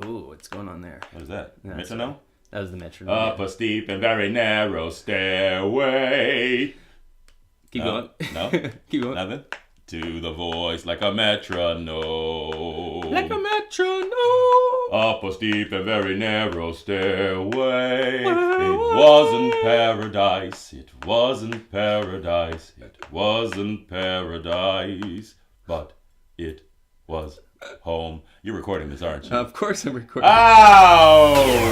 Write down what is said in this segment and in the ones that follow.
Ooh, what's going on there? What is that? No, Metronome? That was the metronome. Up a steep and very narrow stairway. Keep going. No? Keep going. Nothing? To the voice like a metronome. Like a metronome. Up a steep and very narrow stairway. It wasn't paradise. It wasn't paradise. It wasn't paradise. But it was home. You're recording this, aren't you? Of course I'm recording. Ow!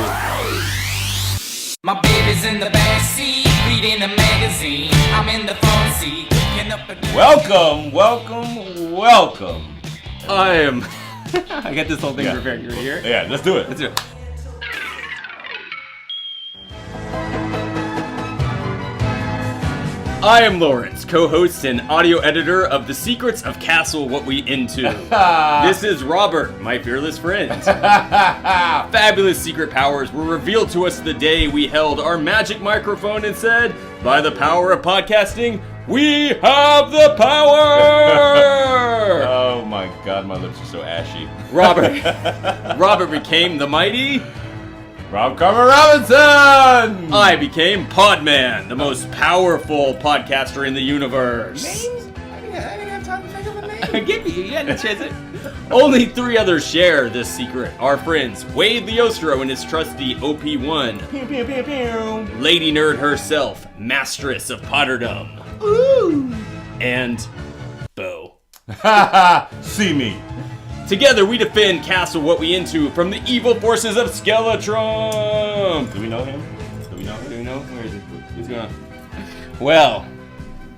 My baby's in the backseat, reading a magazine. I'm in the front seat, picking up a... Welcome. I got this whole thing Yeah. prepared. You ready here? Yeah, let's do it. Let's do it. I am Lawrence, co-host and audio editor of The Secrets of Castle What We Into. This is Robert, my fearless friend. Fabulous secret powers were revealed to us the day we held our magic microphone and said, by the power of podcasting, we have the power! Oh my god, my lips are so ashy. Robert became the mighty. Rob Carver Robinson! I became Podman, the most powerful podcaster in the universe. Names? I didn't have time to think of a name. Give me, you had to chase it. Only 3 others share this secret. Our friends, Wade Leostro and his trusty OP1. Pew, pew, pew, pew. Lady Nerd herself, Mastress of Potterdom. Ooh. And Bo. See me. Together we defend Castle What We Into from the evil forces of Skeletron. Do we know him? Do we know him? Do we know? Where is he? What's going on? Well,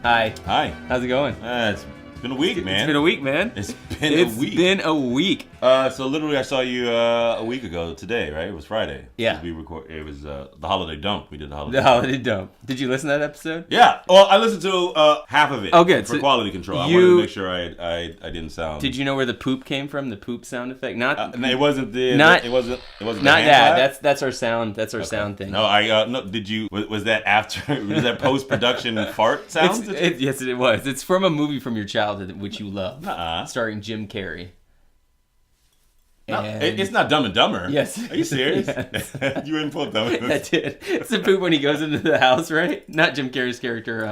hi. Hi. How's it going? It's been a week, man. It's been a week, man. It's been a week. It's been a week. So literally I saw you a week ago today, right? It was Friday. Yeah. It was the holiday dump. We did the holiday The holiday dump. Did you listen to that episode? Yeah. Well, I listened to half of it. Oh, good. For So quality control. I you- wanted to make sure I didn't sound. Did you know where the poop came from? The poop sound effect? Not No, it wasn't the. Not- It wasn't. The not hand that. clap? That's our sound. That's our sound thing. No, no. Did you? Was that after? Was that post production fart sounds? Yes, it was. It's from a movie from your childhood, which you love, Nuh-uh. starring Jim Carrey. No, And- it's not Dumb and Dumber. Yes. Are you serious? Yes. You were in full Dumb and I Dumber. did. It's the poop when he goes into the house, right? Not Jim Carrey's character.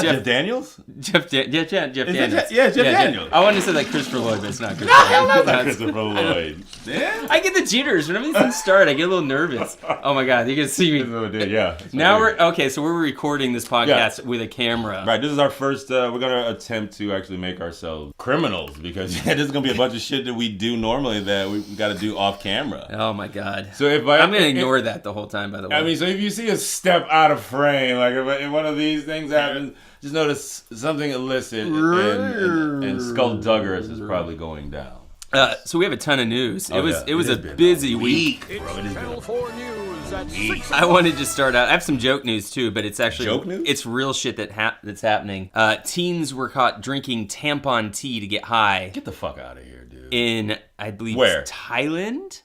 Jeff Daniels. Jeff Daniels. Jeff Daniels. I wanted to say like Christopher Lloyd, but it's not Christopher Hell no, Lloyd. not Christopher Lloyd. Yeah. I get the jitters whenever these things start. I get a little nervous. Oh my god, you can see me. Yeah. Now we're okay. So we're recording this podcast with a camera. Right, this is our first, we're going to attempt to actually make ourselves criminals because this is going to be a bunch of shit that we do normally that we got to do off camera. Oh my god. So if I'm gonna ignore that the whole time. By the way. I mean, so if you see a step out of frame, like if one of these things happens, just notice something illicit and skullduggerous is probably going down. So we have a ton of news. Oh, It was yeah. a has been busy week. Bro, it has been I wanted to start out. I have some joke news too, but it's actually Joke news? It's real shit that's happening. Teens were caught drinking tampon tea to get high Get the fuck out of here, dude. in, I believe, Where? Thailand.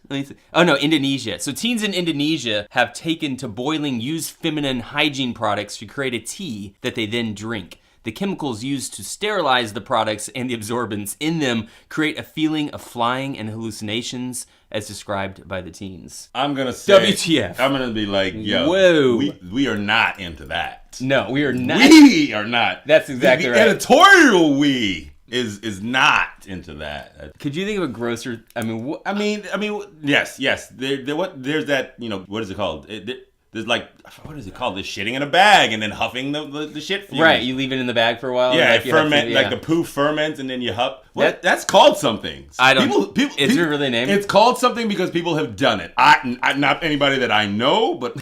Oh no, Indonesia. So teens in Indonesia have taken to boiling used feminine hygiene products to create a tea that they then drink. The chemicals used to sterilize the products and the absorbents in them create a feeling of flying and hallucinations, as described by the teens. I'm going to say... WTF. I'm going to be like, yo, Whoa. we are not into that. No, we are not. We are not. That's exactly the right. editorial we is not into that. Could you think of a grosser? I mean, I mean, yes. There's that. You know, what is it called? There's like, what is it called? There's shitting in a bag and then huffing the shit fumes. right? You leave it in the bag for a while. Yeah, and it you have to- ferment, yeah. like the poo ferments and then you huff. That- That's called something. I don't- is there really a name? It's called something because people have done it. I not anybody that I know, but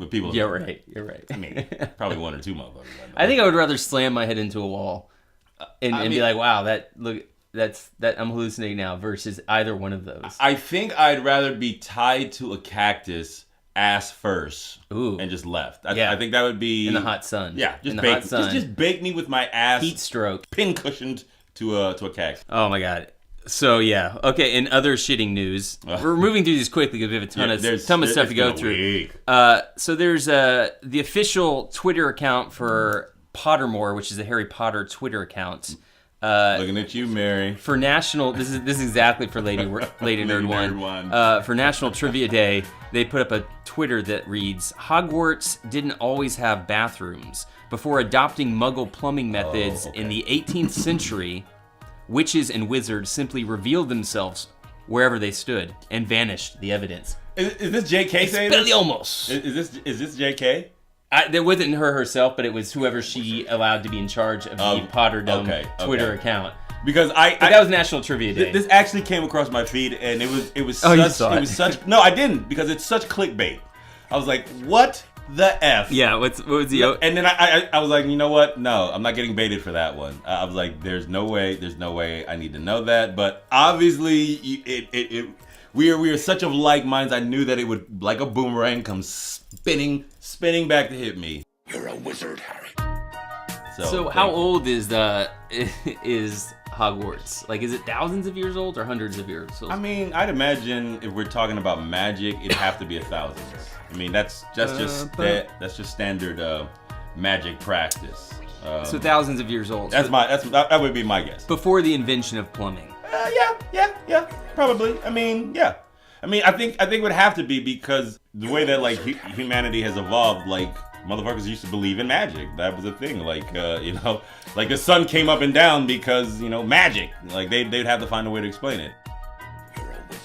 people. You're right. You're right. I mean, probably one or two motherfuckers. I think I would rather slam my head into a wall and be mean- like, "Wow, that's I'm hallucinating now," versus either one of those. I think I'd rather be tied to a cactus ass first Ooh. and just left. Yeah. I think that would be In the hot sun. Yeah, just in the bake, hot sun. Just bake me with my ass Heat stroke. pin cushioned to a cactus. Oh my god. So yeah. Okay. In other shitting news, we're moving through these quickly because we have a ton of stuff to go through. So there's the official Twitter account for Pottermore, which is a Harry Potter Twitter account. Looking at you, Mary. For national, this is exactly for Lady Nerd One. For National Trivia Day, they put up a Twitter that reads, Hogwarts didn't always have bathrooms. Before adopting Muggle plumbing methods in the 18th century, witches and wizards simply revealed themselves wherever they stood and vanished the evidence. Is this J.K. saying this? Expelliarmus! Is this J.K.? That wasn't her herself, but it was whoever she allowed to be in charge of the Potterdom Twitter account. Because that was National Trivia Day. This actually came across my feed, and it was Oh, such, you saw it. It was such. No, I didn't, because it's such clickbait. I was like, what the F? Yeah, what was the... And then I was like, you know what? No, I'm not getting baited for that one. I was like, there's no way I need to know that. But obviously, we are such of like minds. I knew that it would, like a boomerang, come spinning back to hit me. You're a wizard, Harry. So how old is Hogwarts? Like, is it thousands of years old or hundreds of years old? I mean, I'd imagine if we're talking about magic, it'd have to be 1,000. I mean, that's just standard magic practice. So thousands of years old. That would be my guess. Before the invention of plumbing. Yeah, probably. I mean, yeah. I mean, I think it would have to be, because the way that like humanity has evolved, like motherfuckers used to believe in magic. That was a thing. Like like the sun came up and down because magic. Like they'd have to find a way to explain it.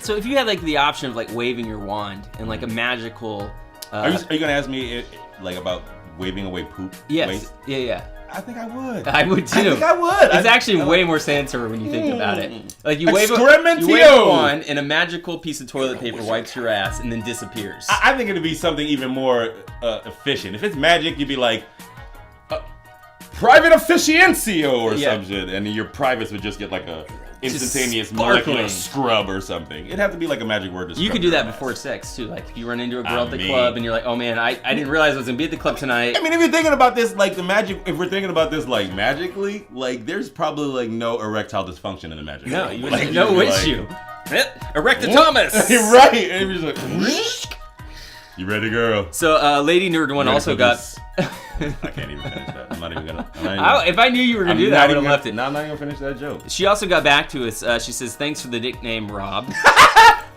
So if you had like the option of like waving your wand and like a magical, Are you gonna ask me like about waving away poop? Yes. Waste? Yeah. I think I would. I would too. I think I would. It's actually way more sanser when you think about it. Like you wave a wand and a magical piece of toilet paper wipes your ass and then disappears. I think it'd be something even more efficient. If it's magic, you'd be like private officiencio or some shit, and then your privates would just get like a instantaneous molecular scrub or something. It'd have to be like a magic word to scrub. You could do that before sex too. Like if you run into a girl at the club and you're like, oh man, I didn't realize I was gonna be at the club tonight. I mean, if you're thinking about this like the magic, if we're thinking about this like magically, like there's probably like no erectile dysfunction in the magic. No, world. you like, no issue. Erecta Thomas. Right. And you're just like, you ready, girl? So Lady Nerd One also got. I can't even finish that. I'm not even gonna. If I knew you were gonna do that, I would have left it. No, I'm not gonna finish that joke. She also got back to us. She says, "Thanks for the nickname, Rob."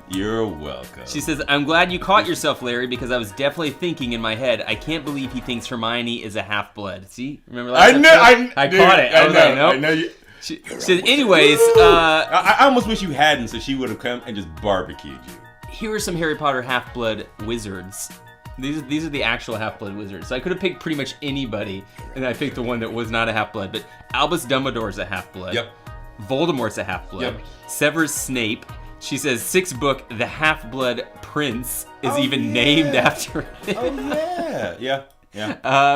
You're welcome. She says, "I'm glad you caught yourself, Larry, because I was definitely thinking in my head, I can't believe he thinks Hermione is a half-blood." See, remember last episode? I caught it. I was like, nope. I know you. She said, anyways, I almost wish you hadn't, so she would have come and just barbecued you. Here are some Harry Potter half-blood wizards. These are the actual half-blood wizards. So I could have picked pretty much anybody, and I picked the one that was not a half-blood. But Albus Dumbledore's a half-blood. Yep. Voldemort's a half-blood. Yep. Severus Snape. She says, sixth book, The Half-Blood Prince is named after him. Oh, yeah.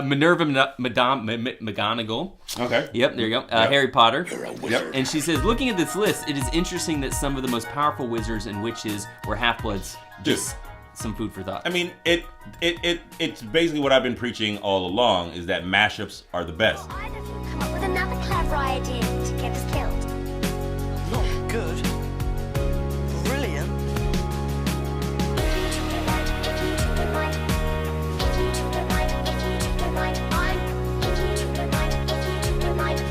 Minerva McGonagall. Okay. Yep, there you go. Harry Potter. Yep. And she says, looking at this list, it is interesting that some of the most powerful wizards and witches were half-bloods. Just some food for thought. I mean, it's basically what I've been preaching all along, is that mashups are the best. Either of you come up with another clever idea to get us killed. Not good. Brilliant. If you don't mind, if you don't mind, if you don't mind, if you don't mind, if you don't mind,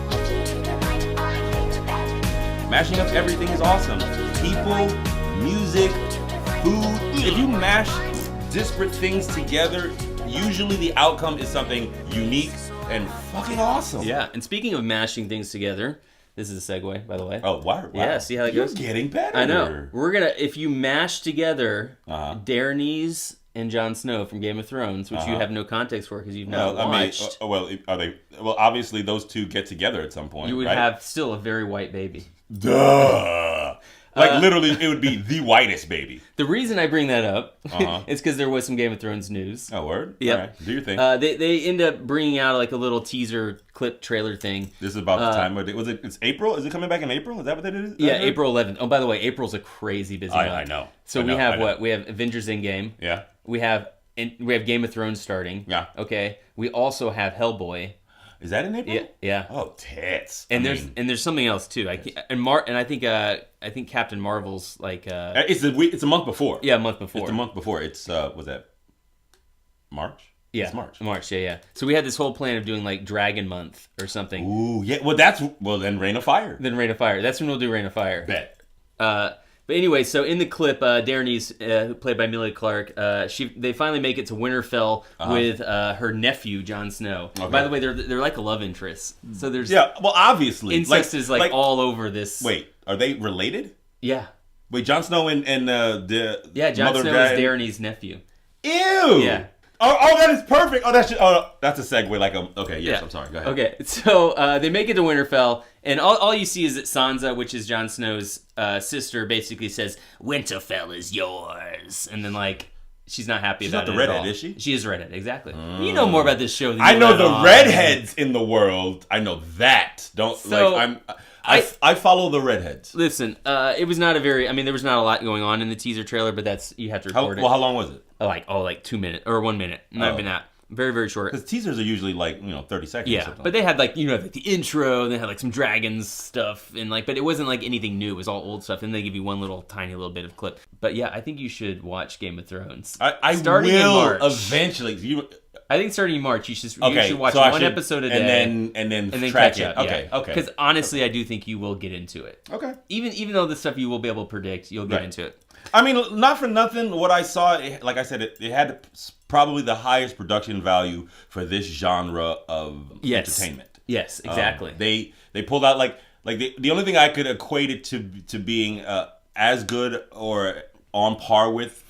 if you don't mind, I think the best. Mashing up everything is awesome. People, music, food. If you mash disparate things together, usually the outcome is something unique and fucking awesome. Yeah, and speaking of mashing things together, this is a segue, by the way. Oh, wow. Yeah, see how that You're goes? getting better. I know. We're gonna, if you mash together Daenerys and Jon Snow from Game of Thrones, which you have no context for because you've not watched. Are they? Well, obviously those two get together at some point. You would right? have still a very white baby. Duh. Like literally, it would be the whitest baby. The reason I bring that up is because there was some Game of Thrones news. Oh, word? Yep. All right. Do your thing. They end up bringing out like a little teaser clip trailer thing. This is about the time. It's April? Is it coming back in April? Is that what it is? Yeah, April 11th. Oh, by the way, April's a crazy busy month. I know. So we have what? We have Avengers Endgame. Yeah. We have Game of Thrones starting. Yeah. Okay. We also have Hellboy. Is that in April? Yeah. Oh, tits. And there's something else too. I think Captain Marvel's like it's a month before. Yeah, a month before. It's a month before. It's was that March? Yeah, It's March. March, yeah. So we had this whole plan of doing like Dragon Month or something. Ooh, yeah. Well, then Reign of Fire. Then Rain of Fire. That's when we'll do Rain of Fire. Bet. But anyway, so in the clip, Daenerys, played by Emilia Clarke, they finally make it to Winterfell with her nephew Jon Snow. Okay. By the way, they're like a love interest. So there's Yeah, well, obviously. incest is like all over this. Wait, are they related? Yeah. Wait, Jon Snow and the Jon Mother Snow Guy- is Daenerys' nephew. Ew. Yeah. Oh, that is perfect. Oh, that's a segue. Like, okay, yes, Yeah. I'm sorry. Go ahead. Okay, so they make it to Winterfell, and all you see is that Sansa, which is Jon Snow's sister, basically says, "Winterfell is yours," and then like she's not happy She's about not it the at redhead, all. is she? She is redhead, exactly. You know more about this show than I you know let the on. redheads in the world. I know that. Don't So, like I follow the redheads. Listen, it was not a very. I mean, there was not a lot going on in the teaser trailer, but that's you have to record it. How long was it? Like 2 minutes or 1 minute. Not even that. Very, very short. Because teasers are usually like 30 seconds. Or Yeah, something. but they had like like the intro, and they had like some dragons stuff, and like, but it wasn't like anything new. It was all old stuff, and they give you one tiny little bit of clip. But yeah, I think you should watch Game of Thrones. I starting in will March. eventually. I think starting in March, you should watch so I one should- episode a day, and then and then track catch it. up. Okay, okay. Because honestly, I do think you will get into it. Okay. Even though the stuff you will be able to predict, you'll get Right. into it. I mean, not for nothing. What I saw, like I said, it had probably the highest production value for this genre of entertainment. Yes, exactly. They pulled out like the only thing I could equate it to being as good or on par with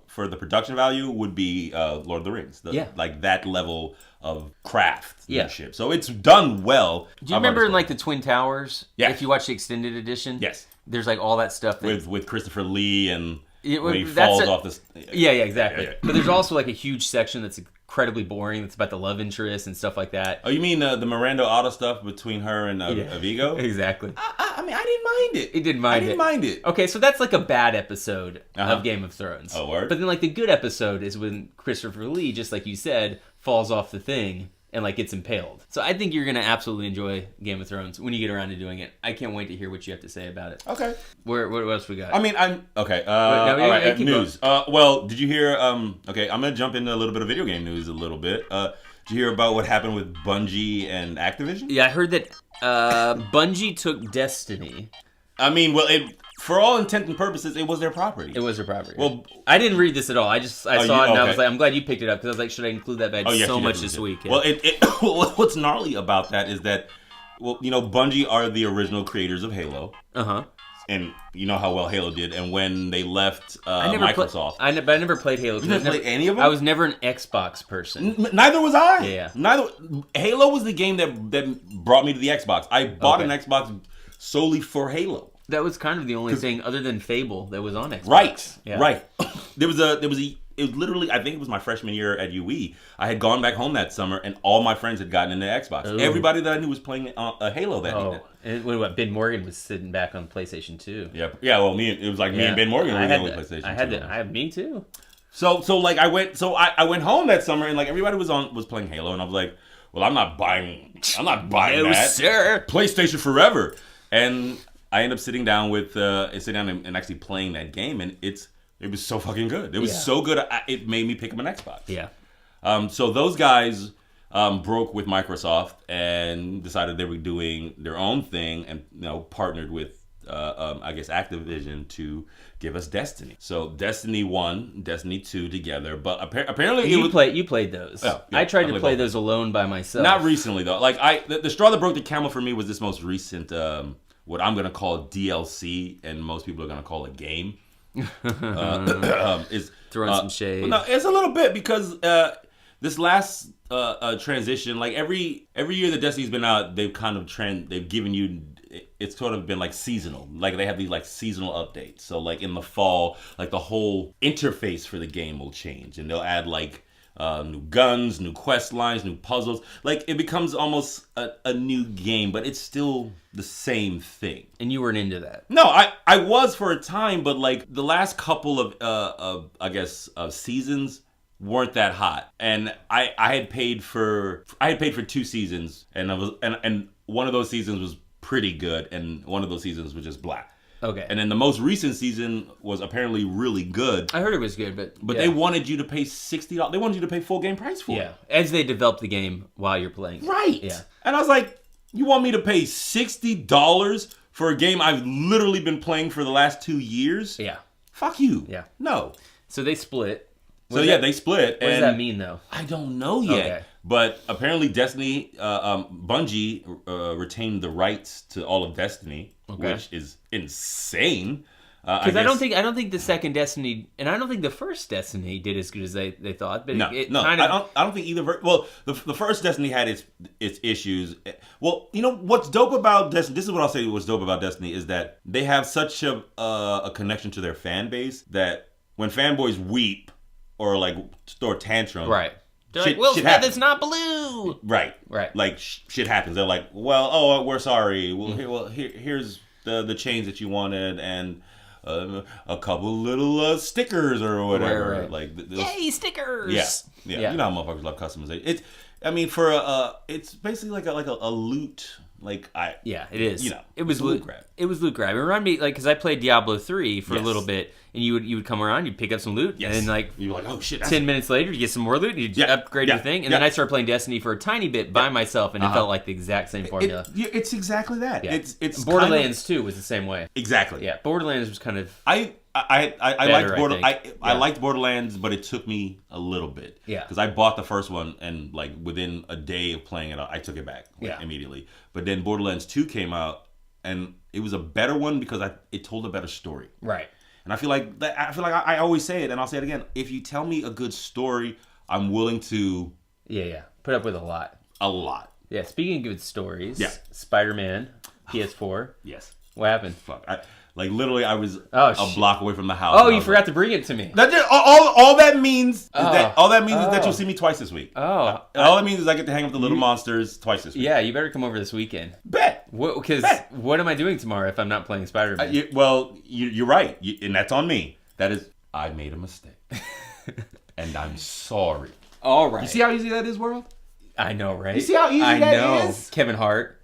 for the production value would be Lord of the Rings. Like that level of craftsmanship. So it's done well. Do you remember in like the Twin Towers? Yes. If you watch the extended edition, Yes. there's like all that stuff that, with Christopher Lee and Yeah, when he that's falls a- off this. Yeah, exactly. Yeah. But there's also like a huge section that's incredibly boring. That's about the love interest and stuff like that. Oh, you mean the Miranda Otto stuff between her and Vigo? Exactly. I mean, I didn't mind it. He didn't mind I didn't it. mind it. Okay, so that's like a bad episode of Game of Thrones. Oh, word? But then like the good episode is when Christopher Lee, just like you said, falls off the thing and like gets impaled. So I think you're gonna absolutely enjoy Game of Thrones when you get around to doing it. I can't wait to hear what you have to say about it. Okay. What else we got? I mean, I'm okay. no, All yeah, right, keep news. Well, did you hear? Okay, I'm gonna jump into a little bit of video game news. A little bit. Did you hear about what happened with Bungie and Activision? Yeah, I heard that Bungie took Destiny. I mean, well, for all intents and purposes, it was their property. It was their property. Well, I didn't read this at all. I saw it and I okay. was like, I'm glad you picked it up because I was like, should I include that? But I had so you much definitely this did. week. Yeah. Well, what's gnarly about that is that, well, Bungie are the original creators of Halo. Uh-huh. And you know how well Halo did. And when they left I never Microsoft, I never played Halo. 'cause You never I was played any of them? I was never an Xbox person. Neither was I. Yeah. Halo was the game that brought me to the Xbox. I bought Okay. an Xbox solely for Halo. That was kind of the only thing other than Fable that was on Xbox. Right. Yeah. Right. It was literally, I think it was my freshman year at UE. I had gone back home that summer, and all my friends had gotten into Xbox. Ooh. Everybody that I knew was playing a Halo that Oh, year. and what Ben Morgan was sitting back on PlayStation 2. Yeah. Well, it was like me and Ben Morgan were the only PlayStation 2. I had me too. So like I went home that summer, and like everybody was playing Halo, and I was like, well, I'm not buying No, that. sir. PlayStation forever. And I ended up sitting down and actually playing that game, and it was so fucking good. It was Yeah. so good. It made me pick up an Xbox. Yeah. So those guys broke with Microsoft and decided they were doing their own thing, and partnered with I guess Activision to give us Destiny. So Destiny 1, Destiny 2 together, but apparently You played those. Oh, yeah, I tried I to played play both. those alone by myself. Not recently though. Like the straw that broke the camel for me was this most recent what I'm gonna call DLC, and most people are gonna call a game. Is Throwing some shade. well, no, it's a little bit because this last transition, like every year that Destiny's been out, they've given you. It's sort of been like seasonal. Like they have these like seasonal updates. So like in the fall, like the whole interface for the game will change, and they'll add like new guns, new quest lines, new puzzles. Like it becomes almost a new game, but it's still the same thing. And you weren't into that. No, I was for a time, but like the last couple of I guess seasons weren't that hot, and I had paid for 2 seasons, and and one of those seasons was pretty good, and one of those seasons was just blah. Okay. And then the most recent season was apparently really good. I heard it was good, but But yeah. they wanted you to pay $60. They wanted you to pay full game price for yeah, it. as they develop the game while you're playing. it. Right. Yeah. And I was like, you want me to pay $60 for a game I've literally been playing for the last 2 years? Yeah. Fuck you. Yeah. No. So they split. So yeah, they split. What does that mean though? I don't know yet. Okay. But apparently Destiny, Bungie retained the rights to all of Destiny, Okay. which is insane. Because I don't think the second Destiny, and I don't think the first Destiny did as good as they thought. But No, it no, kind of, I don't think either. Well, the first Destiny had its issues. Well, you know what's dope about Destiny. This is what I'll say. What's dope about Destiny is that they have such a connection to their fan base that when fanboys weep or like throw a tantrum, right. They're Shit- like, Will shit Smith happens. is not blue. right, Right. like shit happens. They're like, well, oh, we're sorry. Well, Mm-hmm. here's the chains that you wanted and. A couple little stickers or whatever, Right. like Yay, stickers! yeah. You know how motherfuckers love customization. It's basically like a loot. Like Yeah, it is. You know, it was it's a loot loot grab. It was loot grab. It reminded me, like, because I played Diablo 3 for a Yes. little bit, and you would come around, you'd pick up some loot, and then like you're like, oh shit, that's 10 minutes later, you get some more loot, and you Yeah, upgrade yeah, your thing, and yeah. then I started playing Destiny for a tiny bit by myself, and it felt like the exact same formula. It's exactly that. Yeah. It's Borderlands 2 was the same way. exactly. Yeah, Borderlands was kind of I liked Better, I think. I Yeah. liked Borderlands, but it took me a little bit. Yeah. Because I bought the first one and like within a day of playing it, I took it back Yeah. immediately. But then Borderlands 2 came out and it was a better one because it told a better story. right. And I feel like I always say it, and I'll say it again. If you tell me a good story, I'm willing to Yeah. Put up with a lot. a lot. Yeah, speaking of good stories, Yeah. Spider-Man, PS4. Yes. What happened? Fuck. I was Oh, a shit. block away from the house. Oh, and I you was forgot to bring it to me. Like, all that means is that Oh. you'll see me twice this week. Oh. All that means is I get to hang with the little monsters twice this week. Yeah, you better come over this weekend. Bet. Because Bet. what am I doing tomorrow if I'm not playing Spider-Man? You're right, and that's on me. That is, I made a mistake, and I'm sorry. All right. You see how easy that is, world? I know, right? You see how easy I that know. is? Kevin Hart.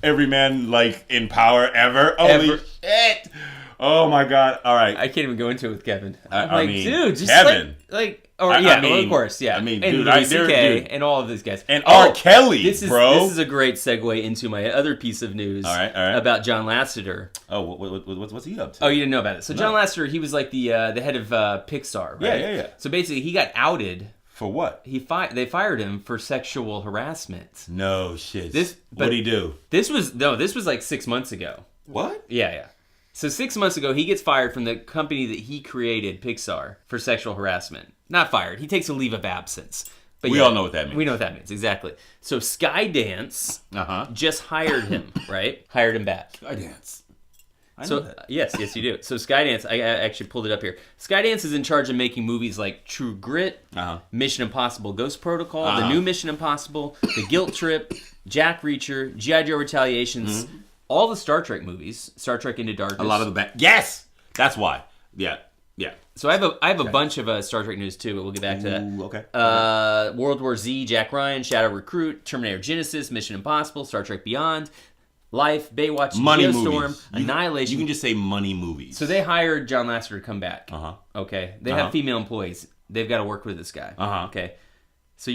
Every man like in power ever. Holy Ever. shit! Oh my god! All right. I can't even go into it with Kevin. I I'm like, mean, dude, just Kevin. or I yeah, mean- well, of course, yeah. I mean, and dude, Louis there- C.K. dude. and all of these guys. And R. Kelly, this is bro. This is a great segue into my other piece of news. All right. About John Lasseter. Oh, what's he up to? Oh, you didn't know about it. So John Lasseter, he was like the head of Pixar, right? Yeah. So basically, he got outed. For what? They fired him for sexual harassment. No shit. But What'd he do? This was like 6 months ago. What? Yeah. So 6 months ago, he gets fired from the company that he created, Pixar, for sexual harassment. Not fired. He takes a leave of absence. But We all know what that means. We know what that means, exactly. So Skydance Uh-huh. just hired him, right? Hired him back. I dance. I know So that. yes, you do. So Skydance, I actually pulled it up here. Skydance is in charge of making movies like True Grit, Mission Impossible: Ghost Protocol, the new Mission Impossible, The Guilt Trip, Jack Reacher, G.I. Joe Retaliations, all the Star Trek movies, Star Trek Into Darkness. A lot of the band. Yes! That's why. Yeah. So I have a bunch of Star Trek news too, but we'll get back to that. Ooh, okay. World War Z, Jack Ryan, Shadow Recruit, Terminator Genesis, Mission Impossible, Star Trek Beyond, Life, Baywatch, Money Geostorm, movies. Annihilation. You can just say money movies. So they hired John Lasseter to come back. Uh-huh. Okay. They have female employees. They've got to work with this guy. Uh-huh. Okay. So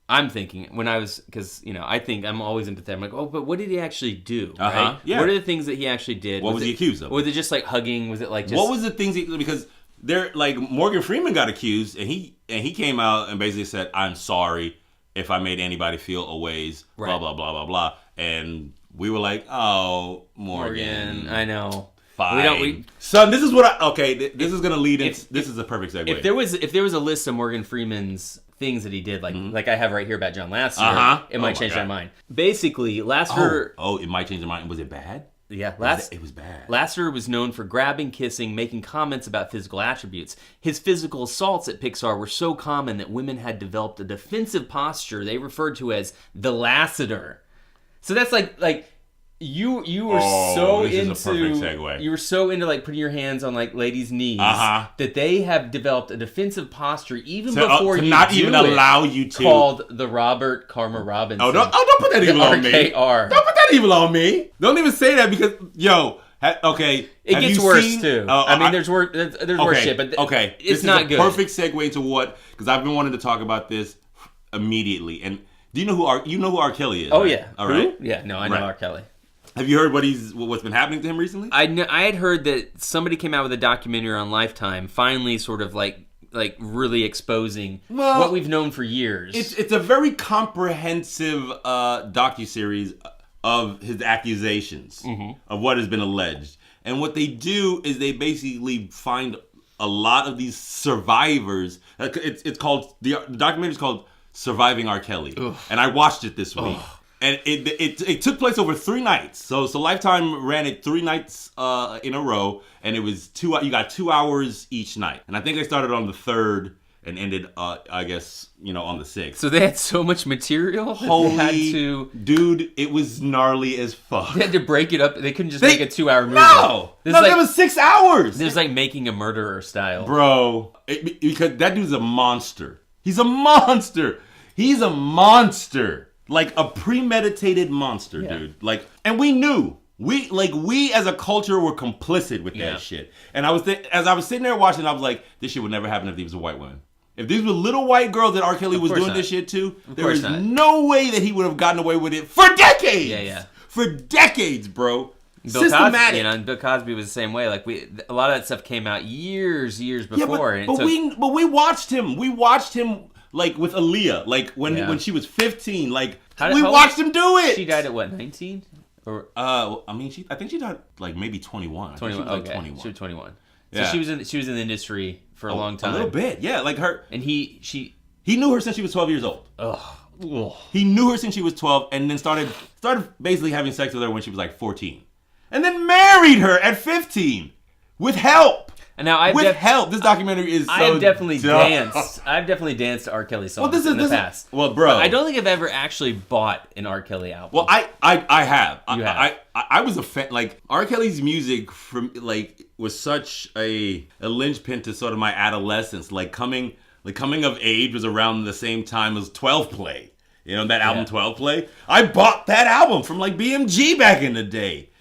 I'm thinking when I was, because, I think I'm always empathetic. I'm like, oh, but what did he actually do? Uh-huh. Right? Yeah. What are the things that he actually did? What was he accused of? Was it just like hugging? Was it like just. What was the things because they're like Morgan Freeman got accused and he came out and basically said, I'm sorry if I made anybody feel a ways, blah, Right. blah, blah, blah, blah. And we were like, oh, Morgan. I know. Fine. Son, this is what this is going to lead into, this is a perfect segue. If there was a list of Morgan Freeman's things that he did, like I have right here about John Lasseter, Uh-huh. it might Oh my change my God. mind. Basically, Lasseter, it might change your mind. Was it bad? yeah, It was bad. Lasseter was known for grabbing, kissing, making comments about physical attributes. His physical assaults at Pixar were so common that women had developed a defensive posture they referred to as the Lasseter. So that's like You were Oh, so this is a into perfect segue. you were so into like putting your hands on like ladies' knees that they have developed a defensive posture even before to you not do even it, allow you to. called the Robert Karma Robinson. Oh, don't put that evil on me. RKR. Don't put that evil on me. Don't even say that because, yo, okay. It have gets you worse seen- too. Oh, I mean, there's worse shit, but okay, it's this is not a good. Perfect segue into what? Because I've been wanting to talk about this immediately. And do you know who R. Kelly is? Oh right? yeah. All Who? right. Yeah. No, I know Right. R. Kelly. Have you heard what's been happening to him recently? I had heard that somebody came out with a documentary on Lifetime, finally, sort of like really exposing Well, what we've known for years. It's a very comprehensive docuseries of his accusations of what has been alleged. And what they do is they basically find a lot of these survivors. It's called the documentary is called "Surviving R. Kelly," and I watched it this week. And it took place over 3 nights. So Lifetime ran it 3 nights in a row, and it was you got 2 hours each night. And I think they started on the 3rd and ended, I guess, on the 6th. So they had so much material that Holy they had to dude, it was gnarly as fuck. they had to break it up. They couldn't just make a 2-hour movie. No, There's no, like that was 6 hours, there's like Making a Murderer style. bro. Because that dude's a monster. He's a monster. He's a monster. Like a premeditated monster, dude. Like, and we knew. We as a culture were complicit with that shit. And as I was sitting there watching, I was like, this shit would never happen if these were white women. If these were little white girls that R. Kelly was doing not. this shit to, there course is not. no way that he would have gotten away with it for decades. Yeah. For decades, bro. Bill Systematic. Cosby, and Bill Cosby was the same way. Like a lot of that stuff came out years Yeah, before. and but we watched him. We watched him like with Aaliyah, like when she was 15. Like we how watched old- him do it. She died at what, 19? Or I think she died like maybe 21. I think 21? she was like Okay, 21. she was 21. Yeah. So she was in the industry for a long time. A little bit, yeah. Like her, And she he knew her since she was 12 years old. ugh. He knew her since she was 12, and then started basically having sex with her when she was like 14, and then married her at 15 with help. And now I've with help. This documentary is so I've definitely dumb. danced. I've definitely danced to R. Kelly songs Well, in the past. Well, bro, But I don't think I've ever actually bought an R. Kelly album. Well, I have. You have. I was a fan. Like R. Kelly's music from was such a linchpin to sort of my adolescence. Like coming of age was around the same time as 12 Play. You know that album 12 Play. I bought that album from like BMG back in the day.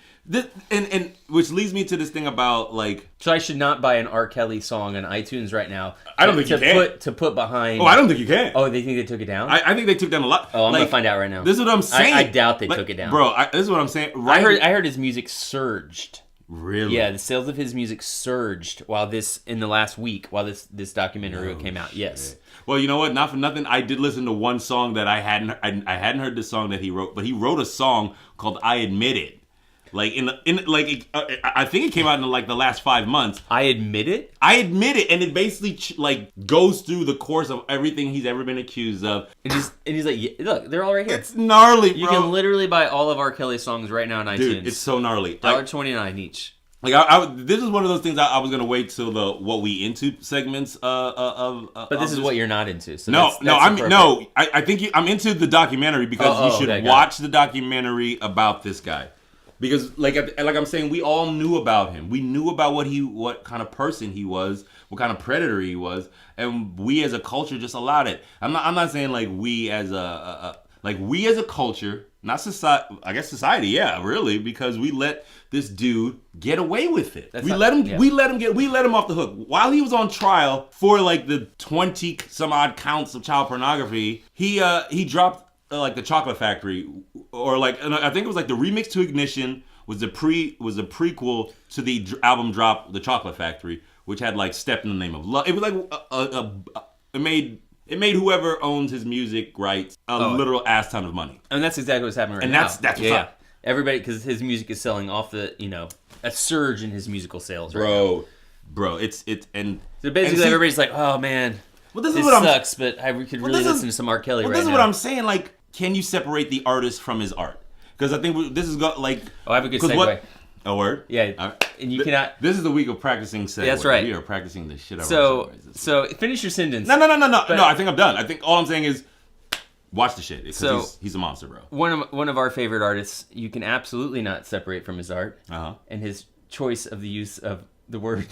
And which leads me to this thing about like. So I should not buy an R. Kelly song on iTunes right now. I don't think you can. To put behind. Oh, I don't think you can. Oh, they think they took it down? I think they took down a lot. I'm gonna find out right now. This is what I'm saying. I doubt they took it down, bro. This is what I'm saying. I heard his music surged. Really? Yeah, the sales of his music surged in the last week while this documentary came out. Yes. Well, you know what? Not for nothing, I did listen to one song that I hadn't heard the song that he wrote, but he wrote a song called "I Admit It." Like I think it came out in like the last 5 months. I admit it. I admit it, and it basically goes through the course of everything he's ever been accused of. And he's like, yeah, look, they're all right here. It's gnarly, bro. You can literally buy all of R. Kelly's songs right now on iTunes. Dude, it's so gnarly. $1.29 each. Like this is one of those things I was gonna wait till the what we into segments of. But this is what you're not into. So I think I'm into the documentary because you should watch the documentary about this guy. Because like I'm saying, we all knew about him. We knew about what kind of person he was, what kind of predator he was, and we as a culture just allowed it. I'm not saying like we as a culture, not society. I guess society, yeah, really, because we let this dude get away with it. We let him off the hook while he was on trial for like the 20 some odd counts of child pornography. He dropped. Like the Chocolate Factory, or like I think it was like the remix to Ignition was a prequel to the album drop The Chocolate Factory, which had like Step in the Name of Love. It was like it made whoever owns his music rights a literal ass ton of money. And that's exactly what's happening right and now. And that's what's up. Everybody, because his music is selling off the a surge in his musical sales. Bro, it's and so basically everybody's like, oh man. Well, this is what sucks, but I could really listen to some R. Kelly right now. This is what I'm saying. Like, can you separate the artist from his art? Because I think this is like. Oh, I have a good segue. A word? Yeah, and you cannot. This is the week of practicing segue. That's right. We are practicing the shit out of So finish your sentence. No. I think I'm done. I think all I'm saying is, Watch the shit. 'Cause So- he's a monster, bro. One of our favorite artists, you can absolutely not separate from his art, Uh-huh. and his choice of the use of the word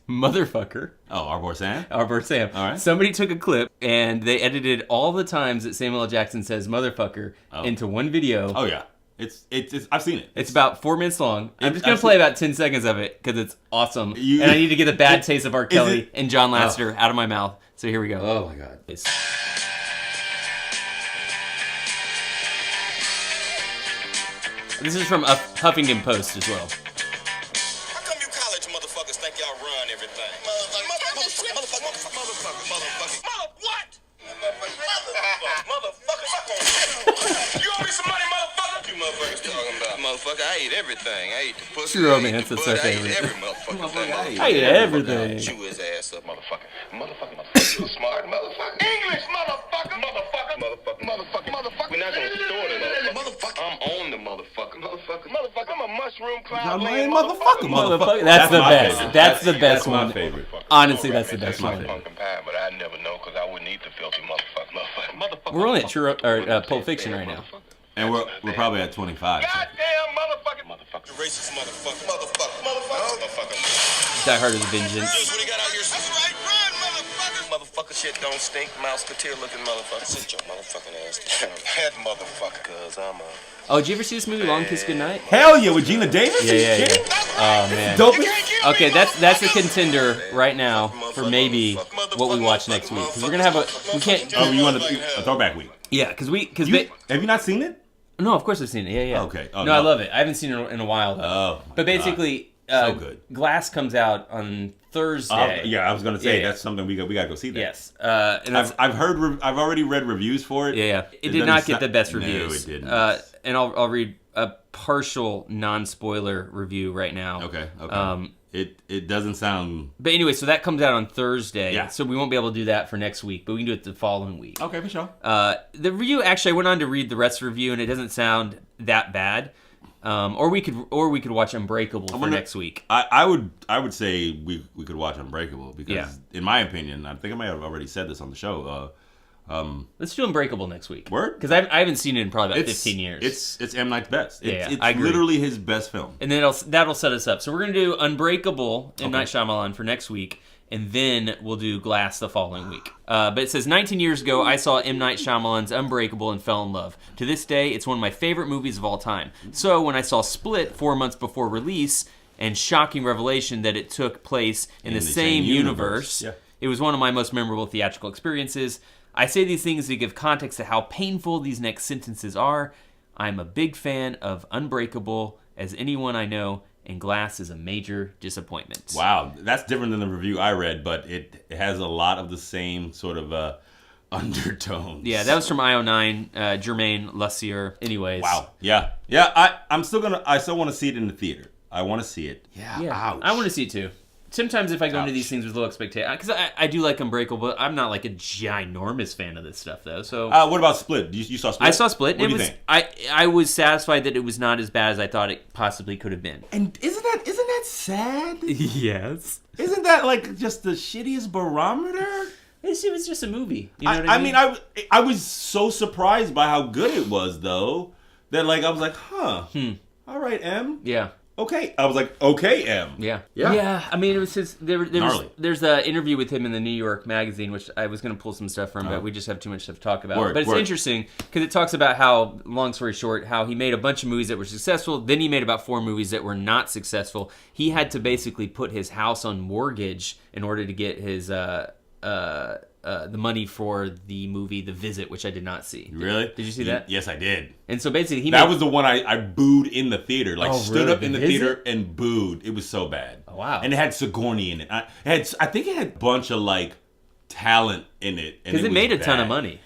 motherfucker. Oh, our boy Sam? Albert Sam. All right. Somebody took a clip and they edited all the times that Samuel L. Jackson says motherfucker into one video. Oh, yeah. It's I've seen it. It's about 4 minutes long. I'm just I've gonna play seen- about 10 seconds of it because it's awesome, You- and I need to get a bad taste of R. Kelly it- and John Lasseter out of my mouth. So here we go. Oh, my God. This is from Huffington Post as well. How come you college motherfuckers think y'all run everything? Motherfucker. You owe me some money, motherfucker. You motherfuckers talking about? Motherfucker, I ate everything. I ate the pussy. True I ate romance, the that's butt, our I ate favorite. every motherfucking thing. I ate everything. Chew his ass up, motherfucker. Motherfucker. You smart motherfucker. English, motherfucker. Motherfucker. We're not gonna store it, motherfucker. I'm on the motherfucker. Motherfucker. I'm a mushroom cloud. Motherfucker. That's the my best. favorite. That's the best my one. favorite. Honestly, that's the best my one. favorite. Pumpkin pie, but I never know because I wouldn't eat the filthy motherfucker. We're only at Pulp Fiction right now. And we're probably at 25. so. Goddamn motherfucker. Racist motherfucker. Die Hard with a Vengeance. Just what he got out here. That's right, run, motherfucker. Motherfucker shit don't stink. Mouseketeer looking motherfucker. Sit your motherfucking ass down. That motherfucker. Cause I'm a... Oh, did you ever see this movie, Long Kiss Goodnight? Hell yeah, with Gina Davis? Yeah, Are you yeah, yeah. kidding? Oh man. Dope. Okay, that's a contender right now for maybe what we watch next week because we're gonna have we can't. Oh, you want a throwback week? Yeah, because Have you not seen it? no, of course I've seen it. Yeah, yeah. Okay. Oh, no, I no. love it. I haven't seen it in a while though. Oh, my but basically, So good. Glass comes out on Thursday. Yeah, I was gonna say Yeah, yeah. that's something we gotta go see that. Yes. And that's, I've already read reviews for it. yeah, yeah. It did doesn't not get sound- the best No, reviews. it didn't. And I'll read a partial non-spoiler review right now. Okay. It doesn't sound. But anyway, so that comes out on Thursday. Yeah. So we won't be able to do that for next week, but we can do it the following week. Okay, for sure. The review, actually, I went on to read the rest of the review, and it doesn't sound that bad. Or we could watch Unbreakable for next week. I would say we could watch Unbreakable because, Yeah. in my opinion, I think I might have already said this on the show. Let's do Unbreakable next week. Word? Because I haven't seen it in probably about 15 years. It's M. Night's best. Yeah, It's I agree. literally his best film. And then that'll set us up. So we're going to do Unbreakable and Night Shyamalan for next week, and then we'll do Glass the following week. But it says, 19 years ago, I saw M. Night Shyamalan's Unbreakable and fell in love. To this day, it's one of my favorite movies of all time. So when I saw Split 4 months before release, and shocking revelation that it took place in the same universe, Yeah. it was one of my most memorable theatrical experiences. I say these things to give context to how painful these next sentences are. I'm a big fan of Unbreakable, as anyone I know, and Glass is a major disappointment. Wow, that's different than the review I read, but it has a lot of the same sort of undertones. Yeah, that was from IO9, Jermaine Lussier. Anyways. Wow. Yeah. I still want to see it in the theater. I want to see it. Yeah. Yeah, Ouch. I want to see it too. Sometimes if I go into Ouch. these things with low expectations, because I do like Unbreakable, but I'm not like a ginormous fan of this stuff though. So What about Split? You saw Split? I saw Split. What And do it you was think? I was satisfied that it was not as bad as I thought it possibly could have been. And isn't that sad? Yes. Isn't that like just the shittiest barometer? It was just a movie. You know what I I mean? mean, I was so surprised by how good it was, though, that like I was like, huh, all right, M, Yeah. okay. I was like, okay, M, Yeah. Yeah. Yeah. I mean, it was his. Gnarly. There's an interview with him in the New York Magazine, which I was going to pull some stuff from, but we just have too much stuff to talk about. Word, but it's word. interesting because it talks about how, long story short, how he made a bunch of movies that were successful. Then he made about 4 movies that were not successful. He had to basically put his house on mortgage in order to get his the money for the movie The Visit, which I did not see. Really? Did you see that? Yes, I did. And so basically, he That made, was the one I booed in the theater. Like, Oh, stood really? up in the The Visit? theater and booed. It was so bad. Oh, wow. And it had Sigourney in it. I think it had a bunch of, like, talent in it. because it was made a ton of bad. money.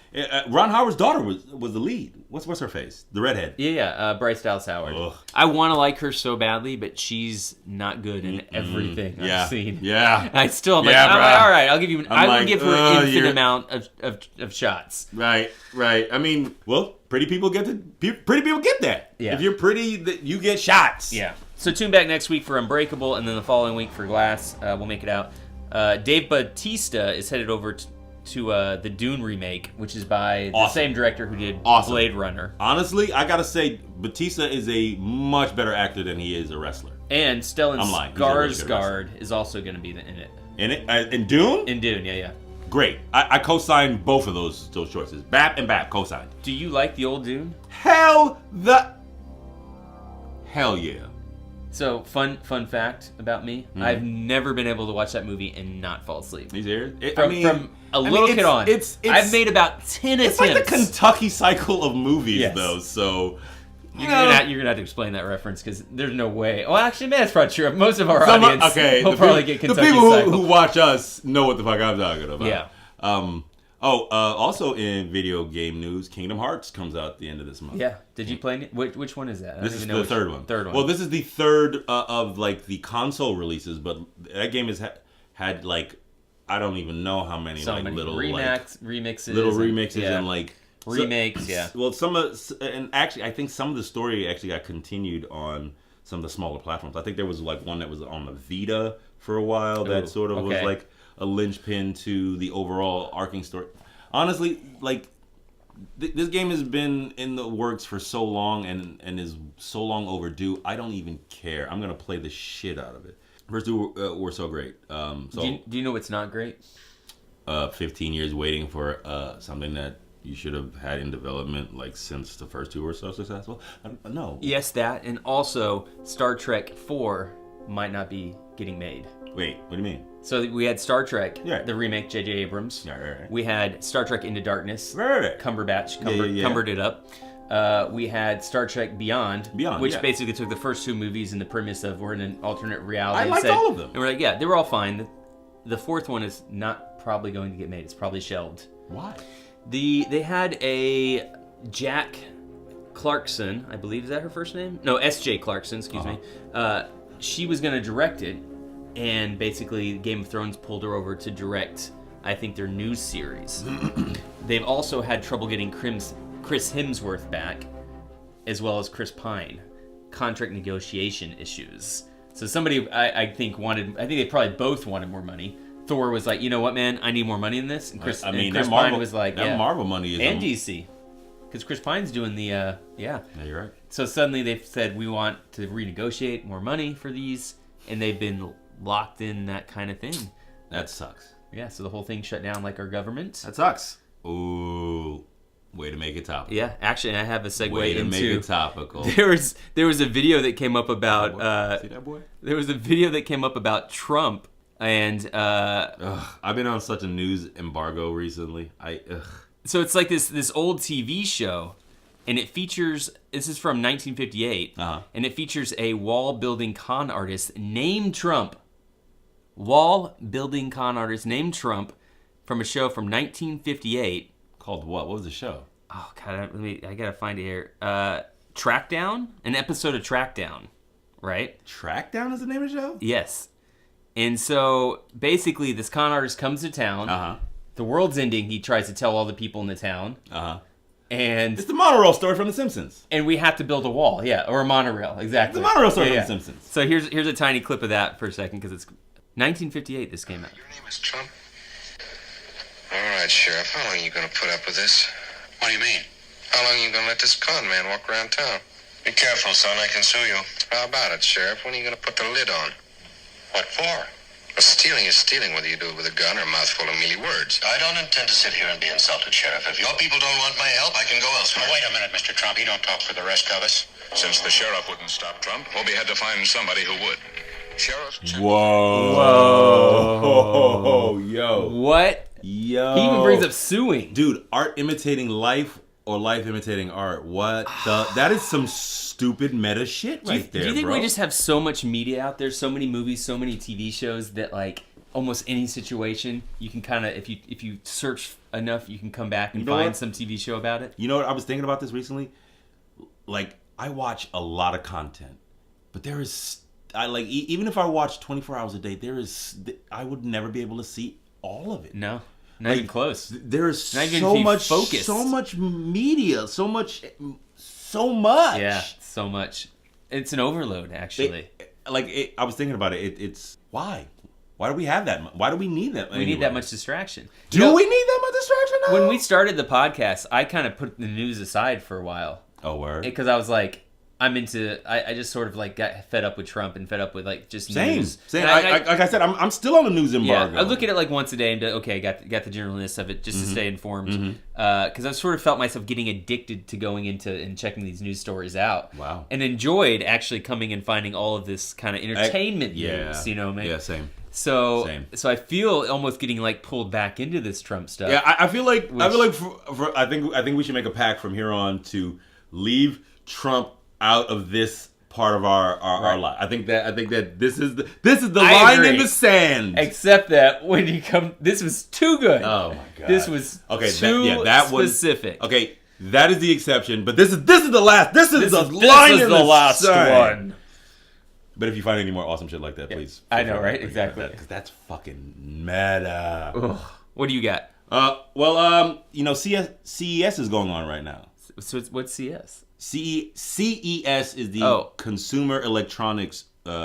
Ron Howard's daughter was the lead. What's her face? The redhead. Yeah, Bryce Dallas Howard. Ugh. I want to like her so badly, but she's not good in everything Yeah. I've seen. Yeah. I still am Yeah, like, bruh. all right, I'll give you. I will like, give her an infinite you're- amount of shots. Right. I mean, well, pretty people get that. Yeah. If you're pretty, you get shots. Yeah. So tune back next week for Unbreakable, and then the following week for Glass. We'll make it out. Dave Bautista is headed over to the Dune remake, which is by the Awesome. same director who did Awesome. Blade Runner. Honestly, I gotta say, Batista is a much better actor than he is a wrestler. And Stellan I'm lying. He's a really good Skarsgård is also going to be in it. In Dune? In Dune, yeah. Great. I co-signed both of those choices. Bap and Bap co-signed. Do you like the old Dune? Hell yeah. So, fun fact about me, I've never been able to watch that movie and not fall asleep. He's here. From a little kid on. I've made about 10 It's attempts. like the Kentucky cycle of movies, Yes. though. So You're gonna have to explain that reference because there's no way. Well, actually, man, that's probably true. Most of our audience will probably get Kentucky the people Cycle. who watch us know what the fuck I'm talking about. Yeah. Also in video game news, Kingdom Hearts comes out at the end of this month. Yeah. Did you play it? Which one is that? I This don't is even know the which- third one. Third one. Well, this is the third of like the console releases, but that game has had like I don't even know how many so like many little remixes, little and- remixes yeah. and like remakes. Yeah. Well, and actually, I think some of the story actually got continued on some of the smaller platforms. I think there was like one that was on the Vita for a while that Ooh, sort of was okay. like a linchpin to the overall arcing story. Honestly, like this game has been in the works for so long and is so long overdue. I don't even care. I'm gonna play the shit out of it. First two were so great. Do you know what's not great? 15 years waiting for something that you should have had in development like since the first two were so successful. No. Yes, that, and also Star Trek 4 might not be getting made. Wait, what do you mean? So we had Star Trek, Yeah. the remake, J.J. Abrams. Yeah, right. We had Star Trek Into Darkness. Right. Cumberbatch Yeah. cumbered it up. We had Star Trek Beyond, which yeah. basically took the first two movies and the premise of we're in an alternate reality. I and liked all of them. And we're like, yeah, they were all fine. The fourth one is not probably going to get made. It's probably shelved. Why? They had a Jack Clarkson, I believe, is that her first name? No, S.J. Clarkson, excuse me. She was going to direct it, and basically Game of Thrones pulled her over to direct, I think, their news series. They've also had trouble getting Chris Hemsworth back, as well as Chris Pine. Contract negotiation issues. So somebody, I think they probably both wanted more money. Thor was like, you know what, man, I need more money in this. And Chris, I mean, and Chris that Pine Marvel was like, that yeah. Marvel money is And DC. Because Chris Pine's doing the, yeah. Yeah, you're right. So suddenly they've said, we want to renegotiate more money for these. And they've been locked in that kind of thing. That sucks. Yeah, so the whole thing shut down like our government. That sucks. Ooh, way to make it topical. Yeah, actually, I have a segue Way to into... make it topical. There was a video that came up about... See that boy? There was a video that came up about Trump and... I've been on such a news embargo recently. So it's like this old TV show, and it features, this is from 1958, and it features a wall-building con artist named Trump. Wall-building con artist named Trump from a show from 1958. Called what? What was the show? Oh, God, I gotta find it here. Trackdown? An episode of Trackdown, right? Trackdown is the name of the show? Yes. And so, basically, this con artist comes to town. The world's ending, he tries to tell all the people in the town. And It's the monorail story from The Simpsons. and we have to build a wall, yeah, or a monorail, exactly. The monorail story Yeah, from yeah. The Simpsons. So here's a tiny clip of that for a second, because it's 1958 this came out. Your name is Trump? All right, Sheriff. How long are you going to put up with this? What do you mean? How long are you going to let this con man walk around town? Be careful, son. I can sue you. How about it, Sheriff? When are you going to put the lid on? What for? Well, stealing is stealing, whether you do it with a gun or a mouthful of mealy words. I don't intend to sit here and be insulted, Sheriff. If your people don't want my help, I can go elsewhere. Wait a minute, Mr. Trump. You don't talk for the rest of us. Since the sheriff wouldn't stop Trump, Hobie had to find somebody who would. Sheriff... Whoa. Yo. What? Yo. He even brings up suing. Dude, art imitating life or life imitating art. What the? That is some stupid meta shit right there, Do you think bro. we just have so much media out there, so many movies, so many TV shows that like almost any situation you can kind of, if you search enough, you can come back and You know find what? some TV show about it? You know what? I was thinking about this recently. Like, I watch a lot of content, but there is, even if I watch 24 hours a day, I would never be able to see all of it. No, not even close. There is Not even so be much, focused. so much media, so much. Yeah, so much. It's an overload, actually. I was thinking about it. It's why Why do we have that? Why do we need that? We need that much distraction. Do we need that much distraction now? When we started the podcast, I kind of put the news aside for a while. Oh, word. Because I was like, I just sort of like got fed up with Trump and fed up with like just Same. news. Same. And Like I said, I'm still on the news embargo. I look at it like once a day and okay, got the generalness of it just to stay informed. Because I sort of felt myself getting addicted to going into and checking these news stories out. Wow. And enjoyed actually coming and finding all of this kind of entertainment news. You know, man. Yeah, same. So Same. I feel almost getting like pulled back into this Trump stuff. Yeah, I feel like I think we should make a pact from here on to leave Trump out of this part of our life. I think that this is the I line agree. in the sand. Except that when you come, this was too good. Oh my god, This was too specific. Okay, that is the exception, but this is the last. This is the This line is in the last sand. one. But if you find any more awesome shit like that, please. I know, right? Exactly. Because that's fucking meta. Ugh. What do you got? CES is going on right now. So what's CS? CES is the Consumer Electronics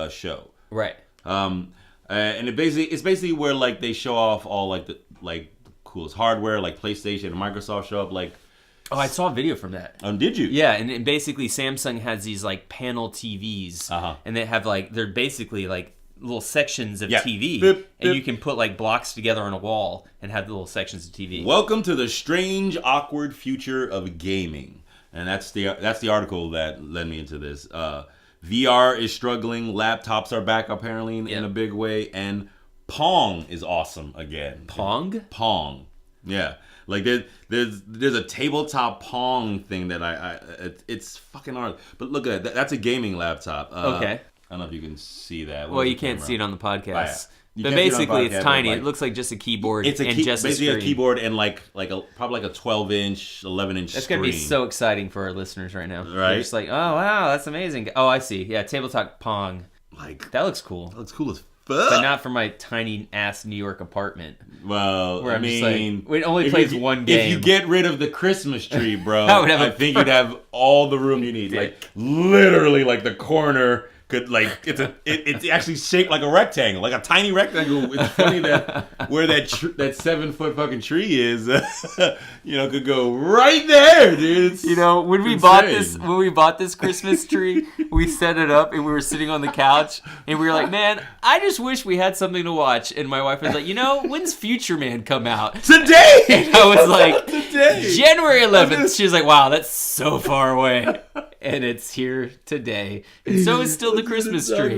show. Right. And it's basically where like they show off all like the coolest hardware, like PlayStation and Microsoft show up like. Oh, I saw a video from that. Did you? Yeah, and basically Samsung has these like panel TVs, and they have like they're basically like little sections of TV, and you can put like blocks together on a wall and have little sections of TV. Welcome to the strange, awkward future of gaming, and that's the article that led me into this. VR is struggling. Laptops are back apparently in a big way, and Pong is awesome again. Pong? Pong. Yeah. Like there's a tabletop Pong thing that it's fucking hard. But look at that. That's a gaming laptop. Okay. I don't know if you can see that. Well, you can't see it on the podcast. You But can't see it on the basically, podcast, it's tiny. but, It looks like just a keyboard It's and just basically a a screen. keyboard and probably like a 12-inch, 11-inch That's screen. going to be so exciting for our listeners right now. Right? They're just like, oh, wow, that's amazing. Oh, I see. Yeah, tabletop Pong. Like That looks cool. that looks cool as fuck. But not for my tiny ass New York apartment. Well, Where I I'm just mean, like, it only if plays you- one If game. you get rid of the Christmas tree, bro, I would have I a- think you'd have all the room you need. Like literally, like the corner could it's actually shaped like a rectangle, like a tiny rectangle. It's funny that where that 7-foot fucking tree is, could go right there, dude. It's When we bought this Christmas tree, we set it up and we were sitting on the couch and we were like, man, I just wish we had something to watch. And my wife was like, when's Future Man come out? today. And I was like, Today. January 11th. She was like, wow, that's so far away. And it's here today. And so is still the Christmas tree.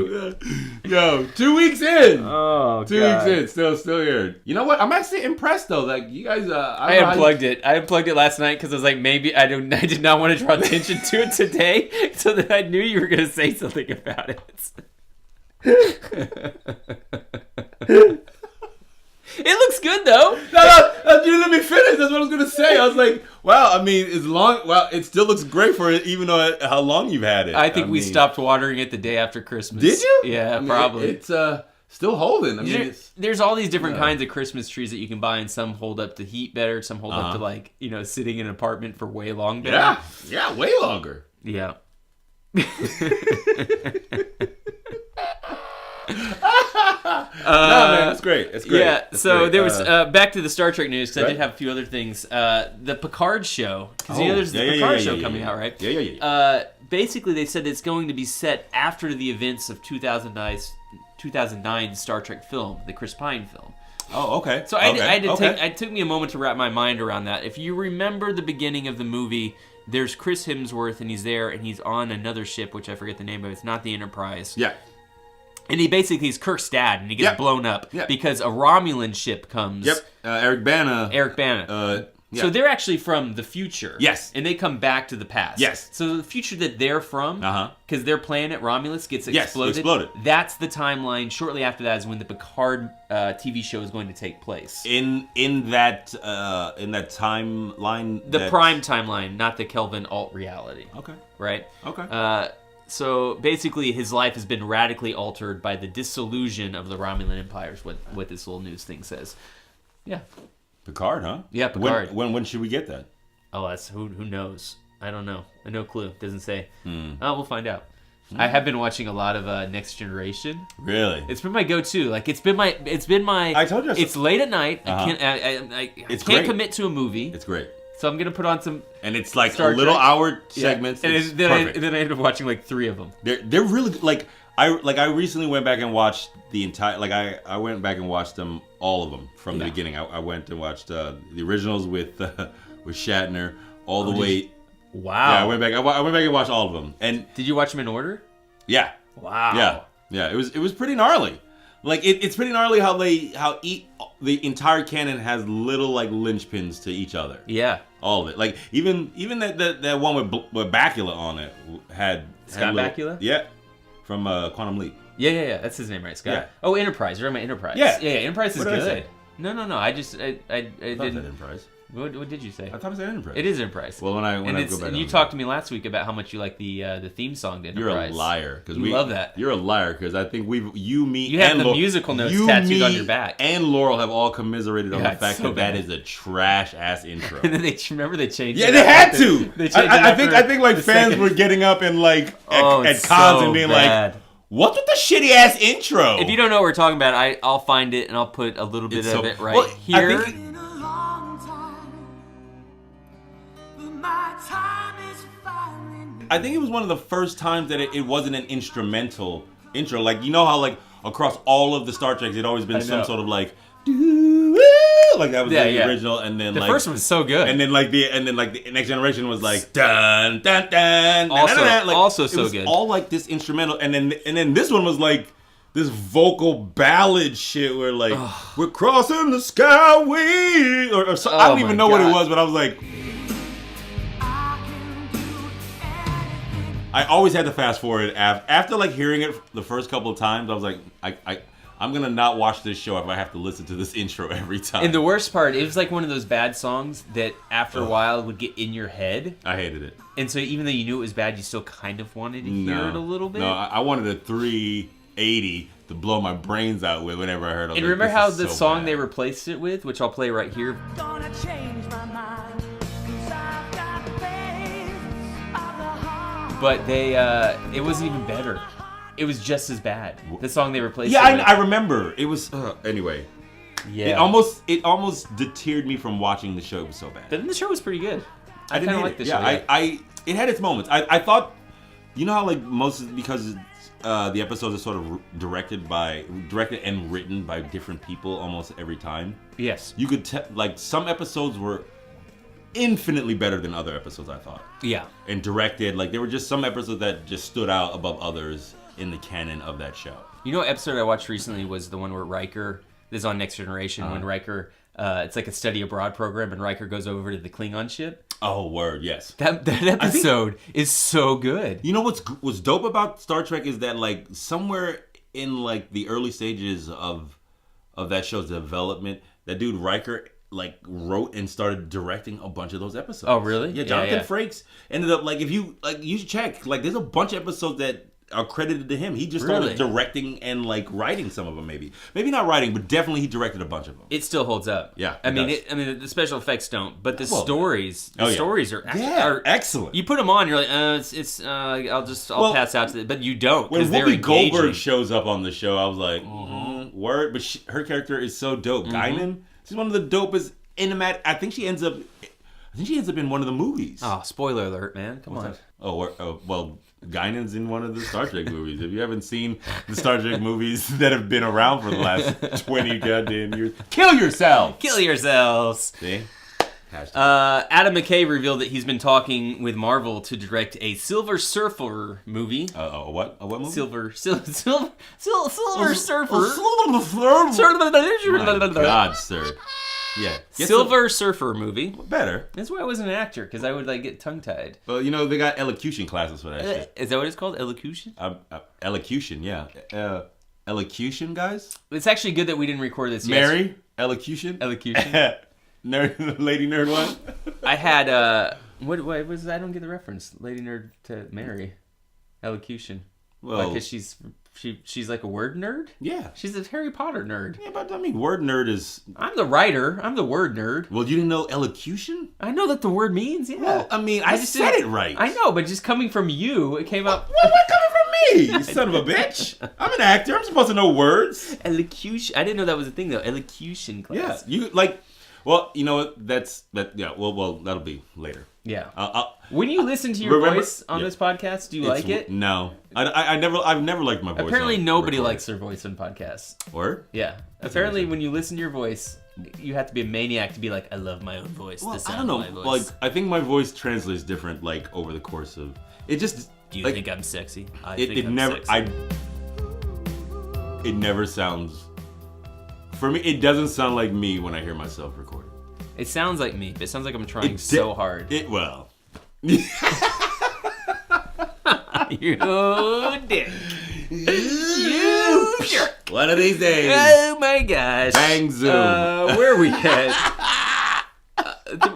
Yo, 2 weeks in. Oh, 2 weeks in, still here. You know what? I'm actually impressed though. Like you guys, I unplugged it. I unplugged it last night because I was like, maybe I did not want to draw attention to it today, so that I knew you were going to say something about it. It looks good though. No, you let me finish. That's what I was gonna say. I was like, wow. I mean, it still looks great for it, even though how long you've had it. I think we mean, stopped watering it the day after Christmas. Did you? Yeah, I mean, probably. It's still holding. I mean, There's all these different kinds of Christmas trees that you can buy, and some hold up to heat better, some hold up to sitting in an apartment for way long better. yeah, way longer. Yeah. No, man, that's great. It's great. Yeah, It's so great. there was back to the Star Trek news because I Right. did have a few other things. The Picard show, because Oh, there's the Picard show coming out, right? Yeah. Basically, they said it's going to be set after the events of 2009 Star Trek film, the Chris Pine film. Oh, okay. So it took me a moment to wrap my mind around that. If you remember the beginning of the movie, there's Chris Hemsworth, and he's there, and he's on another ship, which I forget the name of. It's not the Enterprise. Yeah. And he basically is Kirk's dad, and he gets blown up because a Romulan ship comes. Yep. Eric Bana. Yeah. So they're actually from the future. Yes. And they come back to the past. Yes. So the future that they're from, because their planet, Romulus, gets Yes, exploded. That's the timeline. Shortly after that is when the Picard TV show is going to take place. In that timeline. The prime timeline, not the Kelvin alt reality. Okay. Right? Okay. So basically, his life has been radically altered by the dissolution of the Romulan Empire, is what this little news thing says. Yeah. Picard, huh? Yeah, Picard. When should we get that? Oh, that's who knows? I don't know. No clue. Doesn't say. We'll find out. I have been watching a lot of Next Generation. Really? It's been my go-to. Like it's been my. I told you. It's late at night. Uh-huh. I It's can't great. commit to a movie. It's great. So I'm gonna put on some. And it's like Star a little Trek. hour segments. And It's then perfect. I ended up watching like 3 of them. They're really like I recently went back and watched the entire I went back and watched them all of them from the Yeah. beginning. I went and watched the originals with Shatner all the did way. Wow. Yeah, I went back. I went back and watched all of them. And Did you watch them in order? yeah, Wow. yeah. It was pretty gnarly. Like it's pretty gnarly how the entire canon has little like linchpins to each other. Yeah. All of it. Like even that one with Bakula on it had Scott little- Bakula? Yeah, from Quantum Leap. Yeah. That's his name, right, Scott? Yeah. Oh, Enterprise. You're talking about Enterprise. Yeah. Yeah. Enterprise is What did I good. say? No. I just I I thought it didn't. said Enterprise. What did you say? I thought it said Enterprise. It is Enterprise. Well, when I and go back, you on talked to me last week about how much you like the theme song to You're Enterprise. a liar because You we love that. You're a liar because I think me, You have and the musical notes tattooed on your back. and Laurel have all commiserated on Yeah, the it's fact so that bad. is a trash ass intro. And then they remember they changed. Yeah, it they had after- to. They changed it I after think like the fans second- were getting up and like Oh, at it's cons so and being bad. like, "What's with the shitty ass intro?" If you don't know what we're talking about, I'll find it and I'll put a little bit It's of so- it right well, I here. think- I think it was one of the first times that it wasn't an instrumental intro. Like you know how like across all of the Star Treks, it always been some know. sort of like, like that was Yeah, the yeah. original, and then The like first one was so good. and then like the Next Generation was like dun dun dun. Also- dun, dun, dun. Like, also it so was good. All like this instrumental, and then this one was like this vocal ballad shit where like we're crossing the skyway or so, I Oh don't my even know what it God. was, but I was like. I always had to fast forward after like hearing it the first couple of times. I was like, I'm gonna not watch this show if I have to listen to this intro every time. And the worst part, it was like one of those bad songs that after a while would get in your head. I hated it. And so even though you knew it was bad, you still kind of wanted to hear it a little bit. No, I wanted a 380 to blow my brains out with whenever I heard it. I was And like, remember this how is the so song bad. they replaced it with, which I'll play right here. Gonna change my mind, 'cause I've got faith of the heart. But they, it wasn't even better. It was just as bad. The song they replaced Yeah, it with. I remember. It was anyway. Yeah. It almost deterred me from watching the show. It was so bad. But then the show was pretty good. I didn't kind of hate like it. the Yeah, show. I it had its moments. I thought, you know how like because the episodes are sort of directed and written by different people almost every time. Yes. You could like some episodes were infinitely better than other episodes. I thought Yeah. and directed like there were just some episodes that just stood out above others in the canon of that show. You know what episode I watched recently was the one where Riker, this is on Next Generation, Uh-huh. when Riker, it's like a study abroad program, and Riker goes over to the Klingon ship. Oh, word, yes. That episode is so good. You know what's dope about Star Trek is that like somewhere in like the early stages of that show's development, that dude Riker like wrote and started directing a bunch of those episodes. Oh, really? Yeah, Yeah, Jonathan yeah. Frakes ended up like if you should check like there's a bunch of episodes that are credited to him. He just started Really? directing and like writing some of them maybe not writing, but definitely he directed a bunch of them. It still holds up. Yeah, I it mean, does. the special effects don't, but the Well, stories, oh, yeah. stories are actually Yeah, excellent. You put them on, you're like, I'll Well, pass out to it, but you don't When because they're Whoopi Goldberg engaging. shows up on the show, I was like, word. But her character is so dope. Guinan, she's one of the dopest cinematic. I think she ends up in one of the movies. Oh, spoiler alert, man! Come on. Well, Guinan's in one of the Star Trek movies. If you haven't seen the Star Trek movies that have been around for the last 20 goddamn years, kill yourself. Kill yourselves. See? Hashtag. Adam McKay revealed that he's been talking with Marvel to direct a Silver Surfer movie. What movie? Silver Surfer. My God, sir. Yeah. Get Silver Surfer movie. some- better. That's why I was an actor, because I would like get tongue tied. Well, you know, they got elocution classes for that shit. Is that what it's called? Elocution? Elocution, yeah. Elocution, guys? It's actually good that we didn't record this yet. Mary? Elocution? Elocution. Nerd, Lady Nerd one? I had what was I don't get the reference. Lady Nerd to Mary. Elocution. Well, Because she's like a word nerd? yeah. She's a Harry Potter nerd. Yeah, but I mean, word nerd is... I'm the writer. I'm the word nerd. Well, you didn't know elocution? I know that the word means, yeah. Well, I mean, I just said didn't- it right. I know, but just coming from you, it came up. What coming from me, you son of a bitch. I'm an actor. I'm supposed to know words. Elocution. I didn't know that was a thing though. Elocution Yeah, class. you like. Well, you know what? That's that. Yeah. Well, that'll be later. Yeah. I'll, When you listen to your Remember- voice on yeah. this podcast, do you it's- like it? No, I've never liked my voice. Apparently, on nobody recording. likes their voice on podcasts. Word? Yeah. Apparently, when you listen to your voice, you have to be a maniac to be like, I love my own voice. Well, the sound I don't know. of my voice. Like, I think my voice translates different. Like over the course of it, just do you like, think I'm sexy? I it, think it I'm never. sexy. It never sounds. For me, it doesn't sound like me when I hear myself recording. It sounds like me, but it sounds like I'm trying It so di- hard. It well. You dick. You jerk. One of these days. Oh my gosh. Bang zoom. Where are we at?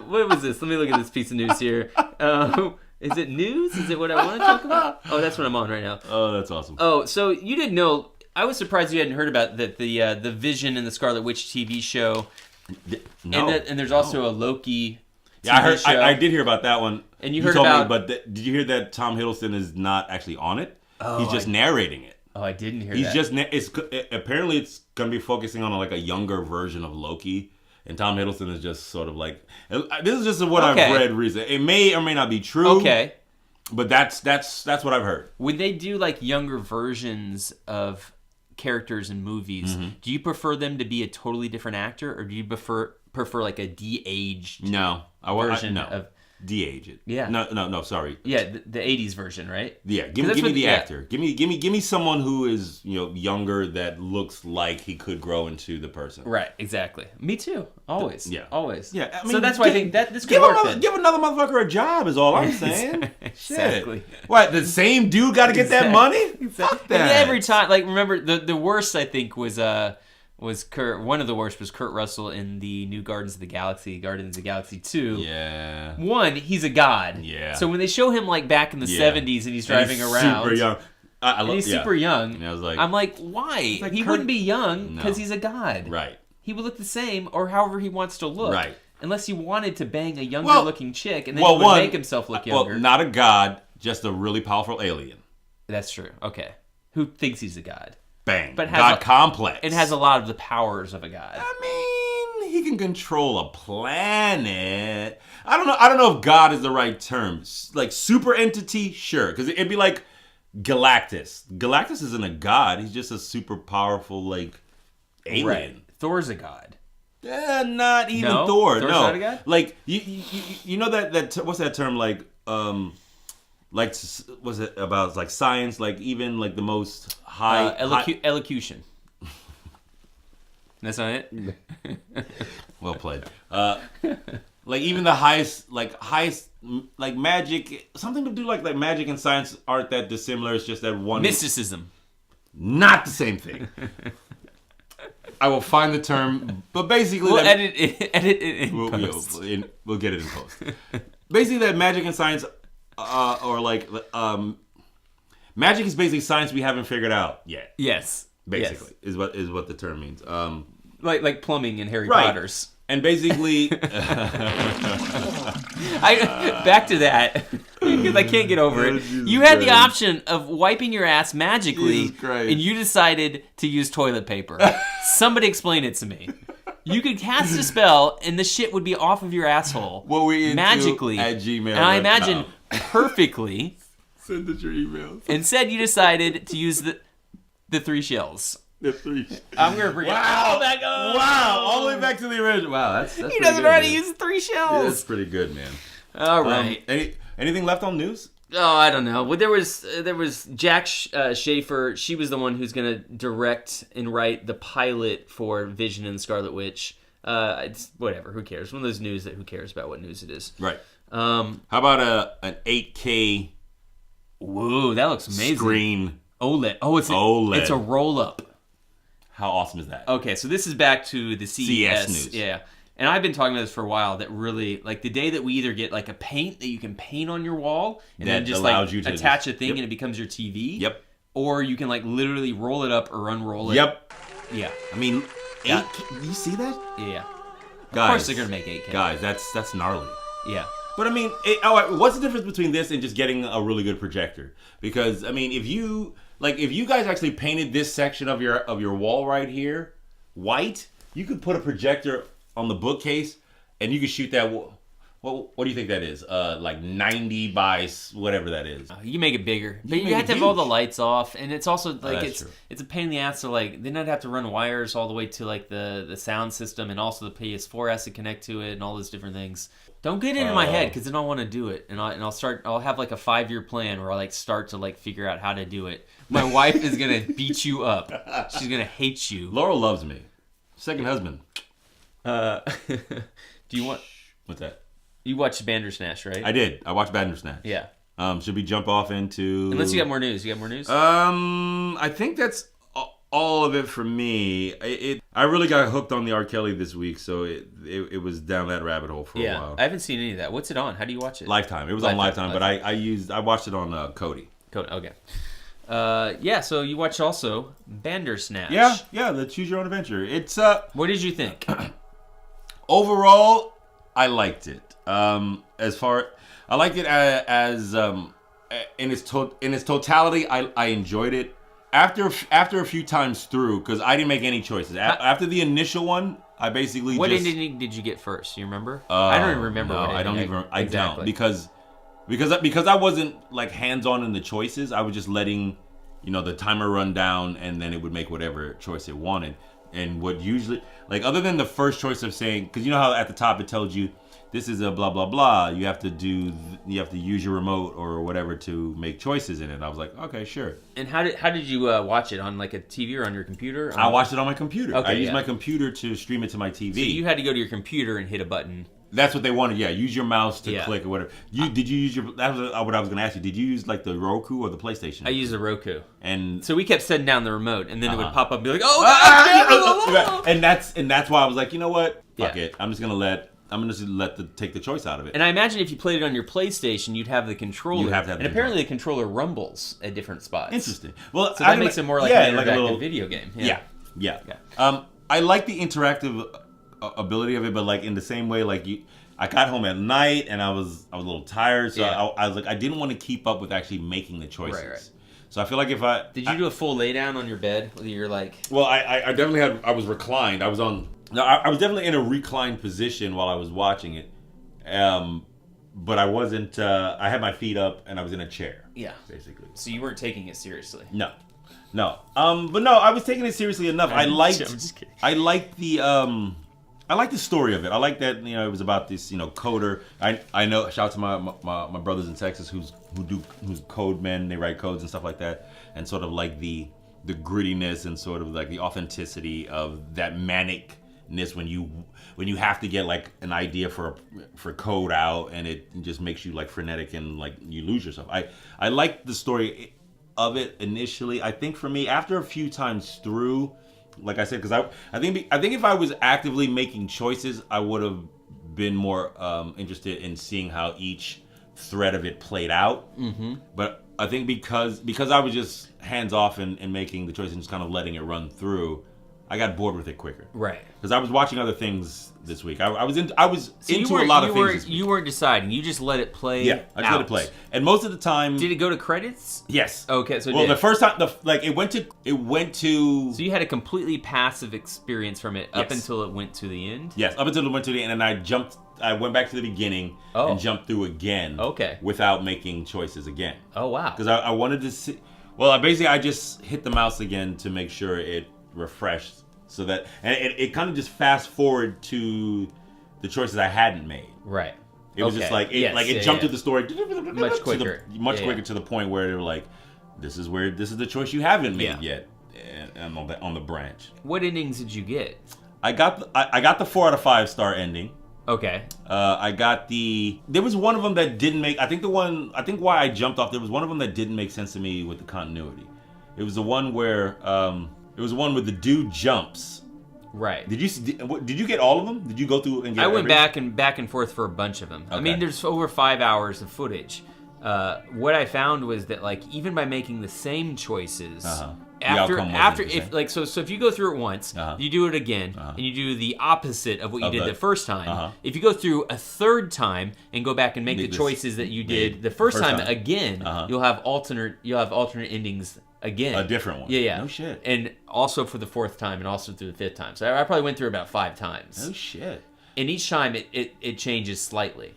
What was this? Let me look at this piece of news here. Is it news? Is it what I want to talk about? Oh, that's what I'm on right now. Oh, that's awesome. Oh, so you didn't know. I was surprised you hadn't heard about that the Vision and the Scarlet Witch TV show. No. And there's also a Loki TV Yeah, I heard. show. I did hear about that one. And you heard told about- me, but did you hear that Tom Hiddleston is not actually on it? Oh, He's just narrating it. Oh, I didn't hear He's that. just apparently it's gonna be focusing on like a younger version of Loki, and Tom Hiddleston is just sort of like this is just what Okay. I've read recently. It may or may not be true. Okay. but that's what I've heard. Would they do like younger versions of characters in movies? Mm-hmm. Do you prefer them to be a totally different actor, or do you prefer like a de-aged No, version no. of? De-age it. Yeah. No. Sorry. Yeah, the 80s version, right? Yeah, 'Cause give that's me what- the yeah. actor. Give me someone who is younger that looks like he could grow into the person. Right, exactly. Me too. Always. Yeah. Always. Yeah, I mean, so that's why I think that this could give work another, then. give another motherfucker a job is all I'm saying. Exactly. Shit. What, the same dude got to get that money? Fuck And that. every time, like, remember the worst I think was Kurt. One of the worst was Kurt Russell in the new Guardians of the Galaxy 2. Yeah. One, he's a god. Yeah. So when they show him like back in the Yeah. 70s and he's driving And he's around, super young. I and love, he's yeah. super young, And I was like, I'm like, why? like He Kurt- wouldn't be young because No. he's a god. Right. He would look the same or however he wants to look. Right. Unless he wanted to bang a younger Well- looking chick and then he would make himself look younger. Well, not a god, just a really powerful alien. That's true. Okay. Who thinks he's a god? Bang. But has god a- complex. It has a lot of the powers of a god. I mean, he can control a planet. I don't know if God is the right term. Like super entity, sure, because it'd be like Galactus. Galactus isn't a god. He's just a super powerful like alien. Right. Thor's a god. Not even No? Thor. Thor's no, not a god? like you know that what's that term like was it about like science, like even like the most high Elocution. That's not it? well played. Like even the highest like magic, something to do like magic and science aren't that dissimilar. It's just that one Mysticism. not the same thing. I will find the term, but basically We'll that- edit it in post. we'll get it in post. Basically, that magic and science, or like magic is basically science we haven't figured out yet. Yes. Basically, is what the term means. Like plumbing in Harry Right. Potter's. And basically, Back to that because I can't get over Oh, it. Jesus You had the Christ. option of wiping your ass magically, Jesus Christ. and you decided to use toilet paper. Somebody explain it to me. You could cast a spell, and the shit would be off of your asshole what we into magically, at gmail. and I imagine perfectly. Send us your emails. Instead, you decided to use the 3 shells. The 3. I'm gonna bring it all back up. Wow! All the way back to the original. Wow, that's He pretty doesn't good, know how to man. use 3 Yeah, shells. that's pretty good, man. All right. Anything left on news? Oh, I don't know. Well, there was Jack Schaefer. She was the one who's gonna direct and write the pilot for Vision and the Scarlet Witch. It's whatever. Who cares? One of those news that who cares about what news it is. Right. How How about an 8K whoa, that looks amazing. screen? OLED. Oh, it's OLED. It's a roll up. How awesome is that? Okay, so this is back to the CES news. Yeah. And I've been talking about this for a while. That really, like, the day that we either get like a paint that you can paint on your wall and That then just allows like you to attach just- a thing yep. and it becomes your TV. Yep. Or you can like literally roll it up or unroll it. Yep. Yeah. I mean, Yeah. 8K. You see that? Yeah. Guys, Of course they're gonna make 8K. Guys, that's gnarly. Yeah. But I mean, what's the difference between this and just getting a really good projector? Because I mean, if you guys actually painted this section of your wall right here white, you could put a projector on the bookcase and you could shoot that. What do you think that is? Like 90 by whatever that is. You can make it bigger, but can you make have it to have all the huge. lights off, and it's also like that's true. it's a pain in the ass to like then I'd have to run wires all the way to like the sound system, and also the PS4 has to connect to it, and all those different things. Don't get it in my head because then I'll want to do it, and I'll have like a 5-year plan where I like start to like figure out how to do it. My wife is gonna beat you up. She's gonna hate you. Laurel loves me. Second husband. Do you want? What's that? You watched Bandersnatch, right? I did. I watched Bandersnatch. Yeah. Should we jump off into? Unless you got more news. You got more news? I think that's all of it for me. I really got hooked on the R. Kelly this week, so it was down that rabbit hole for a while. I haven't seen any of that. What's it on? How do you watch it? Lifetime. It was on Lifetime, but I watched it on Kodi. Okay. So you watched also Bandersnatch. Yeah, the Choose Your Own Adventure. It's What did you think? overall, I liked it. I liked it as in its totality. I enjoyed it. After a few times through, because I didn't make any choices. After the initial one, I basically What just... ending did you get first? You remember? I don't even remember. No, what I don't ending even. I exactly. don't because I wasn't like hands on in the choices. I was just letting the timer run down, and then it would make whatever choice it wanted. And what usually, like, other than the first choice of saying, because you know how at the top it tells you this is a blah blah blah, you have to use your remote or whatever to make choices in it. I was like, okay, sure. And how did you watch it on like a TV or on your computer? I watched it on my computer. Okay, I used yeah. my computer to stream it to my TV. So you had to go to your computer and hit a button. That's what they wanted. Yeah, use your mouse to Yeah. click or whatever. Did you use your? That was what I was going to ask you. Did you use like the Roku or the PlayStation? I used the Roku. And So we kept setting down the remote, and then it would Uh-huh. pop up and be like, "Oh, God, and that's why I was like, you know what? Fuck Yeah. it. I'm just gonna take the choice out of it. And I imagine if you played it on your PlayStation, you'd have the controller. You'd have to have the and apparently the controller rumbles at different spots. Interesting. Well, So that makes it more like an interactive video game. Yeah. I like the interactive ability of it, but like in the same way, like I got home at night and I was a little tired, so Yeah. I was like, I didn't want to keep up with actually making the choices. Right. So I feel like if I Did you do a full lay down on your bed? Where you're like, Well, I definitely I was reclined. I was definitely in a reclined position while I was watching it. But I wasn't, I had my feet up and I was in a chair. yeah. Basically. So you weren't taking it seriously. No. But no, I was taking it seriously enough. I'm just kidding. I liked the story of it. I like that, it was about this, coder. I know, shout out to my brothers in Texas who's code men, they write codes and stuff like that. And sort of like the grittiness and sort of like the authenticity of that manicness when you have to get like an idea for code out and it just makes you like frenetic and like you lose yourself. I like the story of it initially. I think for me, after a few times through, like I said, because I think if I was actively making choices, I would have been more interested in seeing how each thread of it played out. Mm-hmm. But I think because I was just hands off and making the choice and just kind of letting it run through, I got bored with it quicker. Right. Because I was watching other things this week. I was into So a lot of things this week. You weren't deciding. You just let it play. Yeah, I just let it play. And most of the time, Did it go to credits? yes. Okay, so it well, did. the first time, it went to. So you had a completely passive experience from it up Yes. until it went to the end? Yes, up until it went to the end, and I went back to the beginning and jumped through again. Okay. Without making choices again. Oh, wow. Because I wanted to see. Well, I just hit the mouse again to make sure it refreshed, so that and it kind of just fast forward to the choices I hadn't made. Right. It was just like it jumped through the story Much quicker. quicker to the point where they were like, this is the choice you haven't made Yeah. yet, and on the branch. What endings did you get? I got the 4 out of 5 star ending. Okay. There was one of them that didn't make. I think why I jumped off. There was one of them that didn't make sense to me with the continuity. It was the one where the dude jumps. Right. Did you get all of them? Did you go through and get? I went everything? back and forth for a bunch of them. I Okay. mean, there's over 5 hours of footage. What I found was that, like, even by making the same choices Uh-huh. outcome wasn't the same. like so if you go through it once, you do it again, and you do the opposite of what you did the first time. If you go through a third time and go back and make the choices that you did the first time again, you'll have alternate endings again. A different one. Yeah. No shit. And also for the fourth time, and also through the fifth time. So I probably went through about 5 times. No shit. And each time it changes slightly.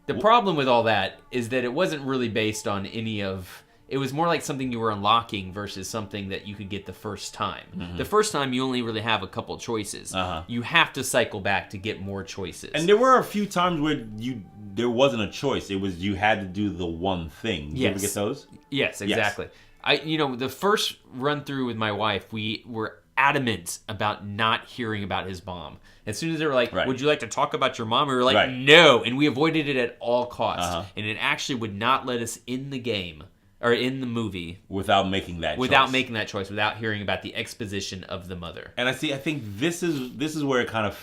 The problem with all that is that it wasn't really based on any of... It was more like something you were unlocking versus something that you could get the first time. The first time, you only really have a couple choices. You have to cycle back to get more choices. And there were a few times where there wasn't a choice. It was you had to do the one thing. Did you ever get those? Yes, exactly. The first run through with my wife, we were adamant about not hearing about his mom. As soon as they were like, would you like to talk about your mom? We were like, no. And we avoided it at all costs. And it actually would not let us in the game, or in the movie. Without making that choice. Without hearing about the exposition of the mother. And I think this is where it kind of...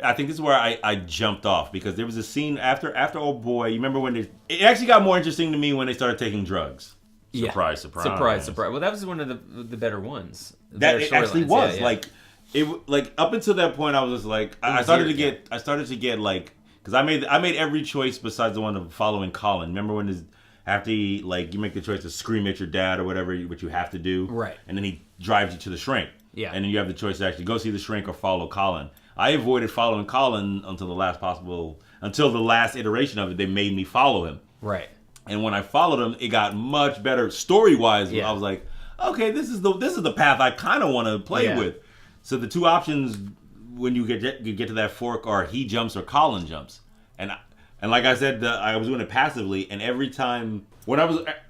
I think this is where I jumped off, because there was a scene after Old Boy. You remember when it actually got more interesting to me when they started taking drugs. Surprise, surprise. Surprise, surprise. Well, that was one of the better ones. That it actually was. Like up until that point, I was just like, I started to get like, because I made every choice besides the one of following Colin. Remember when after you make the choice to scream at your dad or whatever, what you have to do, right? And then he drives you to the shrink, and then you have the choice to actually go see the shrink or follow Colin. I avoided following Colin until the last iteration of it. They made me follow him, right? And when I followed him, it got much better story-wise. I was like, okay, this is the path I kind of want to play with. So the two options when you get to that fork are he jumps or Colin jumps. And like I said, I was doing it passively. And every time when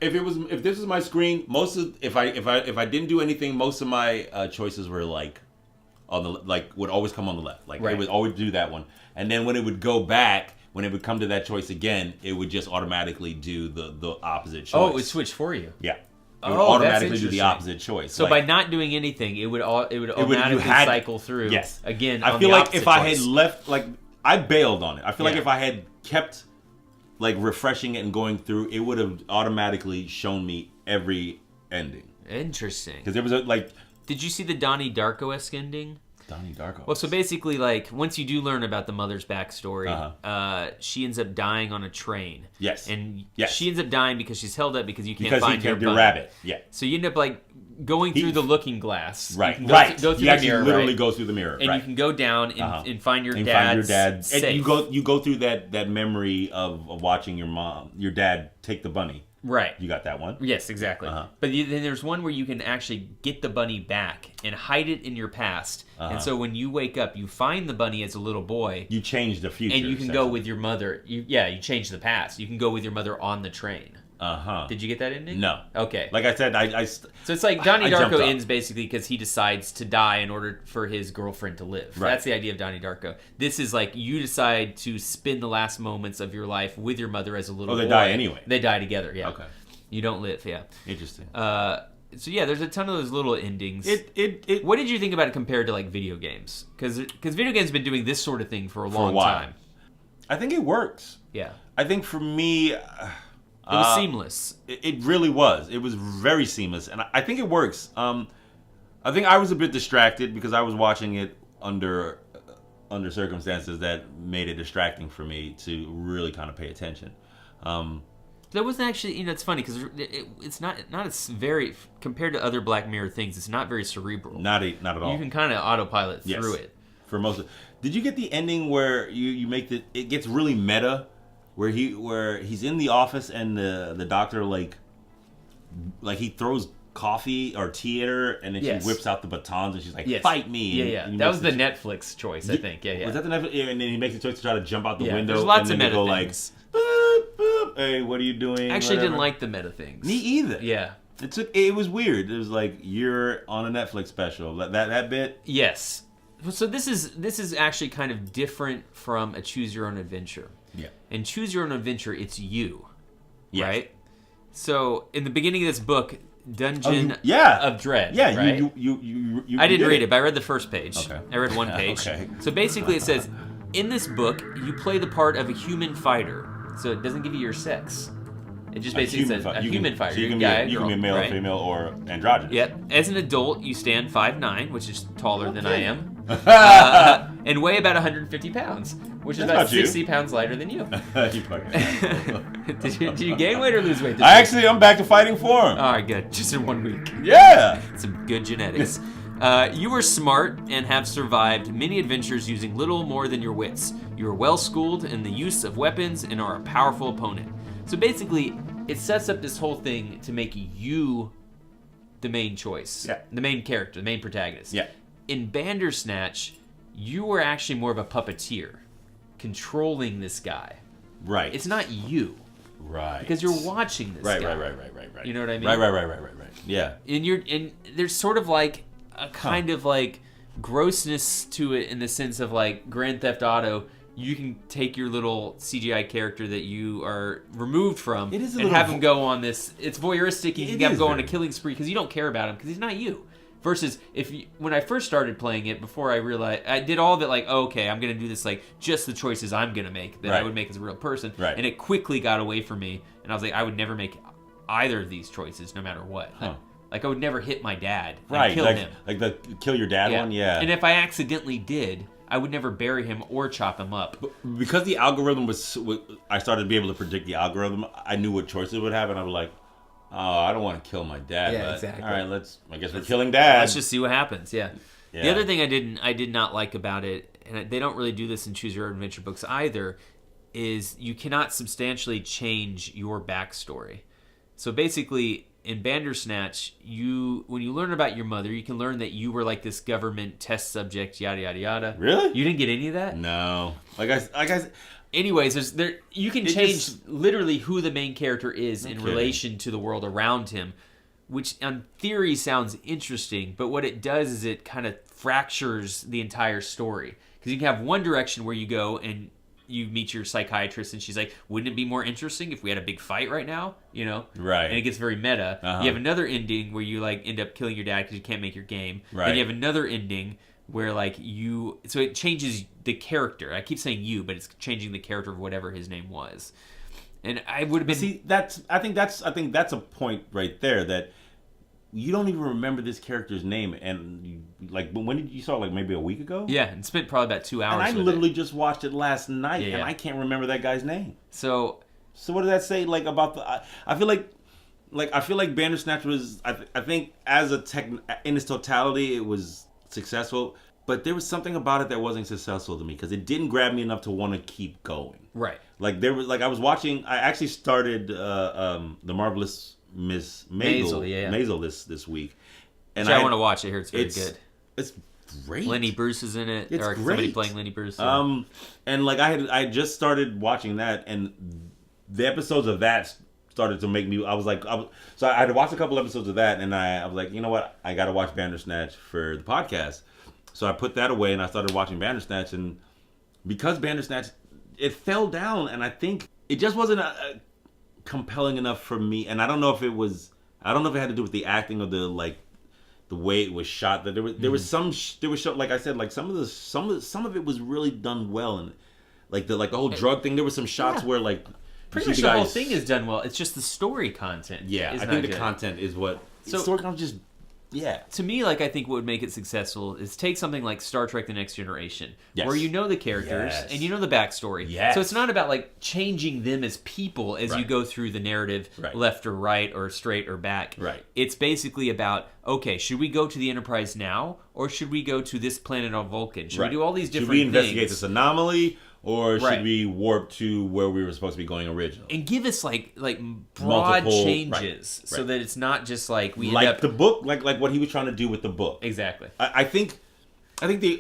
if this was my screen, if I didn't do anything, most of my choices were would always come on the left. It would always do that one. And then when it would go back. When it would come to that choice again, it would just automatically do the opposite choice. Oh, it would switch for you. Yeah. It would automatically do the opposite choice. So by not doing anything, it would automatically cycle through. Yes. Again, I feel like if I had left, I bailed on it. I feel like if I had kept refreshing it and going through, it would have automatically shown me every ending. Interesting. Because there was Did you see the Donnie Darko-esque ending? Donnie Darko. Well, so basically, once you do learn about the mother's backstory, she ends up dying on a train. Yes. And she ends up dying because she's held up because you can't find your rabbit. Yeah. So you end up going through the looking glass. Right. You can go through you the mirror. Literally go through the mirror. And you can go down and find your dad. Safe. And you go through that memory of watching your dad take the bunny. Right. You got that one? Yes, exactly. But then there's one where you can actually get the bunny back and hide it in your past. And so when you wake up, you find the bunny as a little boy. You change the future. And you can go with your mother. You change the past. You can go with your mother on the train. Did you get that ending? No. Okay. Like I said, So it's like Donnie Darko ends basically because he decides to die in order for his girlfriend to live. Right. That's the idea of Donnie Darko. This is you decide to spend the last moments of your life with your mother as a little boy. Oh, they die anyway. They die together, yeah. Okay. You don't live, yeah. Interesting. So yeah, there's a ton of those little endings. What did you think about it compared to video games? Because video games have been doing this sort of thing for a long time. I think it works. Yeah. I think for me... it was seamless. It really was. It was very seamless, and I think it works. I think I was a bit distracted because I was watching it under circumstances that made it distracting for me to really kind of pay attention. That wasn't actually, it's funny because it's not as very, compared to other Black Mirror things, it's not very cerebral. Not at all. You can kind of autopilot through it. For most of, did you get the ending where you make it gets really meta, where he's in the office and the doctor he throws coffee or tea at her and then she whips out the batons and she's like, fight me. Yeah. That was the Netflix choice, I think. Yeah. Was that the Netflix? And then he makes the choice to try to jump out the window. There's lots and of then meta go things. Boop, boop. Hey, what are you doing? I actually didn't like the meta things. Me either. Yeah. It was weird. It was like you're on a Netflix special. That bit. Yes. So this is actually kind of different from a Choose Your Own Adventure. Yeah. In Choose Your Own Adventure, it's you. Yes. Right? So in the beginning of this book, Dungeon of Dread. Yeah, right? you I didn't read it, but I read the first page. Okay. I read one page. Okay. So basically it says, in this book, you play the part of a human fighter. So it doesn't give you your sex. It just A basically says fi- a you human can, fighter. so you You're can a be guy, a, you can be a male, right? female, or androgynous. Yep. As an adult, you stand 5'9", which is taller than I Okay. am, and weigh about 150 pounds, which is That's about not you. 60 pounds lighter than you. You fucking did you gain weight or lose weight? I'm back to fighting form. All right, good. Just in 1 week. Yeah. Some good genetics. You are smart and have survived many adventures using little more than your wits. You are well schooled in the use of weapons and are a powerful opponent. So basically, it sets up this whole thing to make you the main choice. Yeah. The main character, the main protagonist. Yeah. In Bandersnatch, you were actually more of a puppeteer, controlling this guy. Right. It's not you, right. because you're watching this Right. guy. Right. You know what I mean? Right. Yeah. And there's sort of like a kind of like grossness to it in the sense of like Grand Theft Auto. You can take your little CGI character that you are removed from It is a and little have him go on this. It's voyeuristic. You It can have him is go on a very- killing spree because you don't care about him because he's not you. Versus when I first started playing it, before I realized I did all of it like, oh, okay, I'm gonna do this like just the choices I'm gonna make that I Right. would make as a real person, Right. and it quickly got away from me, and I was like, I would never make either of these choices, no matter what. Huh. Like I would never hit my dad and Right. kill like, him. like the kill your dad one. Yeah. And if I accidentally did, I would never bury him or chop him up. Because the algorithm I started to be able to predict the algorithm. I knew what choices it would have, and I was like, oh, I don't want to kill my dad. Yeah, but, exactly. All right, I guess we're killing dad. Let's just see what happens. Yeah. The Yeah. other thing I did not like about it, and they don't really do this in Choose Your Own Adventure books either, is you cannot substantially change your backstory. So basically, in Bandersnatch, when you learn about your mother, you can learn that you were like this government test subject, yada yada yada. Really? You didn't get any of that? No. Like I Anyways, you can It change just- literally who the main character is in Okay. relation to the world around him, which on theory sounds interesting, but what it does is it kind of fractures the entire story. Because you can have one direction where you go and you meet your psychiatrist and she's like, wouldn't it be more interesting if we had a big fight right now? You know? Right. And it gets very meta. Uh-huh. You have another ending where you like end up killing your dad because you can't make your game. Right. Then you have another ending where like so it changes the character. I keep saying you, but it's changing the character of whatever his name was. And I would have been see I think that's a point right there that you don't even remember this character's name, and when did you saw it, like maybe a week ago? yeah, and spent probably about 2 hours. And I with literally it. just watched it last night, Yeah, and yeah. I can't remember that guy's name. So So what does that say like about the? I feel like Bandersnatch was. I think as a in its totality, it was successful. But there was something about it that wasn't successful to me because it didn't grab me enough to want to keep going. right. Like there was I was watching. I actually started the Marvelous Miss Maisel, Maisel, yeah. Maisel this week, and Which I want to watch it. I hear it's very good. It's great. Lenny Bruce is in it, It's or somebody great. playing Lenny Bruce. And like I just started watching that, and the episodes of that started to make me. I had watched a couple episodes of that, and I was like, you know what, I got to watch Bandersnatch for the podcast. So I put that away, and I started watching Bandersnatch, and because Bandersnatch, it fell down, and I think it just wasn't compelling enough for me. And I don't know if it had to do with the acting or the way it was shot. That there was some like I said, like some of it was really done well, and like the whole drug thing. There were some shots Yeah. where like Pretty you much see the whole guys- thing is done well. It's just the story content. Yeah, is I not think the good. content is what. So- So story content just To me, like I think what would make it successful is take something like Star Trek: The Next Generation, Yes. where you know the characters Yes. and you know the backstory. Yes. So it's not about like changing them as people as you Right. go through the narrative, Right. left or right or straight or back. Right. It's basically about, okay, should we go to the Enterprise now or should we go to this planet on Vulcan? Should we do all these different Should we investigate things? this anomaly, or Right. should we warp to where we were supposed to be going originally? And give us like broad Multiple- changes right, so right. that it's not just like we Like end up the book, like what he was trying to do with the book. exactly. I think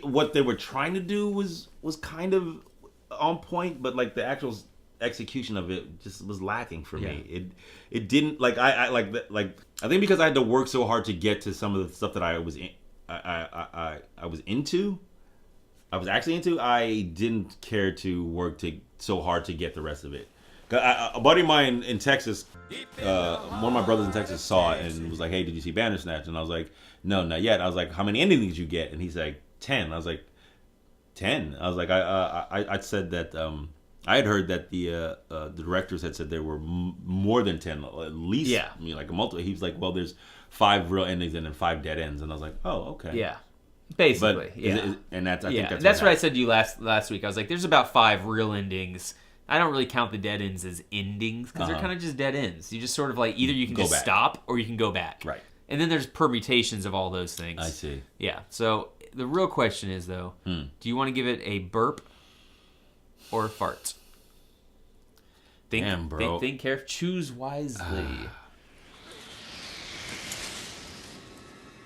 what they were trying to do was kind of on point, but like the actual execution of it just was lacking for me. It didn't like I think because I had to work so hard to get to some of the stuff that I was actually into. I didn't care to work so hard to get the rest of it. A buddy of mine in Texas, one of my brothers in Texas saw it and was like, "Hey, did you see Bandersnatch?" And I was like, "No, not yet." I was like, "How many endings did you get?" And he's like, 10. I was like, 10. I was like, I said that I had heard that the directors had said there were more than 10, at least. Yeah. I mean, like a multiple. He was like, well, there's 5 real endings and then 5 dead ends, and I was like, oh, okay. Yeah. Basically, But yeah. and that's I yeah, think that's what what I said to you last week. I was like, there's about 5 real endings. I don't really count the dead ends as endings because they're kind of just dead ends. You just sort of like either you can Go just back. stop or you can go back. Right. And then there's permutations of all those things. I see. Yeah. So the real question is though, do you want to give it a burp or a fart? Think, Damn, bro. Think carefully. Choose wisely.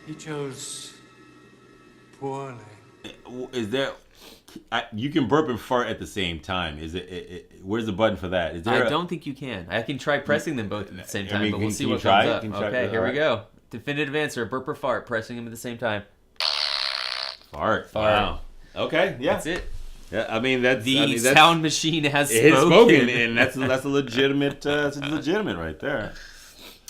He chose poorly. Is there? You can burp and fart at the same time. Is it where's the button for that? Is there? I don't think you can. I can try pressing them both at the same time, I mean, but we'll can see you what try comes it? up. Can you try Okay, it? here we Alright. go. Definitive answer: burp or fart, pressing them at the same time. Fart. Wow. Okay. Yeah. That's it. Yeah. I mean that's The sound machine has It's spoken. spoken, and that's a legitimate. That's legitimate right there.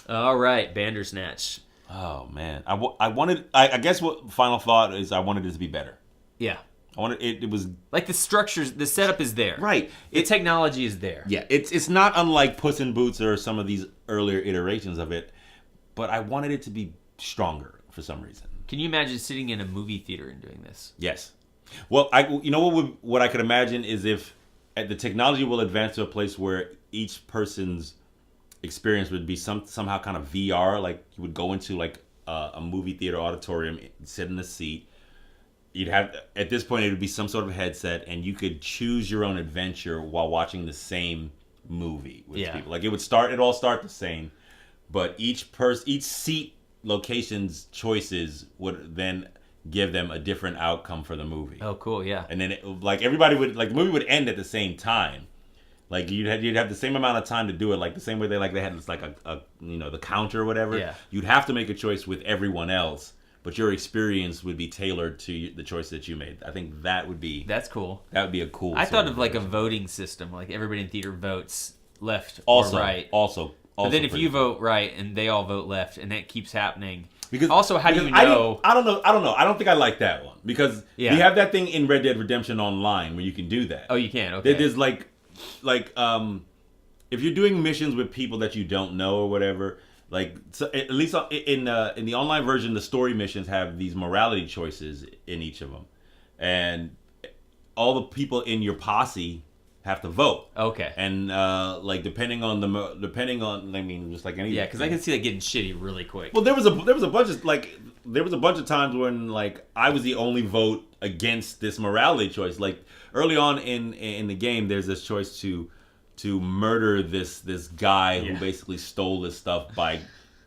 All right, Bandersnatch. Oh man, I wanted. I guess what final thought is I wanted it to be better. Yeah, I wanted it was like the structures, the setup is there. right. The technology is there. Yeah, it's not unlike Puss in Boots or some of these earlier iterations of it, but I wanted it to be stronger for some reason. Can you imagine sitting in a movie theater and doing this? Yes. Well, what I could imagine is if the technology will advance to a place where each person's experience would be somehow kind of VR, like you would go into like a movie theater auditorium, sit in a seat. You'd have at this point it would be some sort of headset, and you could choose your own adventure while watching the same movie with people. Like it'd all start the same, but each seat location's choices would then give them a different outcome for the movie. Oh, cool. Yeah. And then everybody would the movie would end at the same time. Like you'd have the same amount of time to do it, like the same way they had this like a the counter or whatever. Yeah. You'd have to make a choice with everyone else, but your experience would be tailored to the choice that you made. I think that's cool. That would be a cool. I sort thought of like a voting system, like everybody in theater votes left also or right. Also, But then if pretty you cool. vote right and they all vote left, and that keeps happening. Because also, how do you I know? don't know. I don't think I like that one because Yeah. you have that thing in Red Dead Redemption Online where you can do that. Oh, you can. Okay. There's like if you're doing missions with people that you don't know or whatever, like so at least in the online version, the story missions have these morality choices in each of them, and all the people in your posse have to vote. Okay. And like depending on I mean just like any Yeah, because I can see that getting shitty really quick. well, there was a bunch of times when like I was the only vote against this morality choice. Like early on in the game, there's this choice to murder this guy who basically stole this stuff by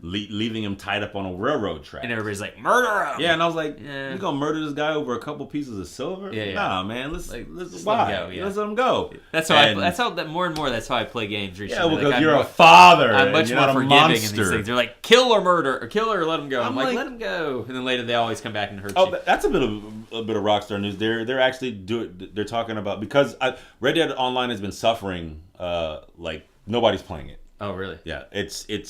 leaving him tied up on a railroad track. And everybody's like, murder him! Yeah, and I was like, Yeah. you gonna murder this guy over a couple pieces of silver? Yeah, yeah. Nah, man, let's just why? let him go, yeah. Let's let him go. That's how more and more that's how I play games recently. Yeah, because Like, you're I'm a father. I'm and much you're more not a forgiving in monster. these things. They're like, kill or murder, or kill or let him go. I'm like, like- let him go. And then later they always come back and hurt Oh, you. that's a bit of Rockstar news. They're actually they're talking about because Red Dead Online has been suffering. Like nobody's playing it. Oh, really? Yeah, it's kind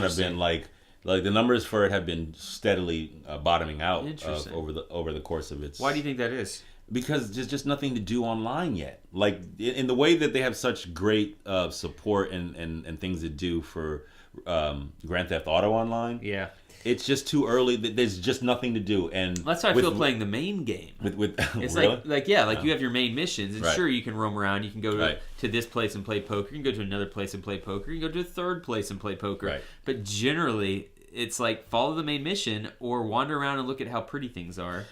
of Interesting. been like the numbers for it have been steadily bottoming out Interesting. over the course of its. Why do you think that is? Because there's just nothing to do online yet. Like in the way that they have such great support and things to do for Grand Theft Auto Online. Yeah. It's just too early. There's just nothing to do, and That's how I feel playing the main game. With It's really? like you have your main missions, and Right. sure you can roam around. You can go Right. to this place and play poker. You can go to another place and play poker. You can go to a third place and play poker. Right. But generally, it's like follow the main mission or wander around and look at how pretty things are,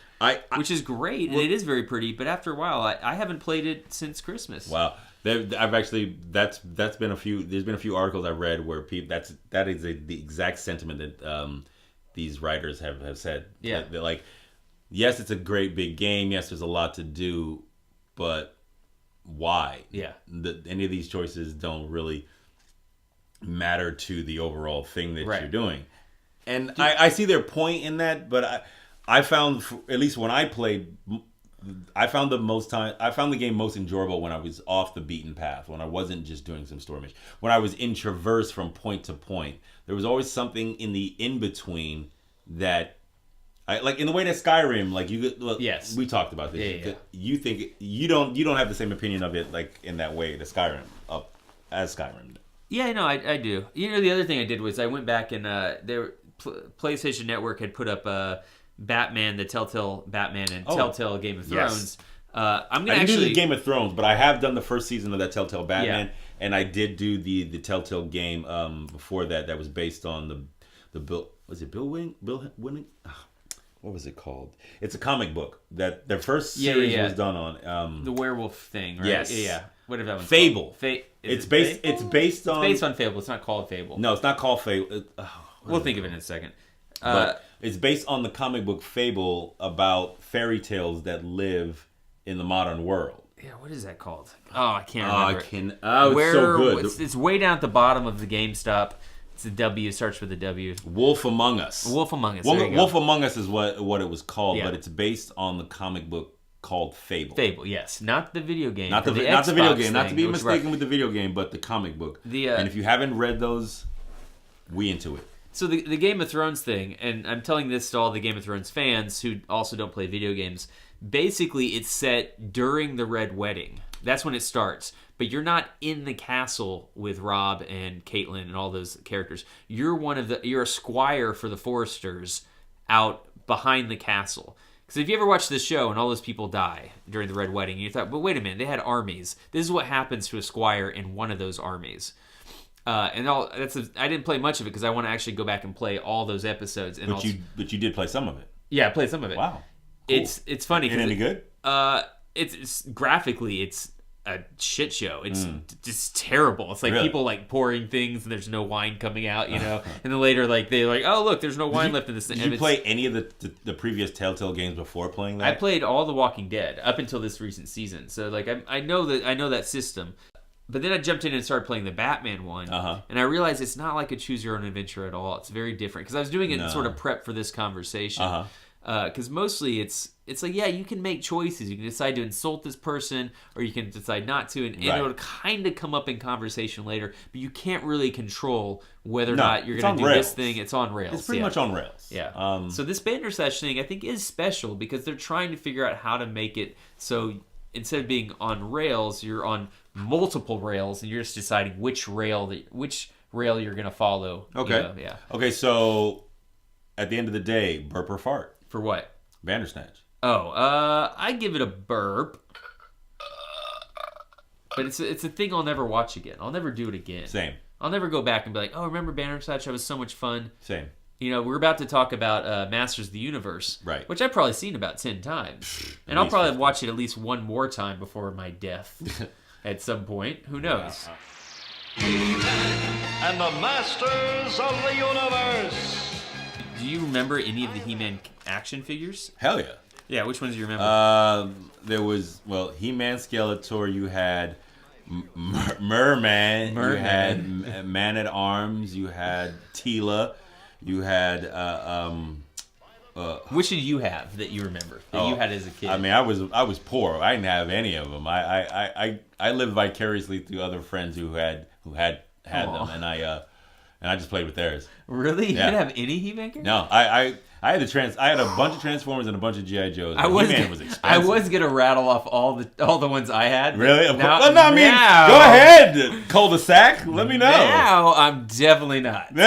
which is great, and it is very pretty. But after a while, I haven't played it since Christmas. Wow. I've actually that's been a few. There's been a few articles I've read where that is the exact sentiment that these writers have said. Yeah. They're like, yes, it's a great big game. Yes, there's a lot to do, but why? Yeah. Any of these choices don't really matter to the overall thing that Right. you're doing. And I see their point in that, but I found, at least when I played, I found the game most enjoyable when I was off the beaten path, when I wasn't just doing some story mission. When I was in traverse from point to point, there was always something in the in-between that Like in the way that Skyrim, like Yes. we talked about this. Yeah. You think you don't have the same opinion of it like in that way, the Skyrim as Skyrim. Yeah, no, I do. You know, the other thing I did was I went back and PlayStation Network had put up Batman, the Telltale Batman, and Telltale Game of Thrones. Yes. I'm gonna I didn't actually do the Game of Thrones, but I have done the first season of that Telltale Batman, Yeah. and I did do the Telltale game before that. That was based on the Bill. Was it Bill Winning? What was it called? It's a comic book that their first series was done on. the werewolf thing, right? Yes. Yeah. Whatever that one's Fable. called. It's based on. It's based on Fable. It's not called Fable. No, it's not called Fable. We'll think of it in a second. But it's based on the comic book Fable about fairy tales that live in the modern world. Yeah, what is that called? Oh, I can't remember. It's so good. It's way down at the bottom of the GameStop. It's a W. Starts with a W. Wolf Among Us. Wolf Among Us. There you go. Wolf Among Us is what it was called, Yeah. but it's based on the comic book called Fable. Fable, yes, not the video game. Not the Xbox video game. Not to thing, be which- mistaken with the video game, but the comic book. And if you haven't read those, we into it. So the Game of Thrones thing, and I'm telling this to all the Game of Thrones fans who also don't play video games. Basically, it's set during the Red Wedding. That's when it starts. But you're not in the castle with Rob and Caitlyn and all those characters. You're a squire for the Foresters out behind the castle. Because if you ever watch this show and all those people die during the Red Wedding, you thought, but wait a minute, they had armies. This is what happens to a squire in one of those armies. I didn't play much of it because I want to actually go back and play all those episodes. And But you did play some of it. Yeah, I played some of it. Wow. Cool. It's funny. Ain't any good? It's graphically it's a shit show. It's just terrible. It's like people like pouring things and there's no wine coming out, you know. And then later, like they're like, oh look, there's no wine left in this thing. Did you play any of the previous Telltale games before playing that? I played all The Walking Dead up until this recent season. So like I know that system. But then I jumped in and started playing the Batman one, and I realized it's not like a choose your own adventure at all. It's very different because I was doing it in sort of prep for this conversation. Because mostly it's like, yeah, you can make choices. You can decide to insult this person, or you can decide not to, and it'll kind of come up in conversation later. But you can't really control whether or not you're going to do this thing. It's on rails. It's pretty much on rails. Yeah. So this Bandersnatch thing, I think, is special because they're trying to figure out how to make it so instead of being on rails, you're on multiple rails, and you're just deciding which rail you're going to follow. Okay. You know? Yeah. Okay, so at the end of the day, burp or fart? For what? Bandersnatch. Oh, I give it a burp. But it's a thing I'll never watch again. I'll never do it again. Same. I'll never go back and be like, oh, remember Bandersnatch? That was so much fun. Same. You know, we're about to talk about Masters of the Universe. Right. Which I've probably seen about 10 times. And I'll probably watch it at least one more time before my death at some point. Who knows? And the Masters of the Universe. Do you remember any of the He-Man action figures? Hell yeah. Yeah, which ones do you remember? There was, He-Man, Skeletor, you had Merman, you had Man-at-Arms, you had Teela, you had... which did you have that you remember, that you had as a kid? I mean, I was poor. I didn't have any of them. I lived vicariously through other friends who had them, and I just played with theirs. Really? You Yeah. didn't have any He-Man characters? No, I had a bunch of Transformers and a bunch of G.I. Joes. He-Man was expensive. I was gonna rattle off all the ones I had. Really? Of Now, course. No, I mean, now- go ahead, cul-de-sac. Let me know. Now I'm definitely not. No,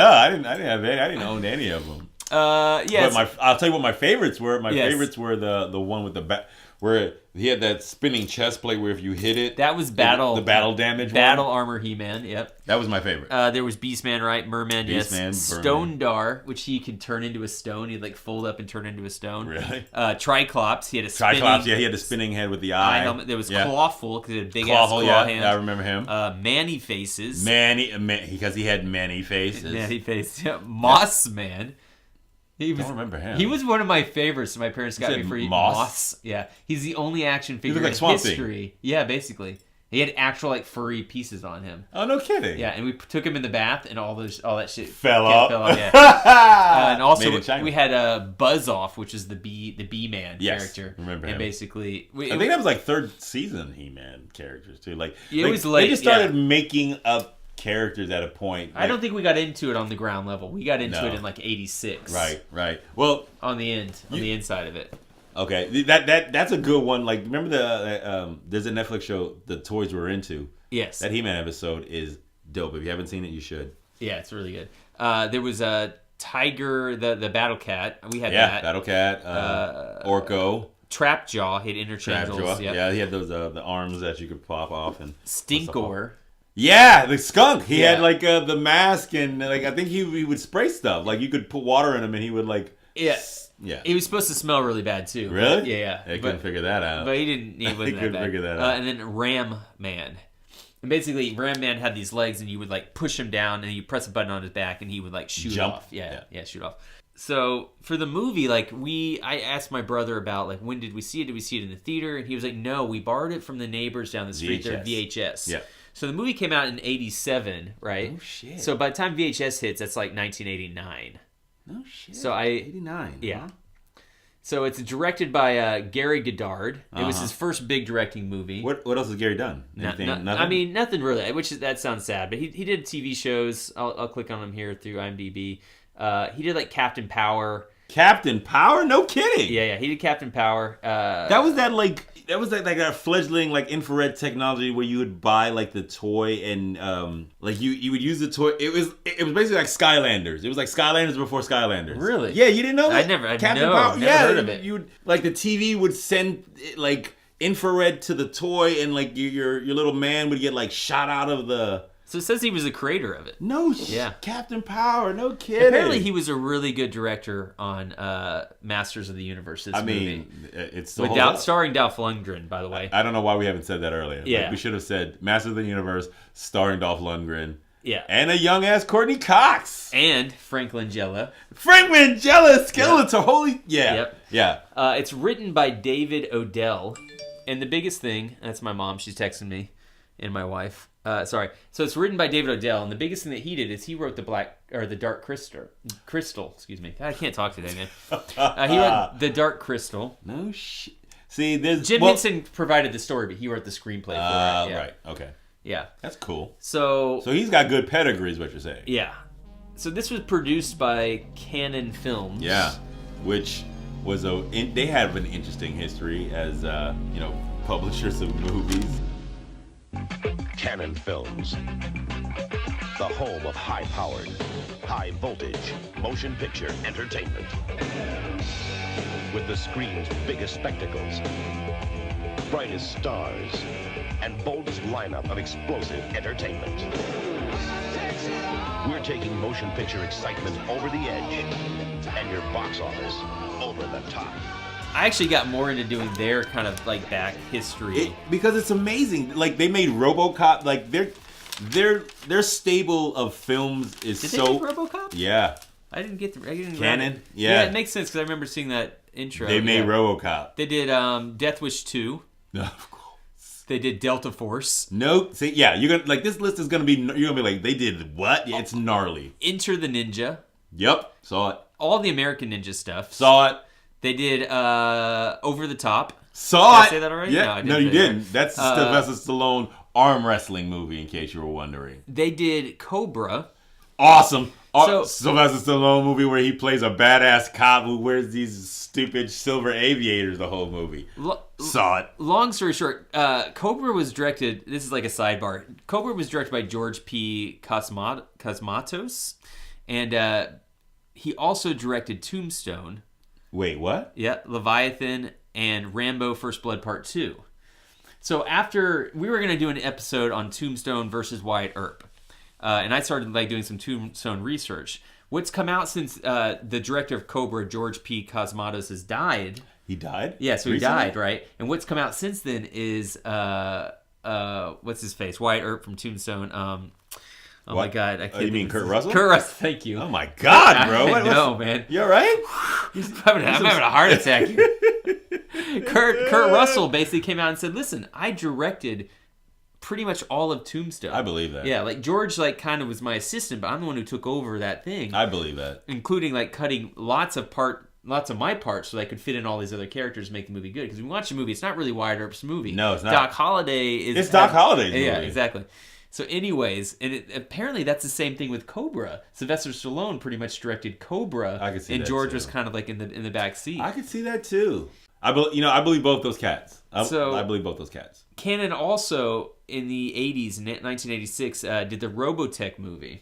I didn't have any. I didn't own any of them. Yes. But I'll tell you what my favorites were. My Yes. favorites were the one with the where he had that spinning chest plate where if you hit it, That was battle. the battle damage. Battle one. armor He-Man. Yep. That was my favorite. There was Beastman, right? Merman, yes. Beastman, Stone Dar, which he could turn into a stone. He'd like fold up and turn into a stone. Really? Triclops. He had a spinning Triclops, yeah, he had the spinning head with the eye. helmet. There was yeah. Clawful because he had a big ass claw Clawful, hand. yeah, I remember him. Manny Faces. Because he had many faces. Manny Face. Yeah. Moss Man. He was, don't remember him. He was one of my favorites. My parents got said me for Moss? Yeah, he's the only action figure looked like in Swamp Thing. history. Yeah, basically, he had actual like furry pieces on him. Oh, no kidding. Yeah, and we took him in the bath, and all that shit Fell off. Yeah. And also Made in China. we had Buzz Off, which is the bee man Yes, character. remember and him. basically, I think that was like third season He-Man characters too. Like Yeah, it was late, They just started making up characters at a point. I don't think we got into it on the ground level. We got into No. it in like 86. Right. Well, On the inside of it. okay, that's a good one. Like, remember there's a Netflix show, The Toys We're Into. Yes. That He-Man episode is dope. If you haven't seen it, you should. Yeah, it's really good. There was a Tiger, the Battle Cat. We had Yeah, that. Battle Cat, Orko, Trap Jaw. He had interchangeables. Trapjaw. Yep. Yeah, he had those the arms that you could pop off and Stinkor. Yeah, the skunk. He Yeah. had like the mask and like I think he would spray stuff. Like you could put water in him and he would like. Yeah. Yeah. He was supposed to smell really bad too. Really? But, yeah. They couldn't figure that out. But he didn't. He wasn't couldn't that bad. figure that out. And then Ram Man. And basically, Ram Man had these legs, and you would like push him down, and you press a button on his back, and he would like shoot Jump. off. Yeah, shoot off. So for the movie, like I asked my brother about like when did we see it? Did we see it in the theater? And he was like, no, we borrowed it from the neighbors down the street. They're VHS. Yeah. So the movie came out in '87, right? Oh shit. So by the time VHS hits, that's like 1989. No shit. So 89. Yeah. Huh? So it's directed by Gary Goddard. It was his first big directing movie. What else has Gary done? Anything? Nothing? Nothing? I mean, nothing really. That sounds sad, but he did TV shows. I'll click on him here through IMDb. He did like Captain Power. Captain Power? No kidding. Yeah, he did Captain Power. That was that fledgling like infrared technology where you would buy like the toy and like you would use the toy. It was basically like Skylanders. It was like Skylanders before Skylanders. Really? Yeah, you didn't know that? I Captain no, Power. never Yeah, heard of it. You would like the TV would send like infrared to the toy and like your little man would get like shot out of the. So it says he was the creator of it. Yeah. Captain Power. No kidding. Apparently, he was a really good director on Masters of the Universe. This movie. It's the starring Dolph Lundgren, by the way. I don't know why we haven't said that earlier. Yeah. Like, we should have said Masters of the Universe starring Dolph Lundgren. Yeah. And a young ass Courtney Cox. And Frank Langella. Frank Langella, Skeletor. Holy. Yeah. Yep. Yeah. It's written by David Odell. And the biggest thing, that's my mom, she's texting me, and my wife. So it's written by David Odell, and the biggest thing that he did is he wrote the Dark Crystal. Excuse me, I can't talk today, man. He wrote the Dark Crystal. No shit. See, there's Jim Henson provided the story, but he wrote the screenplay for it. Yeah. Right. Okay. Yeah. That's cool. So he's got good pedigree, is what you're saying. Yeah. So this was produced by Cannon Films. Yeah. Which was they have an interesting history as publishers of movies. Cannon Films, the home of high-powered, high-voltage motion picture entertainment. With the screen's biggest spectacles, brightest stars, and boldest lineup of explosive entertainment. We're taking motion picture excitement over the edge and your box office over the top. I actually got more into doing their kind of like back history because it's amazing. Like they made RoboCop. Like their stable of films is Did so. they make RoboCop? Yeah. I didn't get the Canon. Yeah, it makes sense because I remember seeing that intro. They made RoboCop. They did Death Wish 2. Of course. They did Delta Force. No, see, yeah, you're gonna like this list is gonna be. You're gonna be like, they did what? Yeah, it's gnarly. Enter the Ninja. Yep, saw it. All the American Ninja stuff. Saw it. They did Over the Top. Saw it. Did I say that already? Yeah. No, you didn't. That's Sylvester Stallone arm wrestling movie, in case you were wondering. They did Cobra. Awesome. So, Sylvester Stallone movie where he plays a badass cop who wears these stupid silver aviators the whole movie. Saw it. Long story short, Cobra was directed, this is like a sidebar. Cobra was directed by George P. Cosmatos. And he also directed Tombstone. Wait, what? Yeah, Leviathan and Rambo First Blood Part 2. So after, we were going to do an episode on Tombstone versus Wyatt Earp. And I started like doing some Tombstone research. What's come out since the director of Cobra, George P. Cosmatos, has died. He died? Yeah, so he Recently? died, right? And what's come out since then is, what's his face? Wyatt Earp from Tombstone. Oh my God! I can't. You mean Kurt Russell? Kurt Russell, thank you. Oh my God, bro! I know, man. You all right? I'm having a heart attack here. Kurt Russell basically came out and said, "Listen, I directed pretty much all of Tombstone." I believe that. Yeah, like George, like kind of was my assistant, but I'm the one who took over that thing. I believe that, including like cutting lots of my parts so that I could fit in all these other characters to make the movie good. Because when we watch the movie, it's not really Wyatt Earp's movie. No, it's not. Doc Holliday is. It's Doc Holliday's movie. Yeah, exactly. So, anyways, and apparently that's the same thing with Cobra. Sylvester Stallone pretty much directed Cobra, I could see and that, George too. was kind of like in the back seat. I could see that too. I believe both those cats. I believe both those cats. Cannon also in the 80s, in 1986, did the Robotech movie.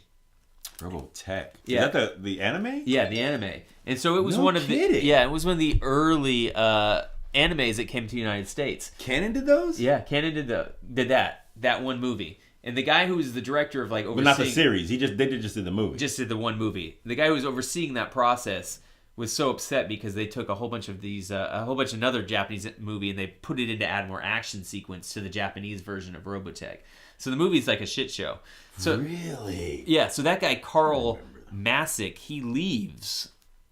Robotech. Yeah. Is that the anime? Yeah, the anime. And so it was No one of kidding. it was one of the early animes that came to the United States. Cannon did those? Yeah, Cannon did that one movie. And the guy who was the director of like overseeing, But not the series. They just did the movie. just did the one movie. The guy who was overseeing that process was so upset because they took a whole bunch of these, another Japanese movie, and they put it in to add more action sequence to the Japanese version of Robotech. So the movie's like a shit show. So Really? yeah, so that guy Carl Masick, he leaves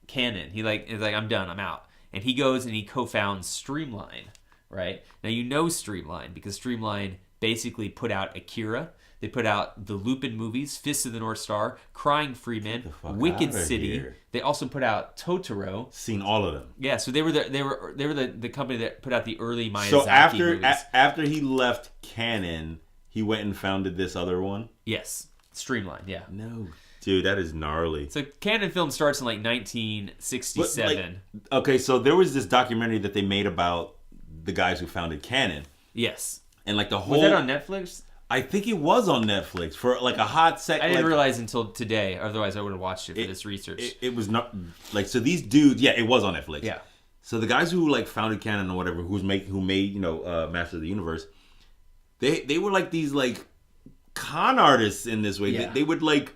Canon. He's like, I'm done, I'm out, and he goes and he co-founds Streamline. Right now, you know Streamline because Streamline basically put out Akira. They put out the Lupin movies, Fist of the North Star, Crying Freeman, Wicked outta City. here. They also put out Totoro. Seen all of them. Yeah, so they were the company that put out the early Miyazaki So after movies. after he left Canon, he went and founded this other one. Yes, Streamline. Yeah. No, dude, that is gnarly. So Canon Film starts in like 1967. Okay, so there was this documentary that they made about the guys who founded Canon, Yes. and like the whole. Was that on Netflix? I think it was on Netflix for like a hot sec. I didn't like, realize until today. Otherwise, I would have watched it for this research. It was not like so. These dudes, yeah, it was on Netflix. Yeah. So the guys who like founded Canon or whatever, who made Master of the Universe, they were like these like con artists in this way. Yeah. They would like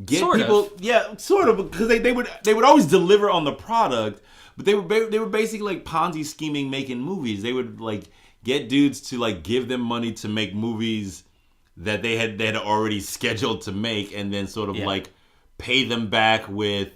get Sort people, of. yeah, sort of, because they would always deliver on the product, but they were basically like Ponzi scheming, making movies. They would like get dudes to like give them money to make movies that they had already scheduled to make, and then sort of like pay them back with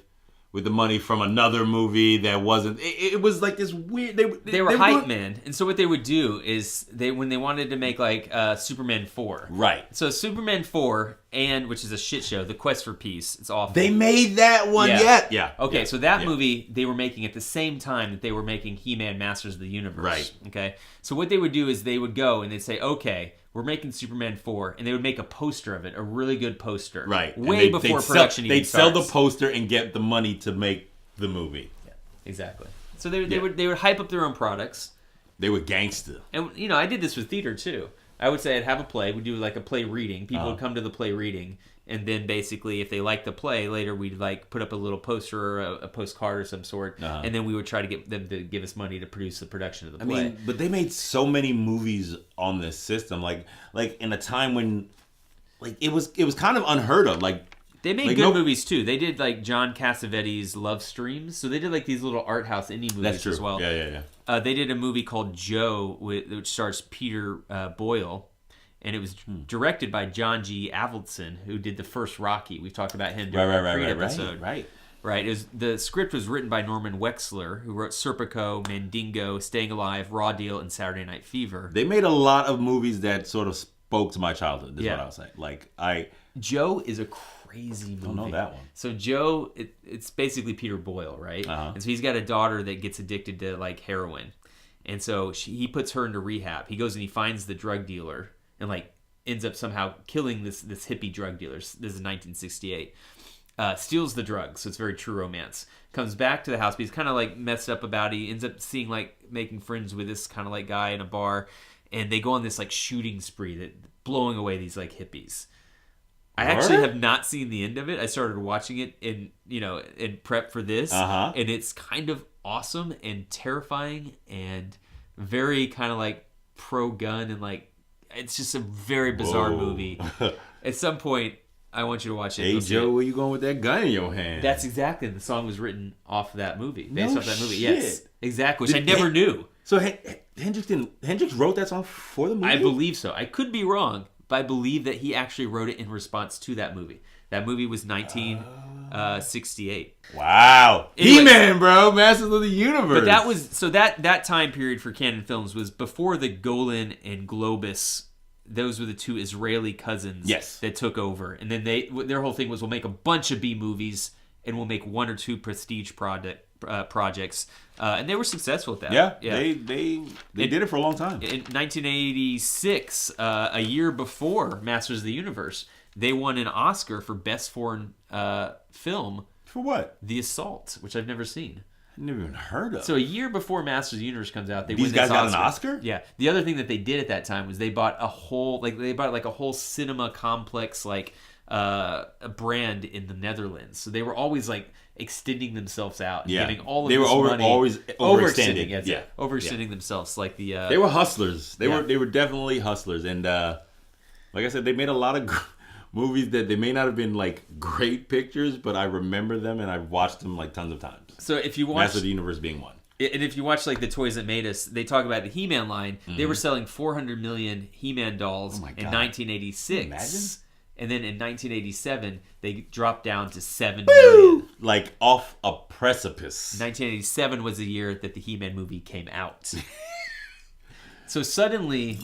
the money from another movie that wasn't. It was like this weird. They were hype men, and so what they would do is when they wanted to make like Superman 4, right? So Superman 4, and which is a shit show, The Quest for Peace. It's awful. They made that one yet? Yeah. Okay, so that movie they were making at the same time that they were making He-Man Masters of the Universe. Right. Okay, so what they would do is they would go and they'd say, okay, we're making Superman 4, and they would make a poster of it, a really good poster. Right. Way before production even They'd sell the starts. poster and get the money to make the movie. Yeah, exactly. So they would hype up their own products. They were gangster. And I did this with theater too. I would say I'd have a play. We'd do like a play reading. People would come to the play reading, and then basically, if they liked the play, later we'd like put up a little poster or a postcard or some sort, and then we would try to get them to give us money to produce the production of the play. I mean, but they made so many movies on this system, like in a time when, like it was kind of unheard of. Like they made good movies too. They did like John Cassavetes' Love Streams, so they did like these little art house indie movies That's true. as well. Yeah. They did a movie called Joe, which stars Peter Boyle, and it was directed by John G. Avildsen, who did the first Rocky. We've talked about him during our Creed episode. Right. The script was written by Norman Wexler, who wrote Serpico, Mandingo, Staying Alive, Raw Deal, and Saturday Night Fever. They made a lot of movies that sort of spoke to my childhood. Is what I'll say. Joe is a crazy movie. Don't know that one. So Joe, it's basically Peter Boyle, right? And so he's got a daughter that gets addicted to like heroin, and so he puts her into rehab. He goes and he finds the drug dealer and like ends up somehow killing this hippie drug dealer. This is 1968. Steals the drugs, so it's very true romance. Comes back to the house, but he's kind of like messed up about it. He ends up making friends with this kind of like guy in a bar, and they go on this like shooting spree that blowing away these like hippies. I actually have not seen the end of it. I started watching it in prep for this, and it's kind of awesome and terrifying and very kind of like pro-gun, and like it's just a very bizarre movie. At some point, I want you to watch it. Hey Joe, where you going with that gun in your hand? That's exactly. The song was written off of that movie, based No off that movie. shit. Yes, exactly. Which I never knew. So Hendrix wrote that song for the movie? I believe so. I could be wrong, but I believe that he actually wrote it in response to that movie. That movie was 1968. Wow. Anyways, He-Man, bro. Masters of the Universe. But that was that time period for Canon Films was before the Golan and Globus. Those were the two Israeli cousins that took over. And then their whole thing was, we'll make a bunch of B movies and we'll make one or two prestige projects, and they were successful with that. Yeah. They did it for a long time. In 1986, a year before Masters of the Universe, they won an Oscar for Best Foreign Film. For what? The Assault, which I've never seen. I never even heard of. So a year before Masters of the Universe comes out, they These win guys this got an Oscar? Yeah. The other thing that they did at that time was they bought a whole cinema complex a brand in the Netherlands. So they were always like extending themselves out, and giving all of they were this money. always overextending. Yeah, overextending themselves like the. They were hustlers. They yeah. were definitely hustlers, and like I said, they made a lot of movies that they may not have been like great pictures, but I remember them and I've watched them like tons of times. So if you watch Master of the Universe being one. And if you watch like the Toys That Made Us, they talk about the He-Man line. They were selling 400 million He-Man dolls in 1986. Imagine. And then in 1987, they dropped down to 7 million. Like off a precipice. 1987 was the year that the He-Man movie came out. So suddenly,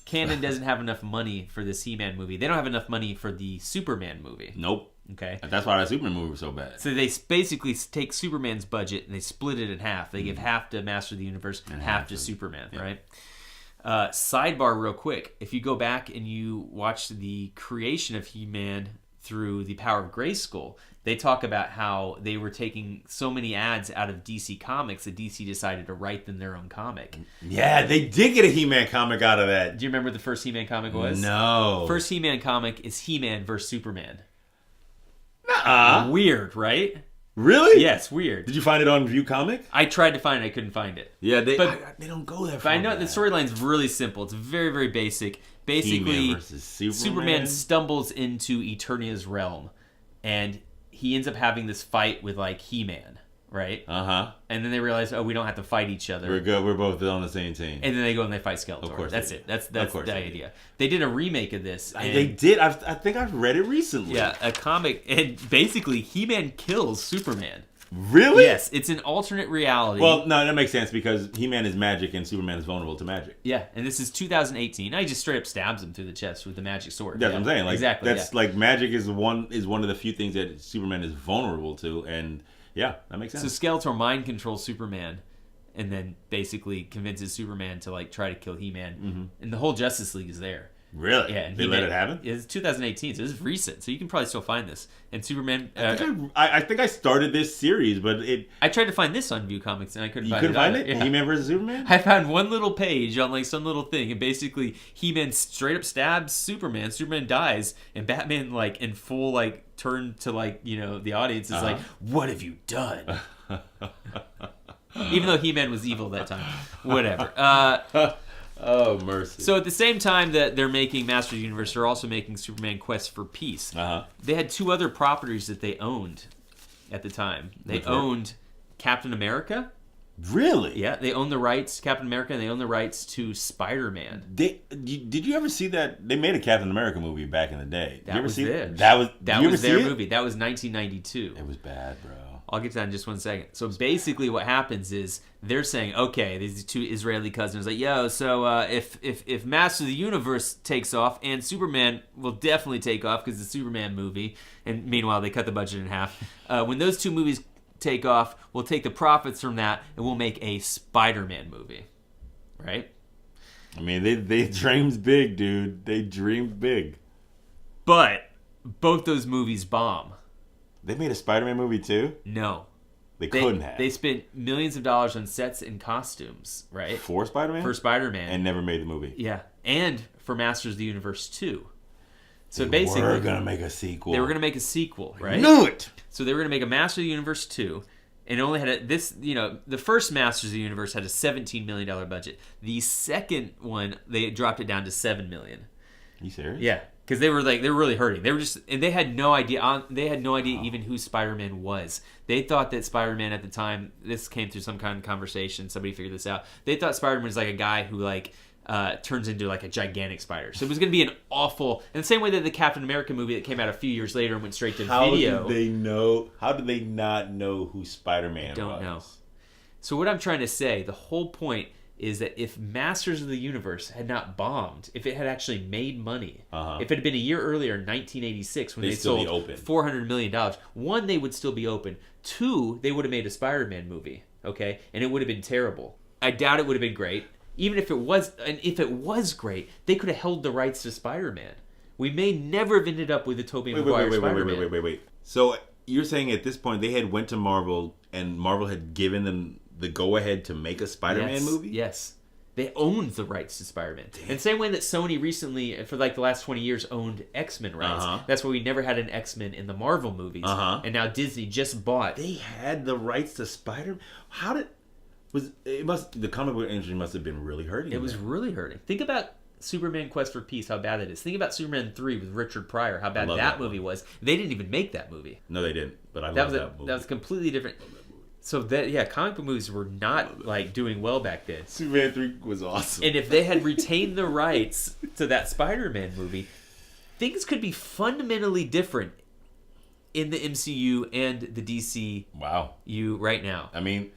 Canon doesn't have enough money for this He-Man movie. They don't have enough money for the Superman movie. Nope. Okay. That's why that Superman movie was so bad. So they basically take Superman's budget and they split it in half. They give half to Master of the Universe and half to Superman, right? Sidebar real quick. If you go back and you watch the creation of He-Man through the Power of Grayskull, they talk about how they were taking so many ads out of DC Comics that DC decided to write them their own comic. Yeah, they did get a He-Man comic out of that. Do you remember what the first He-Man comic was? No. First He-Man comic is He-Man versus Superman. Nuh-uh. Weird, right? Really? Yes, weird. Did you find it on View Comic? I tried to find it. I couldn't find it. Yeah, they don't go there. But I know the storyline's really simple. It's very, very basic. Basically, He-Man versus Superman stumbles into Eternia's realm, and he ends up having this fight with like He-Man, right? Uh-huh. And then they realize, oh, we don't have to fight each other. We're good. We're both on the same team. And then they go and they fight Skeletor. Of course That's they it. did. That's Of course the they idea. They did a remake of this. And They did. I think I've read it recently. yeah, a comic, and basically He-Man kills Superman. Really? Yes, it's an alternate reality. Well, no, that makes sense because He-Man is magic and Superman is vulnerable to magic. Yeah, and this is 2018. Now he just straight up stabs him through the chest with the magic sword. That's what I'm saying. Like, exactly. That's like magic is one of the few things that Superman is vulnerable to, and yeah, that makes sense. So Skeletor mind controls Superman, and then basically convinces Superman to like try to kill He-Man, and the whole Justice League is there. Really? Yeah, and they let it happen? It's 2018, so this is recent. So you can probably still find this. And Superman. I think I started this series, but I tried to find this on View Comics, and I couldn't find it. You couldn't find it? Yeah. He-Man versus Superman? I found one little page on like some little thing, and basically He-Man straight up stabs Superman. Superman dies, and Batman like in full like turn to like the audience is like, "What have you done?" Even though He-Man was evil that time, whatever. Oh, mercy. So at the same time that they're making Masters of the Universe, they're also making Superman Quest for Peace. They had two other properties that they owned at the time. They owned Captain America. Really? Yeah, they own the rights, Captain America, and they own the rights to Spider-Man. Did you ever see that? They made a Captain America movie back in the day. Did you ever see theirs. That was their movie. That was 1992. It was bad, bro. I'll get to that in just 1 second. So basically what happens is they're saying, okay, these two Israeli cousins like, yo, so if Master of the Universe takes off, and Superman will definitely take off because it's a Superman movie, and meanwhile they cut the budget in half. When those two movies take off, we'll take the profits from that and we'll make a Spider-Man movie. Right? I mean, they dreamed big, dude. They dreamed big. But both those movies bomb. They made a Spider-Man movie too? No. They couldn't have. They spent millions of dollars on sets and costumes, right? For Spider-Man? For Spider-Man. And never made the movie. Yeah. And for Masters of the Universe 2. So they basically... were going to make a sequel. They were going to make a sequel, right? I knew it! So they were going to make a Masters of the Universe 2. And it only had the first Masters of the Universe had a $17 million budget. The second one, they dropped it down to $7 million. Are you serious? Yeah. Because they were really hurting. They had no idea. They had no idea even who Spider-Man was. They thought that Spider-Man at the time. This came through some kind of conversation. Somebody figured this out. They thought Spider-Man was like a guy who turns into like a gigantic spider. So it was going to be an awful. In the same way that the Captain America movie that came out a few years later and went straight to video. How did they not know who Spider-Man was? Don't know. So what I'm trying to say, the whole point is that if Masters of the Universe had not bombed, if it had actually made money, if it had been a year earlier, in 1986, when They'd they still be sold open. $400 million, one, they would still be open. Two, they would have made a Spider-Man movie, okay? And it would have been terrible. I doubt it would have been great. Even if it was, and if it was great, they could have held the rights to Spider-Man. We may never have ended up with a Tobey Maguire Spider-Man. Wait. So you're saying at this point they had went to Marvel and Marvel had given them the go-ahead to make a Spider-Man movie? Yes. They owned the rights to Spider-Man. And same way that Sony recently, for like the last 20 years, owned X-Men rights. That's why we never had an X-Men in the Marvel movies. And now Disney just bought. They had the rights to Spider-Man? How did... the comic book industry must have been really hurting. It was really hurting. Think about Superman Quest for Peace, how bad that is. Think about Superman 3 with Richard Pryor, how bad that movie was. They didn't even make that movie. No, they didn't. But I love that movie. That was completely different. So comic book movies were not like doing well back then. Superman 3 was awesome. And if they had retained the rights to that Spider-Man movie, things could be fundamentally different in the MCU and the DCU right now. I mean,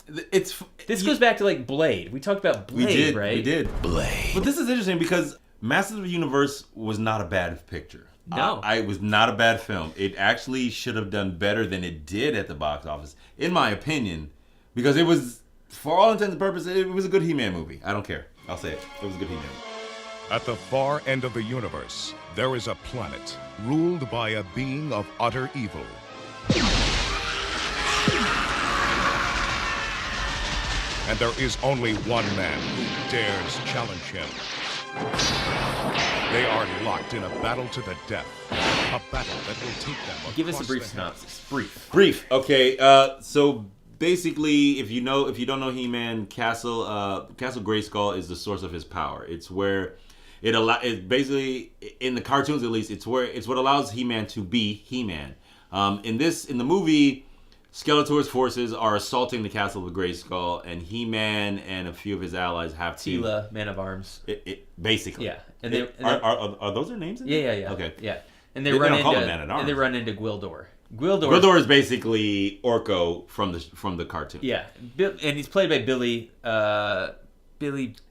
this goes back to like Blade. We talked about Blade, right? We did. Blade. But this is interesting because Masters of the Universe was not a bad picture. No. It was not a bad film. It actually should have done better than it did at the box office, in my opinion, because it was, for all intents and purposes, it was a good He-Man movie. I don't care. I'll say it. It was a good He-Man movie. At the far end of the universe, there is a planet ruled by a being of utter evil. And there is only one man who dares challenge him. They are locked in a battle to the death. A battle that will take them. Give us a brief synopsis. Brief. Okay. So basically, if you don't know He-Man, Castle Grayskull is the source of his power. It's where it basically, in the cartoons at least, it's what allows He-Man to be He-Man. In the movie, Skeletor's forces are assaulting the castle of Grayskull, and He-Man and a few of his allies have to... Teela, Man of Arms. Basically. Yeah. Are those their names? Yeah. Okay. Yeah. And they don't call him Man at Arms. And they run into Gwildor. Gwildor is basically Orko from the cartoon. Yeah. And he's played by Billy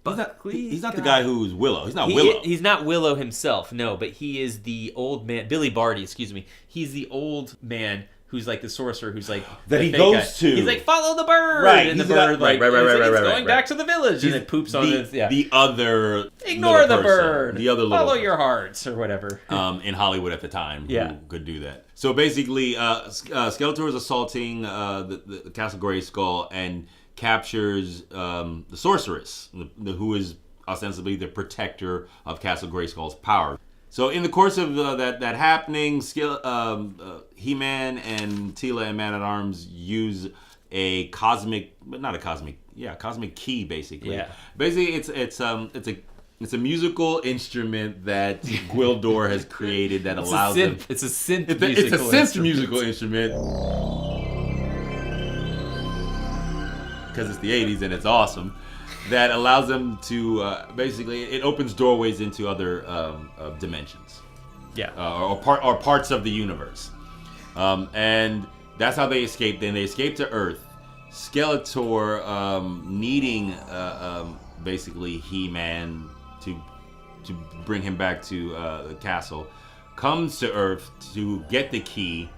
Buckley. He's not the guy who's Willow. He's not Willow. He's not Willow himself, no, but he is the old man. Billy Barty, excuse me. He's the old man who's like the sorcerer who's like that he goes guy. to. He's like, follow the bird, right? And the bird right. It's going back to the village, and it poops on it. Yeah. The other ignore the bird. The other follow your hearts or whatever. In Hollywood at the time, who could do that. So basically, Skeletor is assaulting the Castle Grayskull and captures the sorceress, who is ostensibly the protector of Castle Grayskull's power. So in the course of that happening, He-Man and Teela and Man-at-Arms use a cosmic key, basically. Yeah. Basically, it's a musical instrument that Gwildor has created that allows them. It's a synth. It's a synth musical instrument. Because it's the 80s and it's awesome. That allows them to basically, it opens doorways into other dimensions. Yeah. Or parts of the universe. And that's how they escape. Then they escape to Earth. Skeletor, needing basically He-Man to bring him back to the castle, comes to Earth to get the key.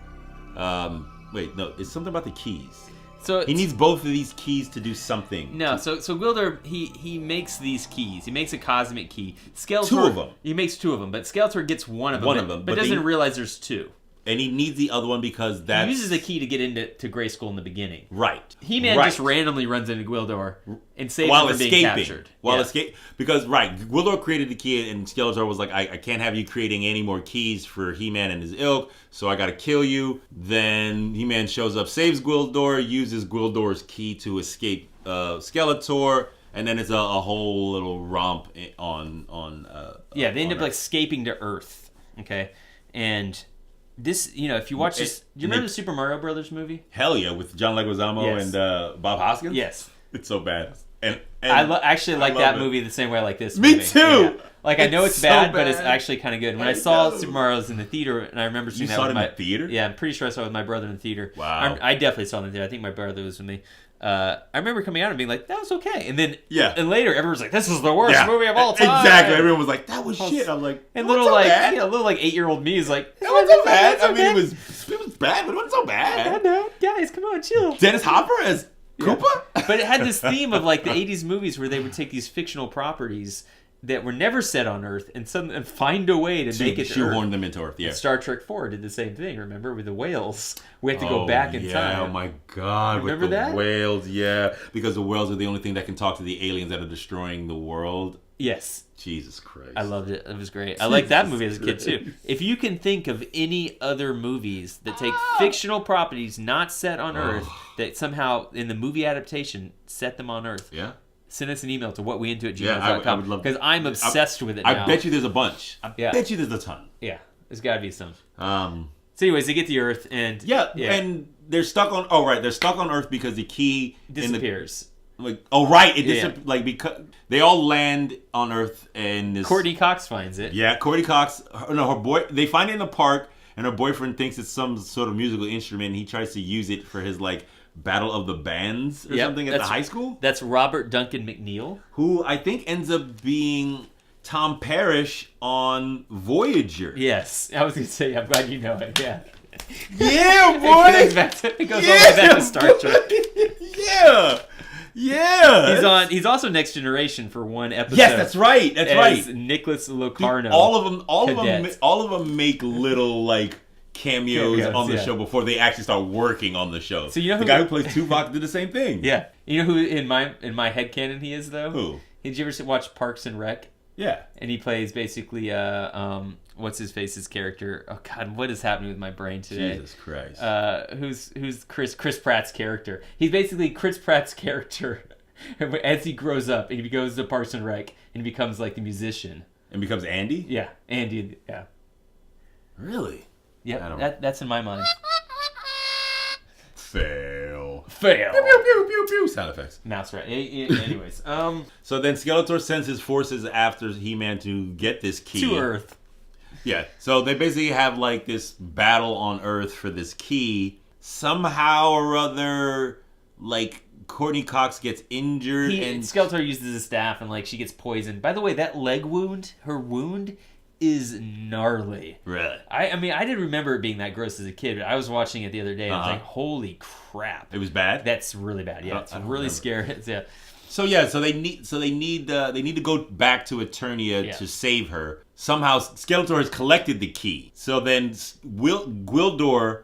Wait, no, it's something about the keys. So he needs both of these keys to do something. No, so Gwildor, he makes these keys. He makes a cosmic key. Skeletor, two of them. He makes two of them, but Skeletor gets one of them. But doesn't realize there's two. And he needs the other one because that's... He uses the key to get into Grayskull in the beginning. Right. He-Man just randomly runs into Gwildor and saves him from being captured. Because, Gwildor created the key and Skeletor was like, I can't have you creating any more keys for He-Man and his ilk, so I gotta kill you. Then He-Man shows up, saves Gwildor, uses Gwildor's key to escape Skeletor, and then it's a whole little romp on they end up like escaping to Earth. Okay? And... This, if you watch this, do you remember the Super Mario Brothers movie? Hell yeah, with John Leguizamo and Bob Hoskins? Yes. It's so bad. And I actually like that movie the same way I like this movie. Me too! Yeah. I know it's so bad, but it's actually kind of good. When I saw Super Mario's in the theater, and I remember seeing that with in the theater? Yeah, I'm pretty sure I saw it with my brother in the theater. Wow. I definitely saw it in the theater. I think my brother was with me. I remember coming out and being like, that was okay. And then, Yeah. and later everyone's like, this is the worst movie of all time. Exactly. Everyone was like, that was shit. I'm like, And "What's little so like, bad?" little like 8-year-old me is like, It wasn't so bad. It's I mean, okay. it was bad, but it wasn't so bad. No, guys, come on, chill. Dennis Hopper as Koopa? But it had this theme of like the 80s movies where they would take these fictional properties that were never set on Earth and find a way to make it to shoehorn Earth. them into Earth. Yeah. And Star Trek 4 did the same thing, remember, with the whales. We had to go back in time. Oh my god. Remember with the that? whales, yeah. Because the whales are the only thing that can talk to the aliens that are destroying the world. Yes. Jesus Christ. I loved it. It was great. I liked that movie as a kid too. If you can think of any other movies that take fictional properties not set on Earth that somehow in the movie adaptation set them on Earth, Yeah. send us an email to whatweintoo@gmail.com Yeah, I would love because I'm obsessed with it now. I bet you there's a bunch. I Yeah. bet you there's a ton. Yeah, there's got to be some. So anyways, they get to Earth and and they're stuck on. Oh right, they're stuck on Earth because the key disappears. Like because they all land on Earth and this. Courtney Cox finds it. Yeah, Courtney Cox. Her boy. They find it in the park, and her boyfriend thinks it's some sort of musical instrument. And he tries to use it for his like Battle of the Bands or something at the high school. That's Robert Duncan McNeil, who I think ends up being Tom Parrish on Voyager. Yes, I was gonna say. I'm glad you know it. Yeah. Yeah, boy. It goes all the way back to Star Trek. Yeah. He's also Next Generation for one episode. Yes, that's right. That's right. Nicholas Locarno. Dude, all of them make little like cameos on the show before they actually start working on the show. So you know the guy who plays Tuvok did the same thing. Yeah. You know who in my headcanon he is though? Who? Did you ever watch Parks and Rec? Yeah. And he plays basically what's his face's character? Oh God, what is happening with my brain today? Jesus Christ. Who's Chris Pratt's character? He's basically Chris Pratt's character as he grows up and he goes to Parks and Rec and he becomes like the musician. And becomes Andy? Yeah, Andy. Yeah. Really? Yeah, that's in my mind. Fail. Pew, pew, pew, pew. Sound effects. Mouse rat. Anyways, So then Skeletor sends his forces after He-Man to get this key to Earth. Yeah. So they basically have like this battle on Earth for this key. Somehow or other, like Courtney Cox gets injured and Skeletor uses his staff and like she gets poisoned. By the way, that leg wound, her wound, is gnarly. Really? I mean, I didn't remember it being that gross as a kid, but I was watching it the other day and I was like, holy crap. It was bad? That's really bad. Yeah, it's really scary. Yeah. So they need to go back to Eternia to save her. Somehow Skeletor has collected the key. So then Gwildor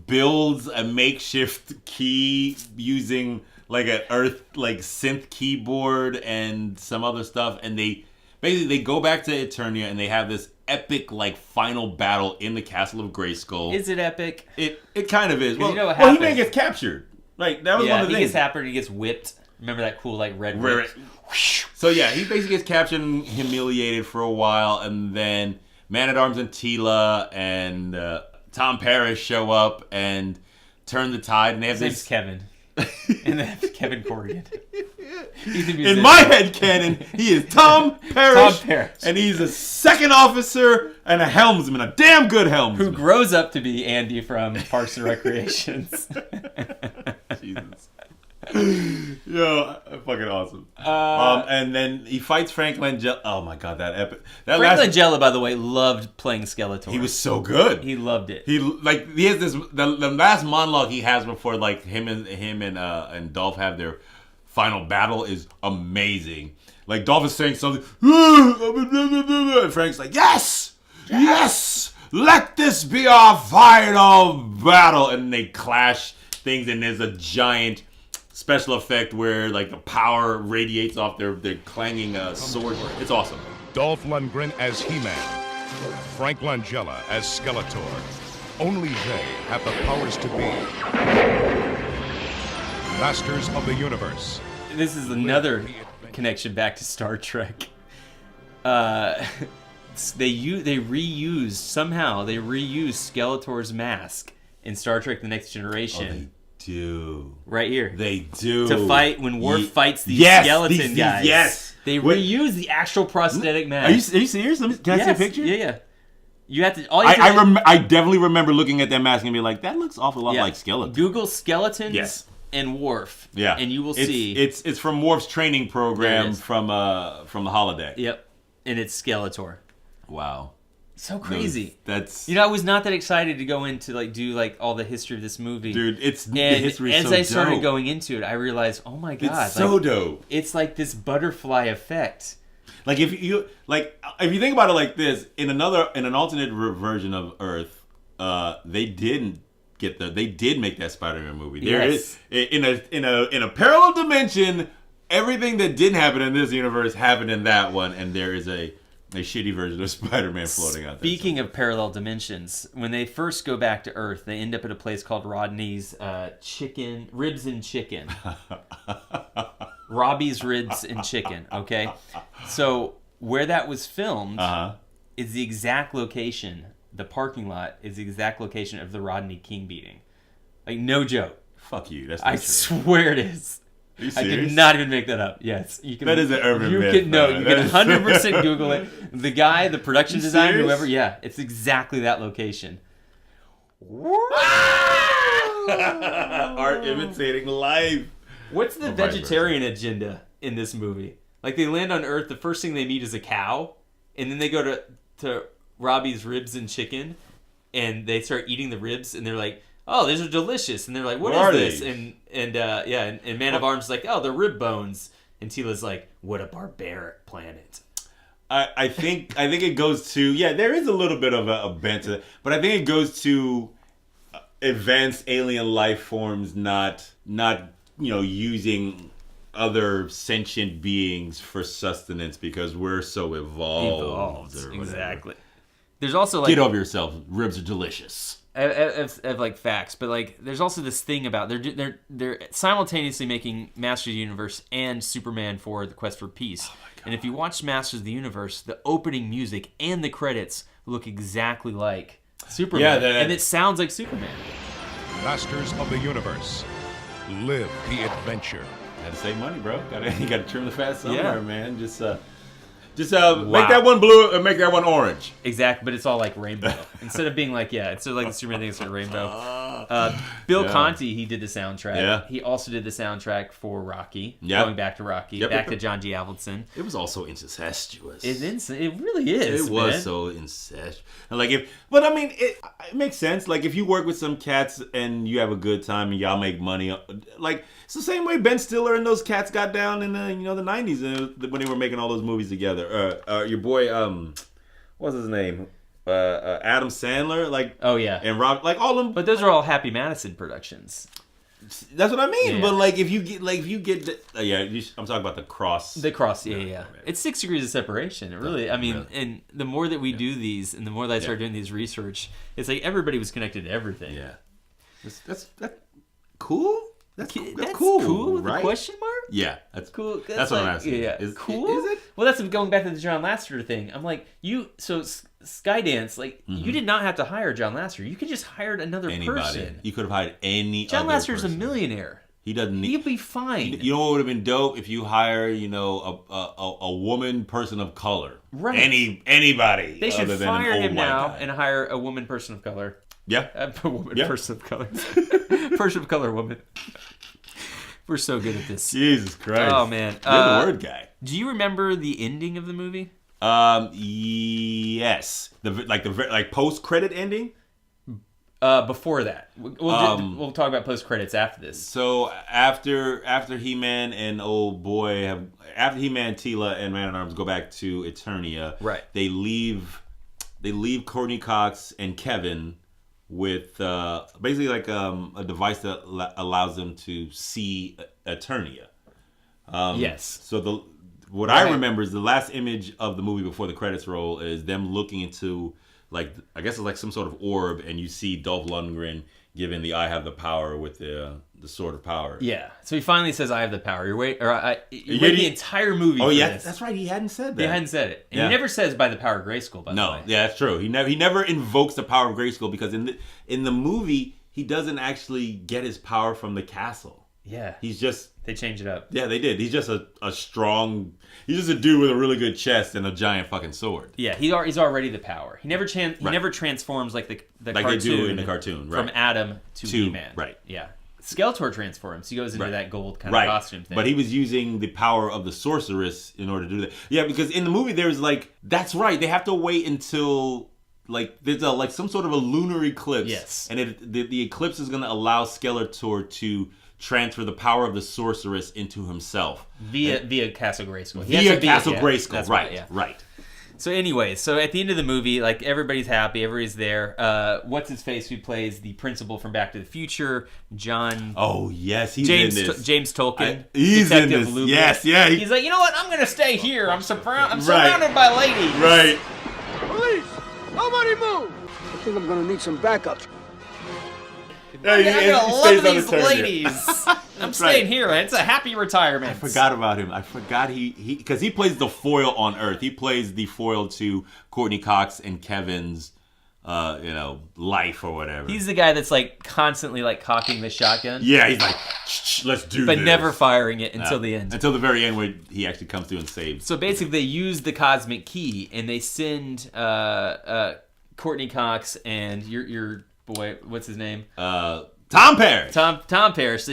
builds a makeshift key using like an Earth like synth keyboard and some other stuff, and they go back to Eternia and they have this epic like final battle in the Castle of Grayskull. Is it epic? It kind of is. Well, you know what happens? He-Man gets captured. Like that was one of the he things. gets captured. He gets whipped. Remember that cool like red whip? So yeah, he basically gets captured and humiliated for a while, and then Man-at-Arms and Teela and Tom Parrish show up and turn the tide, and they have His this name's Kevin. And then Kevin Corrigan. In my head canon, he is Tom Parrish, and he's a second officer and a helmsman, a damn good helmsman. Who grows up to be Andy from Parks and Recreations. Jesus. Yo, fucking awesome. And then he fights Frank Langella. Oh my god, that epic! Frank Langella, by the way, loved playing Skeletor. He was so good. He loved it. He has this the last monologue he has before like him and Dolph have their final battle is amazing. Like Dolph is saying something, and Frank's like, "Yes, yes, let this be our final battle," and they clash things, and there's a giant special effect where like the power radiates off their clanging sword. It's awesome. Dolph Lundgren as He-Man, Frank Langella as Skeletor. Only they have the powers to be Masters of the Universe. This is another connection back to Star Trek. They reused Skeletor's mask in Star Trek: The Next Generation. Do right here. They do. To fight when Worf fights these skeleton guys. Yes. They reuse the actual prosthetic mask. Are you serious? Can I see a picture? Yeah. You have to. I definitely remember looking at that mask and being like, that looks awful lot like Skeletor. Google skeletons. Yes. and Worf. Yeah, and you will It's- see it's from Worf's training There it program is. from the holodeck. Yep, and it's Skeletor. Wow, So crazy. That's You know, I was not that excited to go into do all the history of this movie, dude. It's the And history. Is as so I started dope. going into it, I realized, oh my god, it's so dope. It's like this butterfly effect. Like if you think about it like this, in an alternate version of Earth, they did make that Spider-Man movie. There Yes. is in a parallel dimension, everything that didn't happen in this universe happened in that one, and there is a shitty version of Spider-Man floating out there. Speaking of parallel dimensions, when they first go back to Earth, they end up at a place called Rodney's Ribs and Chicken. Robbie's Ribs and Chicken, okay? So where that was filmed is the exact location, the parking lot is the exact location of the Rodney King beating. Like, no joke. Fuck you. That's I not true. swear it is. Are you I serious? could not even make that up. Yes, you can. That is an urban you myth, Can, no, bro. you That can is- 100% Google it. The guy, the production You designer, serious? whoever. Yeah, it's exactly that location. Art imitating life. What's the Or vice vegetarian agenda in this movie? Like, they land on Earth, the first thing they meet is a cow, and then they go to Robbie's Ribs and Chicken, and they start eating the ribs, and they're like, "Oh, these are delicious," and they're like, "What What is are this?" they? And Man of Arms is like, "Oh, they're rib bones," and Tila's like, "What a barbaric planet." I think it goes to there is a little bit of a bent to it, but I think it goes to advanced alien life forms not using other sentient beings for sustenance because we're so evolved. or whatever. Exactly. There's also Get over yourself. Ribs are delicious. I have like facts, but like there's also this thing about they're simultaneously making Masters of the Universe and Superman for the Quest for Peace. And if you watch Masters of the Universe, the opening music and the credits look exactly like Superman, and it sounds like Superman. Masters of the Universe. Live the adventure. Gotta save money, bro. You gotta trim the fat somewhere, Yeah. man. Just make that one blue or make that one orange. Exactly, but it's all like rainbow. Instead of being like, instead of like the Superman thing, it's like rainbow. Bill Conti, he did the soundtrack. Yeah. He also did the soundtrack for Rocky. Yep. Going back to Rocky. Yep, back yep, to John G. Avildsen. It was also incestuous. It really is. It was man. so incestuous. But I mean, it makes sense. Like if you work with some cats and you have a good time and y'all make money, like it's the same way Ben Stiller and those cats got down in the the 90s when they were making all those movies together. Your boy, what's his name? Adam Sandler, and Rob, like all them. But those are all Happy Madison productions. That's what I mean. Yeah. But if you get, I'm talking about the cross. The cross, yeah. It's 6 degrees of separation. It really, and the more that we do these, and the more that I start doing these research, it's like everybody was connected to everything. Yeah, that's cool. That's That's cool. cool. With a Right? question mark? Yeah, that's Cool. That's what I'm like- asking. Yeah. Is cool. Is it? Well, that's going back to the John Lasseter thing. I'm like, Skydance, you did not have to hire John Lasseter. You could just hire another person. You could have hired any. John other Lasseter's person. a millionaire. He doesn't need. He'd be fine. You know what would have been dope if you hire, a woman person of color. Right. Anybody. They should other than fire an old him white now guy. and hire a woman person of color. Yeah. A woman Yeah. person of color. Person of color woman. We're so good at this. Jesus Christ. Oh man. You're the word guy. Do you remember the ending of the movie? Yes. The post credit ending. Before that, we'll talk about post credits after this. So after He-Man and old boy after He-Man, Tila, and Man at Arms go back to Eternia, right? They leave Courtney Cox and Kevin with basically like a device that allows them to see Eternia. Yes. So what I remember is the last image of the movie before the credits roll is them looking into, like, I guess it's like some sort of orb, and you see Dolph Lundgren given the "I have the power" with the sword of power. Yeah. So he finally says, "I have the power." You wait waiting- the entire movie. Oh for yeah, this. that's right. He hadn't said that. He hadn't said it. And Yeah. he never says "by the power of Grayskull." By the way. Yeah, that's true. He never invokes the power of Grayskull because in the movie he doesn't actually get his power from the castle. Yeah. They change it up. Yeah, they did. He's just a strong. He's just a dude with a really good chest and a giant fucking sword. Yeah, he's already the power. He never never transforms like the like cartoon, they do in the cartoon, right? from Adam to He-Man. Right. Yeah. Skeletor transforms. He goes into that gold kind of costume thing. But he was using the power of the sorceress in order to do that. Yeah, because in the movie there's like, that's right. They have to wait until like there's like some sort of a lunar eclipse. Yes. And the eclipse is going to allow Skeletor to transfer the power of the sorceress into himself via Castle Grayskull. Via Castle Grayskull, right. So anyway, so at the end of the movie, like everybody's happy, everybody's there. What's his face? Who plays the principal from Back to the Future? John. Oh yes, he's James in this. James Tolkien. He's Detective in this. Lupin. Yes, yeah. He's like, you know what? I'm gonna stay here. I'm surrounded by ladies. Right. Police! Nobody move! I think I'm gonna need some backup. Yeah, I'm gonna love these turn ladies. I'm staying here. It's a happy retirement. I forgot about him. I forgot he because he plays the foil on Earth. He plays the foil to Courtney Cox and Kevin's, life or whatever. He's the guy that's like constantly like cocking the shotgun. Yeah, he's like, shh, let's do this. But never firing it until the end. Until the very end where he actually comes through and saves. So basically they use the cosmic key and they send Courtney Cox and your boy, what's his name? Tom Parrish. Tom Parrish.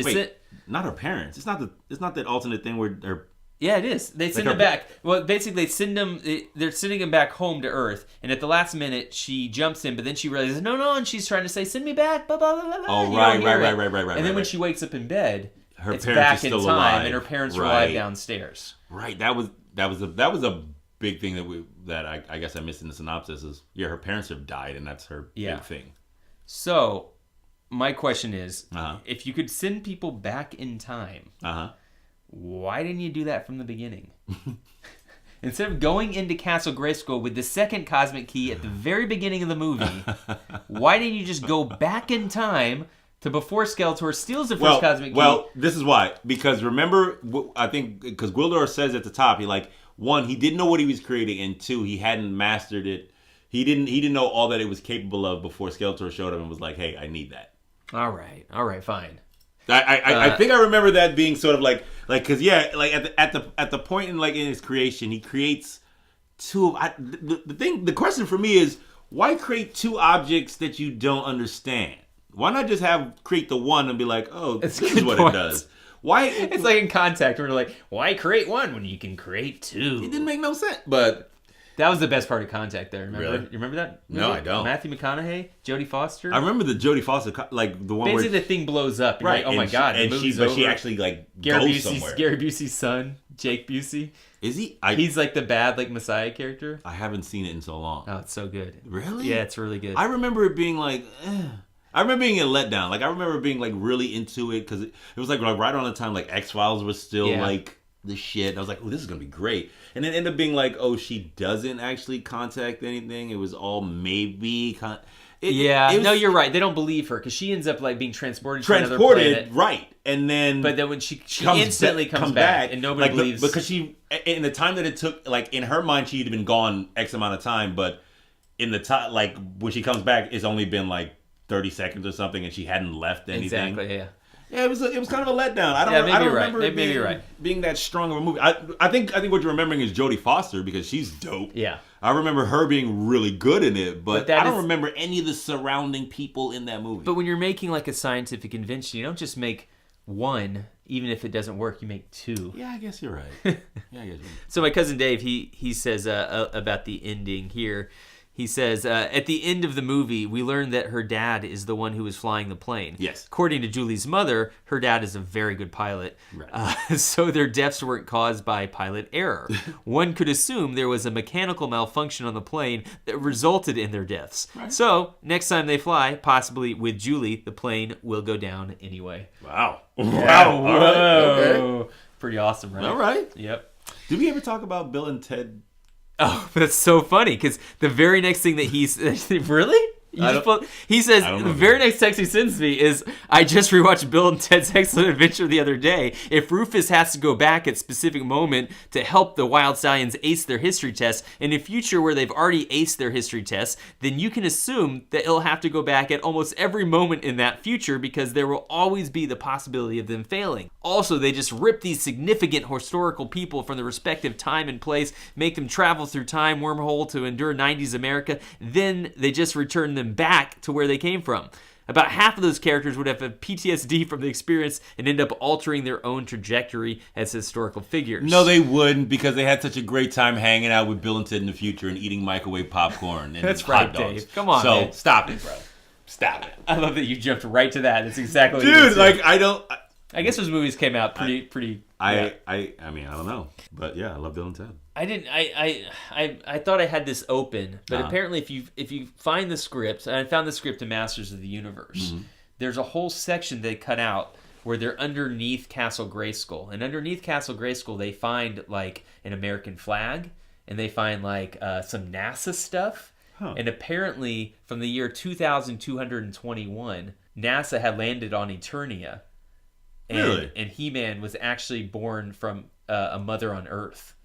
Not her parents. It's not that alternate thing where her. Yeah, it is. They send him back. Well, basically, they send him. They're sending him back home to Earth, and at the last minute, she jumps in, but then she realizes, no, and she's trying to say, "Send me back." Blah blah blah blah. Oh, right. And then when she wakes up in bed, her it's parents back are still in time, alive. and her parents are alive downstairs. Right. That was a big thing that I guess I missed in the synopsis is her parents have died, and that's her big thing. So, my question is, if you could send people back in time, why didn't you do that from the beginning? Instead of going into Castle Grayskull with the second cosmic key at the very beginning of the movie, why didn't you just go back in time to before Skeletor steals the first cosmic key? Well, this is why. Because remember, I think, because Gwildor says at the top, he didn't know what he was creating, and two, he hadn't mastered it. He didn't know all that it was capable of before Skeletor showed up and was like, hey, I need that. All right, fine. I think I remember that being sort of like because at the point in his creation, he creates two. The question for me is, why create two objects that you don't understand? Why not just create the one and be like, oh, this is what it does? Why? It's like in Contact where they're like, why create one when you can create two? It didn't make no sense, but. That was the best part of Contact there, remember? Really? You remember that movie? No, I don't. Matthew McConaughey, Jodie Foster. I remember the Jodie Foster, like the one basically where... the thing blows up. And right. You're like, oh my God, the movie's over. But she actually, goes somewhere. Gary Busey's son, Jake Busey. Is he? He's like the bad, Messiah character. I haven't seen it in so long. Oh, it's so good. Really? Yeah, it's really good. I remember it being I remember being a letdown. I remember being, really into it because it was, right on the time, X-Files was still, the shit. I was like, oh, this is going to be great. And then ended up being oh, she doesn't actually contact anything. It was all maybe. No, you're right. They don't believe her because she ends up being transported to another planet. Right. And then. But then when she instantly comes back and nobody believes. Because she, in the time that it took, in her mind, she'd have been gone X amount of time. But in the time, when she comes back, it's only been 30 seconds or something, and she hadn't left anything. Exactly. Yeah. Yeah, it was kind of a letdown. I don't remember it being that strong of a movie. I think what you're remembering is Jodie Foster because she's dope. Yeah. I remember her being really good in it, but I don't remember any of the surrounding people in that movie. But when you're making a scientific invention, you don't just make one, even if it doesn't work, you make two. Yeah, I guess you're right. So my cousin Dave, he says about the ending here. He says, at the end of the movie, we learn that her dad is the one who was flying the plane. Yes. According to Julie's mother, her dad is a very good pilot. Right. So their deaths weren't caused by pilot error. One could assume there was a mechanical malfunction on the plane that resulted in their deaths. Right. So next time they fly, possibly with Julie, the plane will go down anyway. Wow. Yeah. Wow. Whoa. Okay. Pretty awesome, right? All right. Yep. Did we ever talk about Bill and Ted? Oh, that's so funny because the very next thing that really? He says the very next text he sends me is, I just rewatched Bill and Ted's Excellent Adventure the other day. If Rufus has to go back at a specific moment to help the Wild Stallions ace their history test in a future where they've already aced their history test, then you can assume that he'll have to go back at almost every moment in that future because there will always be the possibility of them failing. Also, they just rip these significant historical people from the respective time and place, make them travel through time wormhole to endure 90s America, then they just return them back to where they came from. About half of those characters would have a PTSD from the experience and end up altering their own trajectory as historical figures. No, they wouldn't, because they had such a great time hanging out with Bill and Ted in the future and eating microwave popcorn and That's hot right, dogs. Dave. Come on, So man. stop it, bro. Stop it. I love that you jumped right to that. That's exactly what you Dude, said. like, I don't... I guess those movies came out pretty. I mean, I don't know. But yeah, I love Bill and Ted. I didn't. I thought I had this open, but Uh-huh. apparently, if you find the script, and I found the script in Masters of the Universe, there's a whole section they cut out where they're underneath Castle Grayskull, and underneath Castle Grayskull, they find like an American flag, and they find like some NASA stuff, and apparently, from the year 2221, NASA had landed on Eternia. Really? And He-Man was actually born from a mother on Earth.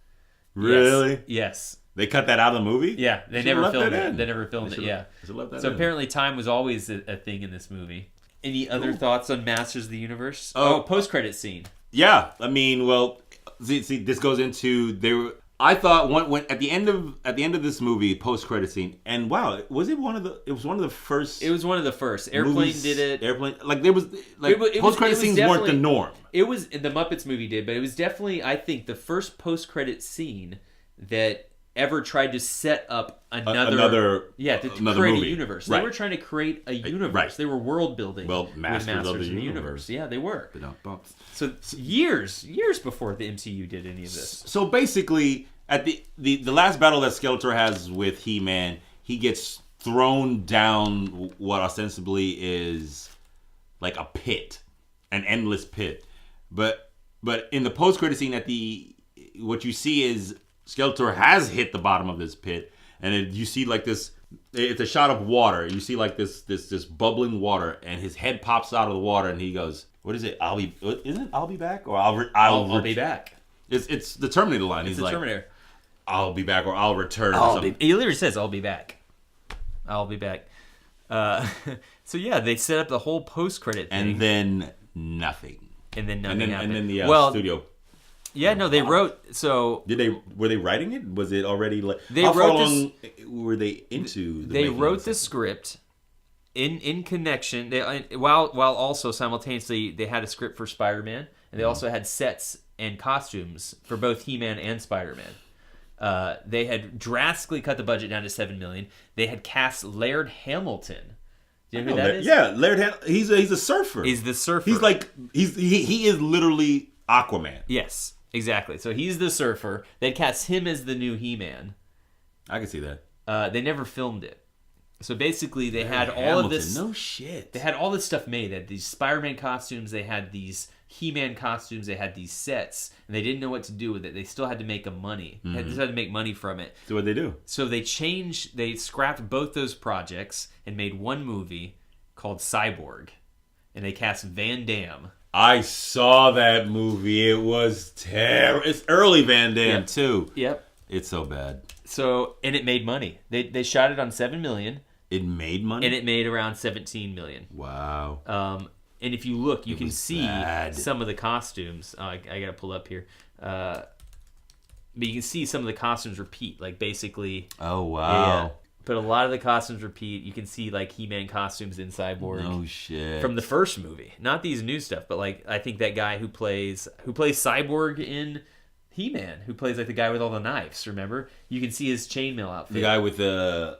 Really? Yes. They cut that out of the movie? Yeah, they Should've never left filmed that it. in. They never filmed it, yeah. Should've left that So in. apparently time was always a thing in this movie. Any other thoughts on Masters of the Universe? Oh. Post-credit scene. Yeah, I mean, well, see, this goes into I thought when at the end of this movie, post credit scene, and wow, was it one of the? It was one of the first. It was one of the first. Airplane movies- did it. Airplane, like there was like It was post credit scenes weren't the definitely- norm. It was the Muppets movie did, but it was definitely, I think, the first post-credit scene that ever tried to set up another another create movie. a universe. Right. They were trying to create a universe. Right. They were world building. Well, with Masters of the Universe. Yeah, they were. Ba-dum-bum. So years before the MCU did any of this. So basically, at the last battle that Skeletor has with He-Man, he gets thrown down what ostensibly is like a pit, an endless pit. But in the post credit scene, what you see is Skeletor has hit the bottom of this pit, and you see like this. It's a shot of water. You see like this bubbling water, and his head pops out of the water, and he goes, "What is it? Isn't it I'll be back, or I'll be back." It's the Terminator line. It's He's the like, Terminator. I'll be back, or I'll return. Or something. He literally says, "I'll be back. I'll be back." So yeah, they set up the whole post-credit thing, And then nothing. And then nothing happened. And then the studio. Yeah, no, they wrote. So were they writing it? Was it already like? They how far wrote along were they into? They wrote the script in connection. While also simultaneously they had a script for Spider-Man, and they also had sets and costumes for both He-Man and Spider-Man. They had drastically cut the budget down to $7 million. They had cast Laird Hamilton. Do you know who that is? Yeah, Laird. He's a surfer. He's the surfer. He's like he is literally Aquaman. Yes, exactly. So he's the surfer. They'd cast him as the new He-Man. I can see that. They never filmed it. So basically, they had all Hamilton. of this. No shit. They had all this stuff made. They had these Spider-Man costumes. They had these He-Man costumes. They had these sets, and they didn't know what to do with it. They still had to make money. They still had to make money from it. So what they do? So they scrapped both those projects and made one movie called Cyborg, and they cast Van Damme. I saw that movie. It was terrible. It's early Van Damme too. Yep. It's so bad. So, and it made money. They shot it on $7 million. It made money? And it made around $17 million. Wow. And if you look, you can see bad. some of the costumes. I got to pull up here. But you can see some of the costumes repeat. Like basically. Oh, wow. Yeah. But a lot of the costumes repeat. You can see like He-Man costumes in Cyborg. No shit. From the first movie. Not these new stuff, but like I think that guy who plays Cyborg in He-Man, who plays like the guy with all the knives, remember? You can see his chainmail outfit. The guy with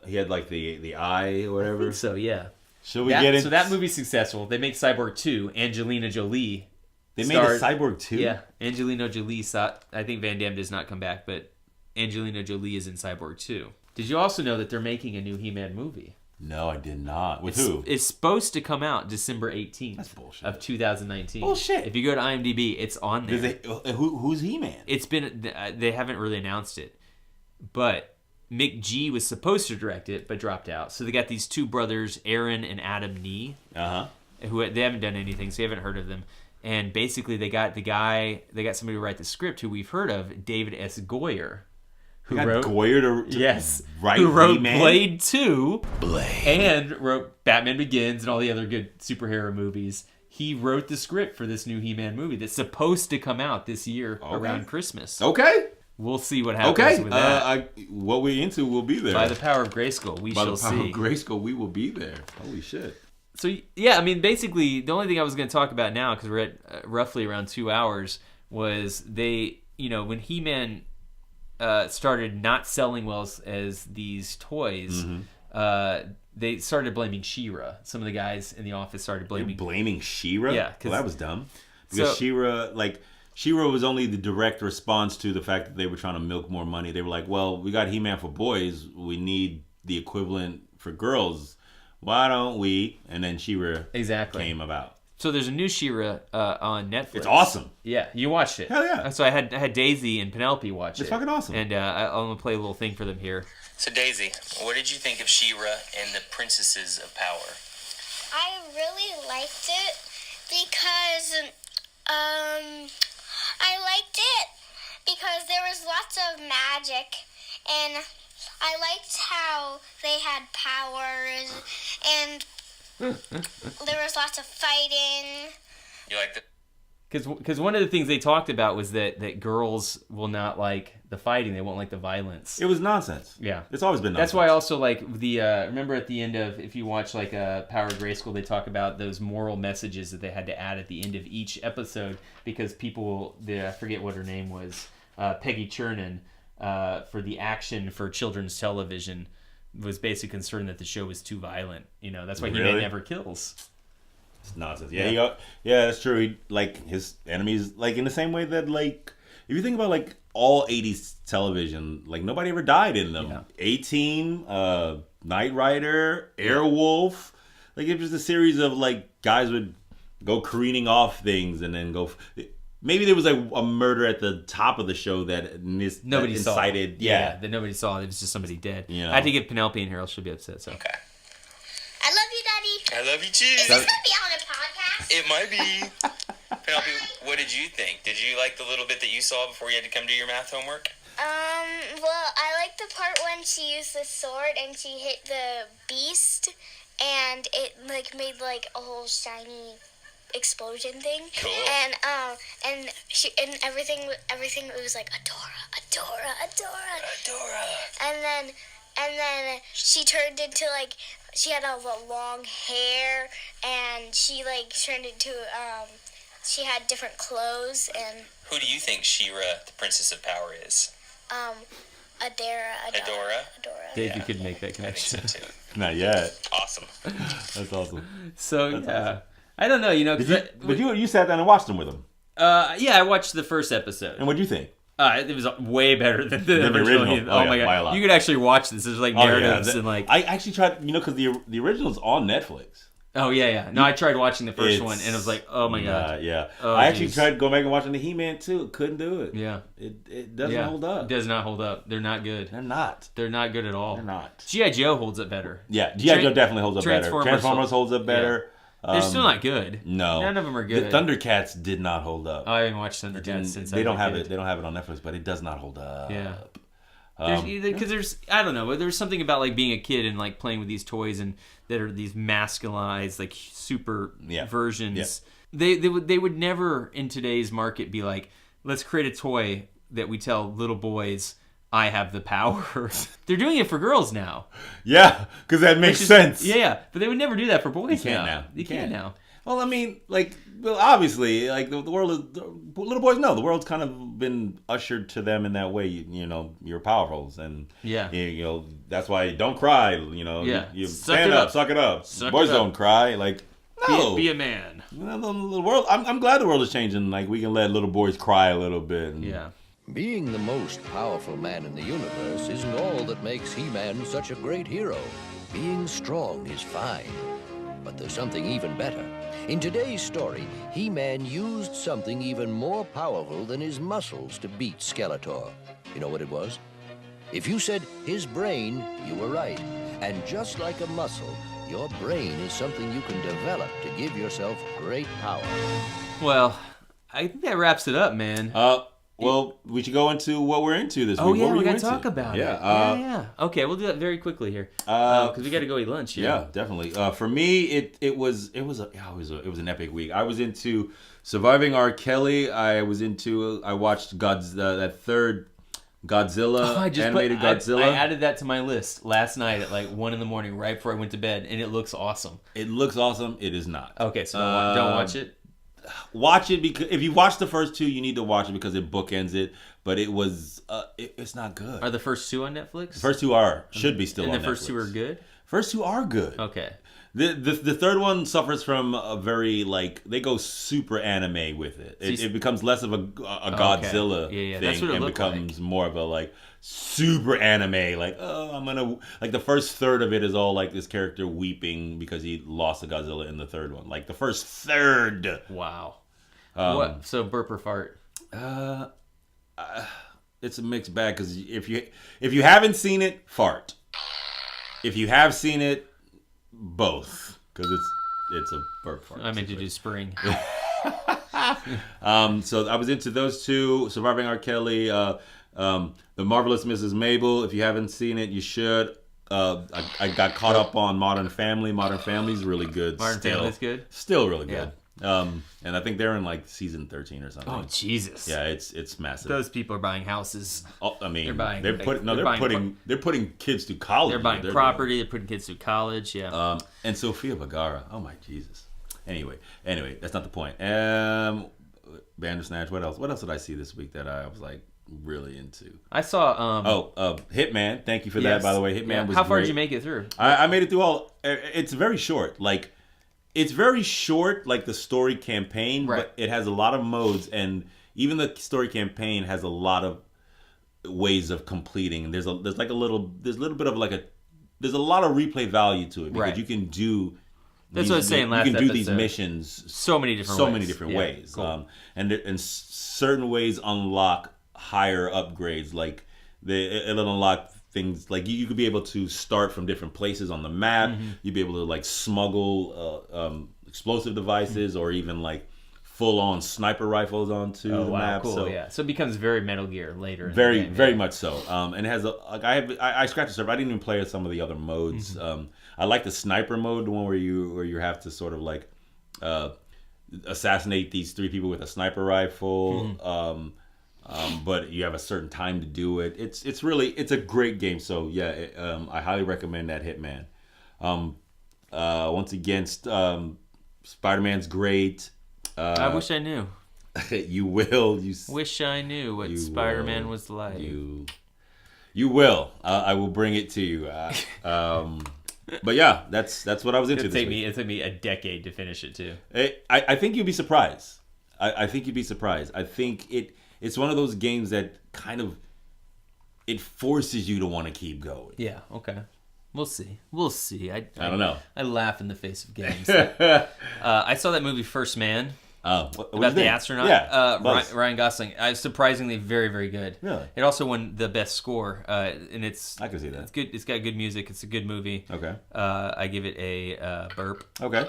he had like the eye or whatever. I think so, yeah. Should we get it? So that movie's successful. They make Cyborg 2. Angelina Jolie. They made a Cyborg 2? Yeah. Angelina Jolie I think Van Damme does not come back, but Angelina Jolie is in Cyborg 2. Did you also know that they're making a new He-Man movie? No, I did not. With who? It's supposed to come out December 18th. That's bullshit. Of 2019. Bullshit. If you go to IMDb, it's on there. Who's He-Man? It's been. They haven't really announced it, but Mick G was supposed to direct it, but dropped out. So they got these two brothers, Aaron and Adam Nee, who they haven't done anything, so you haven't heard of them. And basically, they got somebody to write the script who we've heard of, David S. Goyer. Who wrote Goyer to write who wrote He-Man? Blade 2, and wrote Batman Begins and all the other good superhero movies. He wrote the script for this new He-Man movie that's supposed to come out this year around Christmas. Okay. We'll see what happens with that. What we into will be there. By the power of Grayskull, we shall see. By the power of Grayskull, we will be there. Holy shit. So yeah, I mean, basically, the only thing I was going to talk about now, because we're at roughly around 2 hours, was they, when He-Man started not selling well as these toys, they started blaming She-Ra. Some of the guys in the office started blaming She-Ra? Yeah, well, that was dumb. Because She-Ra was only the direct response to the fact that they were trying to milk more money. They were like, well, we got He-Man for boys. We need the equivalent for girls. Why don't we? And then She-Ra came about. So there's a new She-Ra on Netflix. It's awesome. Yeah, you watched it. Hell yeah. So I had Daisy and Penelope watch it. It's fucking awesome. And I'm going to play a little thing for them here. So Daisy, what did you think of She-Ra and the Princesses of Power? I really liked it because I liked it because there was lots of magic, and I liked how they had powers, and there was lots of fighting. You liked it? Because one of the things they talked about was that girls will not like the fighting. They won't like the violence. It was nonsense. Yeah. It's always been nonsense. That's why I also like the, remember at the end of, if you watch like Power Grayskull, they talk about those moral messages that they had to add at the end of each episode because people, I forget what her name was, Peggy Chernin, for the action for children's television, was basically concerned that the show was too violent. That's why He-Man never kills. It's nonsense. Yeah, that's true. His enemies, in the same way that, if you think about, all 80s television, nobody ever died in them. Yeah. A-Team, Knight Rider, Airwolf. It was a series of, guys would go careening off things and then go... Maybe there was, a murder at the top of the show that nobody incited... saw. Yeah, that nobody saw. It was just somebody dead. I had to get Penelope in here, else she'll be upset, so... Okay. I love you, Daddy. I love you too. Is this going to be on a podcast? It might be. Penelope, what did you think? Did you like the little bit that you saw before you had to come do your math homework? Well, I liked the part when she used the sword and she hit the beast, and it made a whole shiny explosion thing. Cool. And everything it was like Adora. And then she turned into she had all the long hair, and she turned into she had different clothes. And who do you think She-Ra, the Princess of Power, is? Adora. Dave, you could make that connection. I think so too. Not yet. Awesome. That's awesome. So That's yeah, awesome. I don't know. But you sat down and watched them with him. Yeah, I watched the first episode. And what do you think? It was way better than the original. Oh my god, by a lot. you could actually watch this. There's narratives and I actually tried, because the original's on Netflix. Oh yeah. No, I tried watching the first one and it was like, oh my god. Yeah. Oh, I actually tried going back and watching the He-Man too. Couldn't do it. Yeah. It doesn't hold up. It does not hold up. They're not good. They're not. They're not good at all. They're not. G.I. Joe holds up better. Yeah, G.I. Joe definitely holds up better. Transformers holds up better. Yeah. They're still not good. No, none of them are good. The Thundercats did not hold up. I haven't watched Thundercats since they don't have it. They don't have it on Netflix, but it does not hold up. Yeah, because I don't know. There's something about being a kid and playing with these toys and that are these masculinized super versions. Yeah. They would never in today's market be like, let's create a toy that we tell little boys, I have the power. They're doing it for girls now. Yeah, because that makes sense. Yeah, but they would never do that for boys. You can't now. You can't now. Well, I mean, obviously, the world is... Little boys know the world's kind of been ushered to them in that way. You're powerful, and that's why don't cry. You stand up, suck it up. Boys don't cry. No, be a man. The world. I'm glad the world is changing. We can let little boys cry a little bit. Yeah. Being the most powerful man in the universe isn't all that makes He-Man such a great hero. Being strong is fine, but there's something even better. In today's story, He-Man used something even more powerful than his muscles to beat Skeletor. You know what it was? If you said his brain, you were right. And just like a muscle, your brain is something you can develop to give yourself great power. Well, I think that wraps it up, man. Well, we should go into what we're into this week. Oh, yeah, we got to talk about it. Yeah. Okay, we'll do that very quickly here. Because we got to go eat lunch. Yeah, definitely. For me, it was an epic week. I was into Surviving R. Kelly. I watched that third Godzilla, animated Godzilla. I added that to my list last night at like 1 a.m, right before I went to bed, and it looks awesome. It looks awesome. It is not. Okay, so don't watch it. Watch it because if you watch the first two, you need to watch it because it bookends it. But it was, it's not good. Are the first two on Netflix? The first two should be still on Netflix. And the first two are good? First two are good. Okay. The third one suffers from a very, they go super anime with it. It becomes less of a Godzilla thing that's what it and becomes more of a, super anime. The first third of it is all, this character weeping because he lost to Godzilla in the third one. The first third. Wow. What? So burp or fart? It's a mixed bag because if you haven't seen it, fart. If you have seen it, both, because it's a burp fart. I meant to do spring. So I was into those two, Surviving R. Kelly, The Marvelous Mrs. Mabel. If you haven't seen it, you should. I got caught up on Modern Family. Modern Family's really good. Modern Family's good? Still really good. And I think they're in season 13 or something. Oh Jesus! Yeah, it's massive. Those people are buying houses. Oh, I mean, they're putting kids through college. They're buying property. They're putting kids through college. Yeah. And Sofia Vergara. Oh my Jesus. Anyway, that's not the point. Bandersnatch. What else? What else did I see this week that I was really into? I saw. Hitman. Thank you for that. By the way, Hitman was. How far great. did you make it through? I made it through all. It's very short. It's very short, the story campaign, right. But it has a lot of modes, and even the story campaign has a lot of ways of completing. There's a little bit of there's a lot of replay value to it because right. you can do. That's what I was saying last episode. You can do these missions so many different ways. Cool. And certain ways unlock higher upgrades. It'll unlock things you could be able to start from different places on the map. Mm-hmm. You'd be able to smuggle explosive devices or even full on sniper rifles onto the map. Cool, so yeah. So it becomes very Metal Gear later. Very much so. And it has I scratched the surface. I didn't even play some of the other modes. Mm-hmm. I like the sniper mode, the one where you have to sort of assassinate these 3 people with a sniper rifle. Mm-hmm. But you have a certain time to do it. It's a great game. So yeah, I highly recommend that Hitman. Once again, Spider-Man's great. I wish I knew. You will. Wish I knew what Spider-Man was like. You will. I will bring it to you. But yeah, that's what I was into. It took me a decade to finish it too. I think you'd be surprised. I think you'd be surprised. I think it's one of those games that kind of it forces you to want to keep going. Yeah. Okay. We'll see. I don't know. I laugh in the face of games. I saw that movie First Man. Oh, about the astronaut. Yeah. Ryan Gosling. Surprisingly very, very good. Really? It also won the best score. And it's. I can see that. It's good. It's got good music. It's a good movie. Okay. I give it a burp. Okay.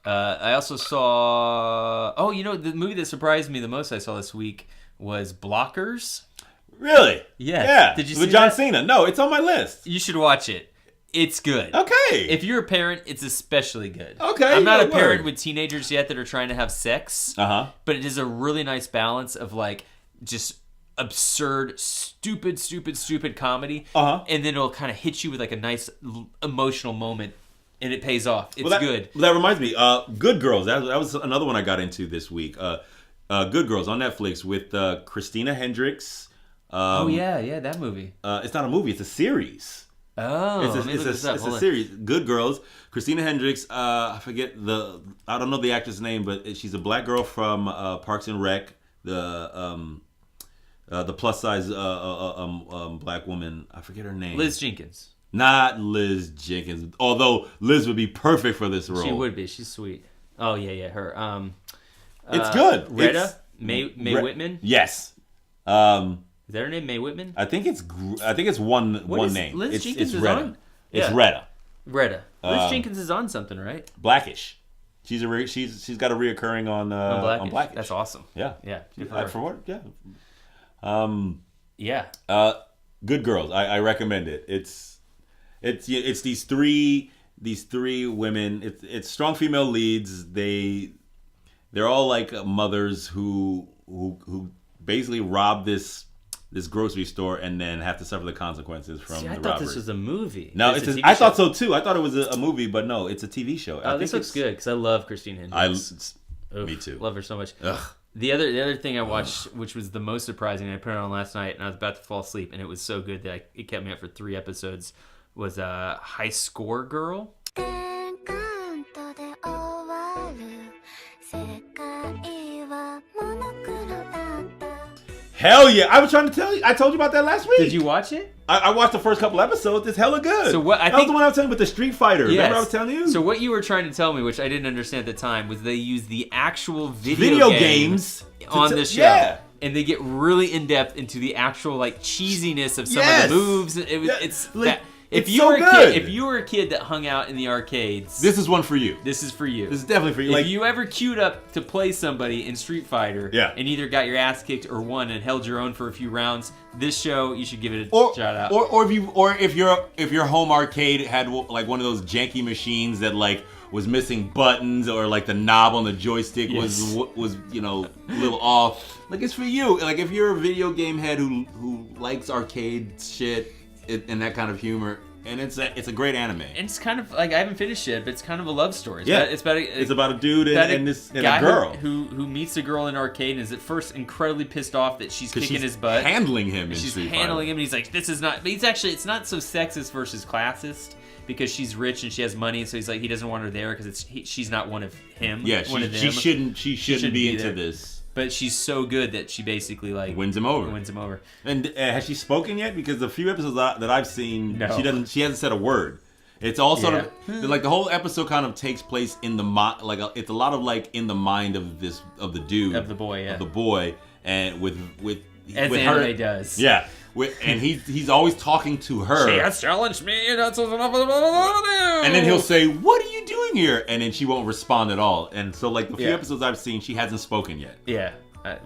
I also saw. Oh, the movie that surprised me the most I saw this week was Blockers. Really? Yes. Yeah. Did you see with John that? Cena? No, it's on my list. You should watch it. It's good. Okay. If you're a parent, it's especially good. Okay. I'm not a parent with teenagers yet that are trying to have sex. Uh-huh. But it is a really nice balance of just absurd, stupid comedy. Uh-huh. And then it'll kind of hit you with a nice emotional moment. And it pays off. It's good. Well, that reminds me. Good Girls. That was another one I got into this week. Good Girls on Netflix with Christina Hendricks. That movie. It's not a movie. It's a series. Oh, it's a series. Good Girls. Christina Hendricks. I don't know the actress name, but she's a black girl from Parks and Rec. The plus size black woman. I forget her name. Liz Jenkins. Not Liz Jenkins. Although Liz would be perfect for this role. She would be. She's sweet. Oh yeah, her. It's good. Retta Mae Whitman. Yes. Is that her name, Mae Whitman? I think it's one name. Liz Jenkins it's is Retta. on. It's Retta. Liz Jenkins is on something, right? Blackish. She's got a reoccurring on Blackish. That's awesome. Yeah. For what? Yeah. Yeah. Good Girls. I recommend it. It's these three women. It's strong female leads. They're all mothers who basically rob this grocery store and then have to suffer the consequences from See, the I thought robbery. this was a movie. No, It's it's a TV I show. thought so too. I thought it was a movie, but no, it's a TV show. Oh, this looks good because I love Christine Hendricks. Me too. Love her so much. Ugh. The other thing I watched, which was the most surprising, I put it on last night and I was about to fall asleep, and it was so good that it kept me up for 3 episodes. Was High Score Girl. Hell yeah! I was trying to tell you. I told you about that last week. Did you watch it? I watched the first couple episodes. It's hella good. So what? That was the one I was telling you with the Street Fighter. Yes. Remember I was telling you? So what you were trying to tell me, which I didn't understand at the time, was they use the actual video games on the show. Yeah. And they get really in depth into the actual like cheesiness of some Yes. of the moves. Yeah. It's Like, that. If it's you so were a good. kid, if you were a kid that hung out in the arcades, This is one for you. this is for you. This is definitely for you. If Like you ever queued up to play somebody in Street Fighter, Yeah. and either got your ass kicked or won and held your own for a few rounds, this show you should give it a or shout out. if your home arcade had like one of those janky machines that like was missing buttons or like the knob on the joystick was you know a little off. Like it's for you. Like if you're a video game head who likes arcade shit and that kind of humor. And it's a great anime. And it's kind of like I haven't finished it, but it's kind of a love story. It's Yeah. it's about a dude and a guy girl who meets a girl in an arcade and is at first incredibly pissed off that she's kicking she's his butt, handling him. She's Street handling Fighter. him, and he's like, "This is not." But it's not so sexist versus classist because she's rich and she has money, so he's like he doesn't want her there because she's not one of him. Yeah, one of she them. shouldn't be into there. this. But she's so good that she basically like wins him over. And has she spoken yet? Because the few episodes that I've seen, No. She hasn't said a word. It's all sort of Yeah. like the whole episode kind of takes place in the mind, it's a lot of like in the mind of the dude Of the boy, yeah. of the boy, and with As with anime her, does. yeah. And he's always talking to her. She has challenged me. That's what And then he'll say, "What are you doing here?" And then she won't respond at all. And so, like the few Yeah. episodes I've seen, she hasn't spoken yet. Yeah,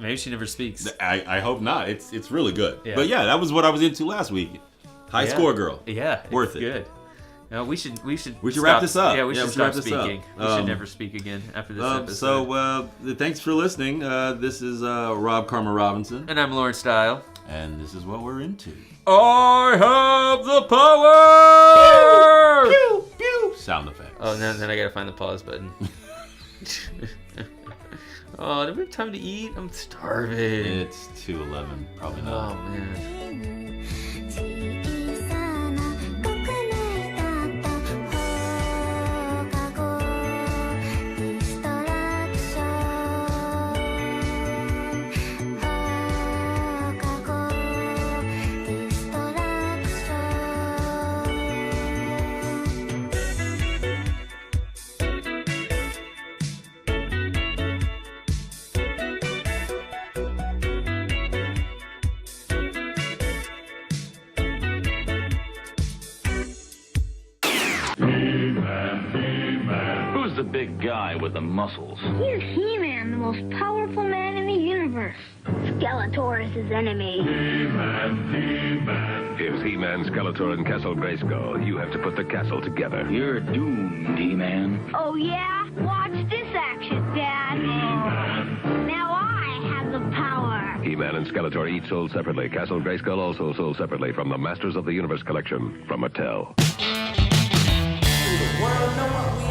maybe she never speaks. I hope not. It's really good. Yeah. But yeah, that was what I was into last week. High Score Girl. Yeah, Worth it's it. good. No, we should wrap this up. Yeah, we should stop wrap this up. speaking. We should never speak again after this episode. So thanks for listening. This is Rob Karma Robinson, And I'm Lawrence Style. and this is what we're into. I have the power. Pew pew. Sound effects. Oh, then I gotta find the pause button. Oh, do we have time to eat? I'm starving. It's 2:11. Probably not. Oh man. Who's the big guy with the muscles? He's He-Man, the most powerful man in the universe. Skeletor is his enemy. Here's He-Man, Skeletor, and Castle Grayskull. You have to put the castle together. You're doomed, He-Man. Oh, yeah? Watch this action, Dad. Now I have the power. He-Man and Skeletor each sold separately. Castle Grayskull also sold separately from the Masters of the Universe collection from Mattel. The world know what we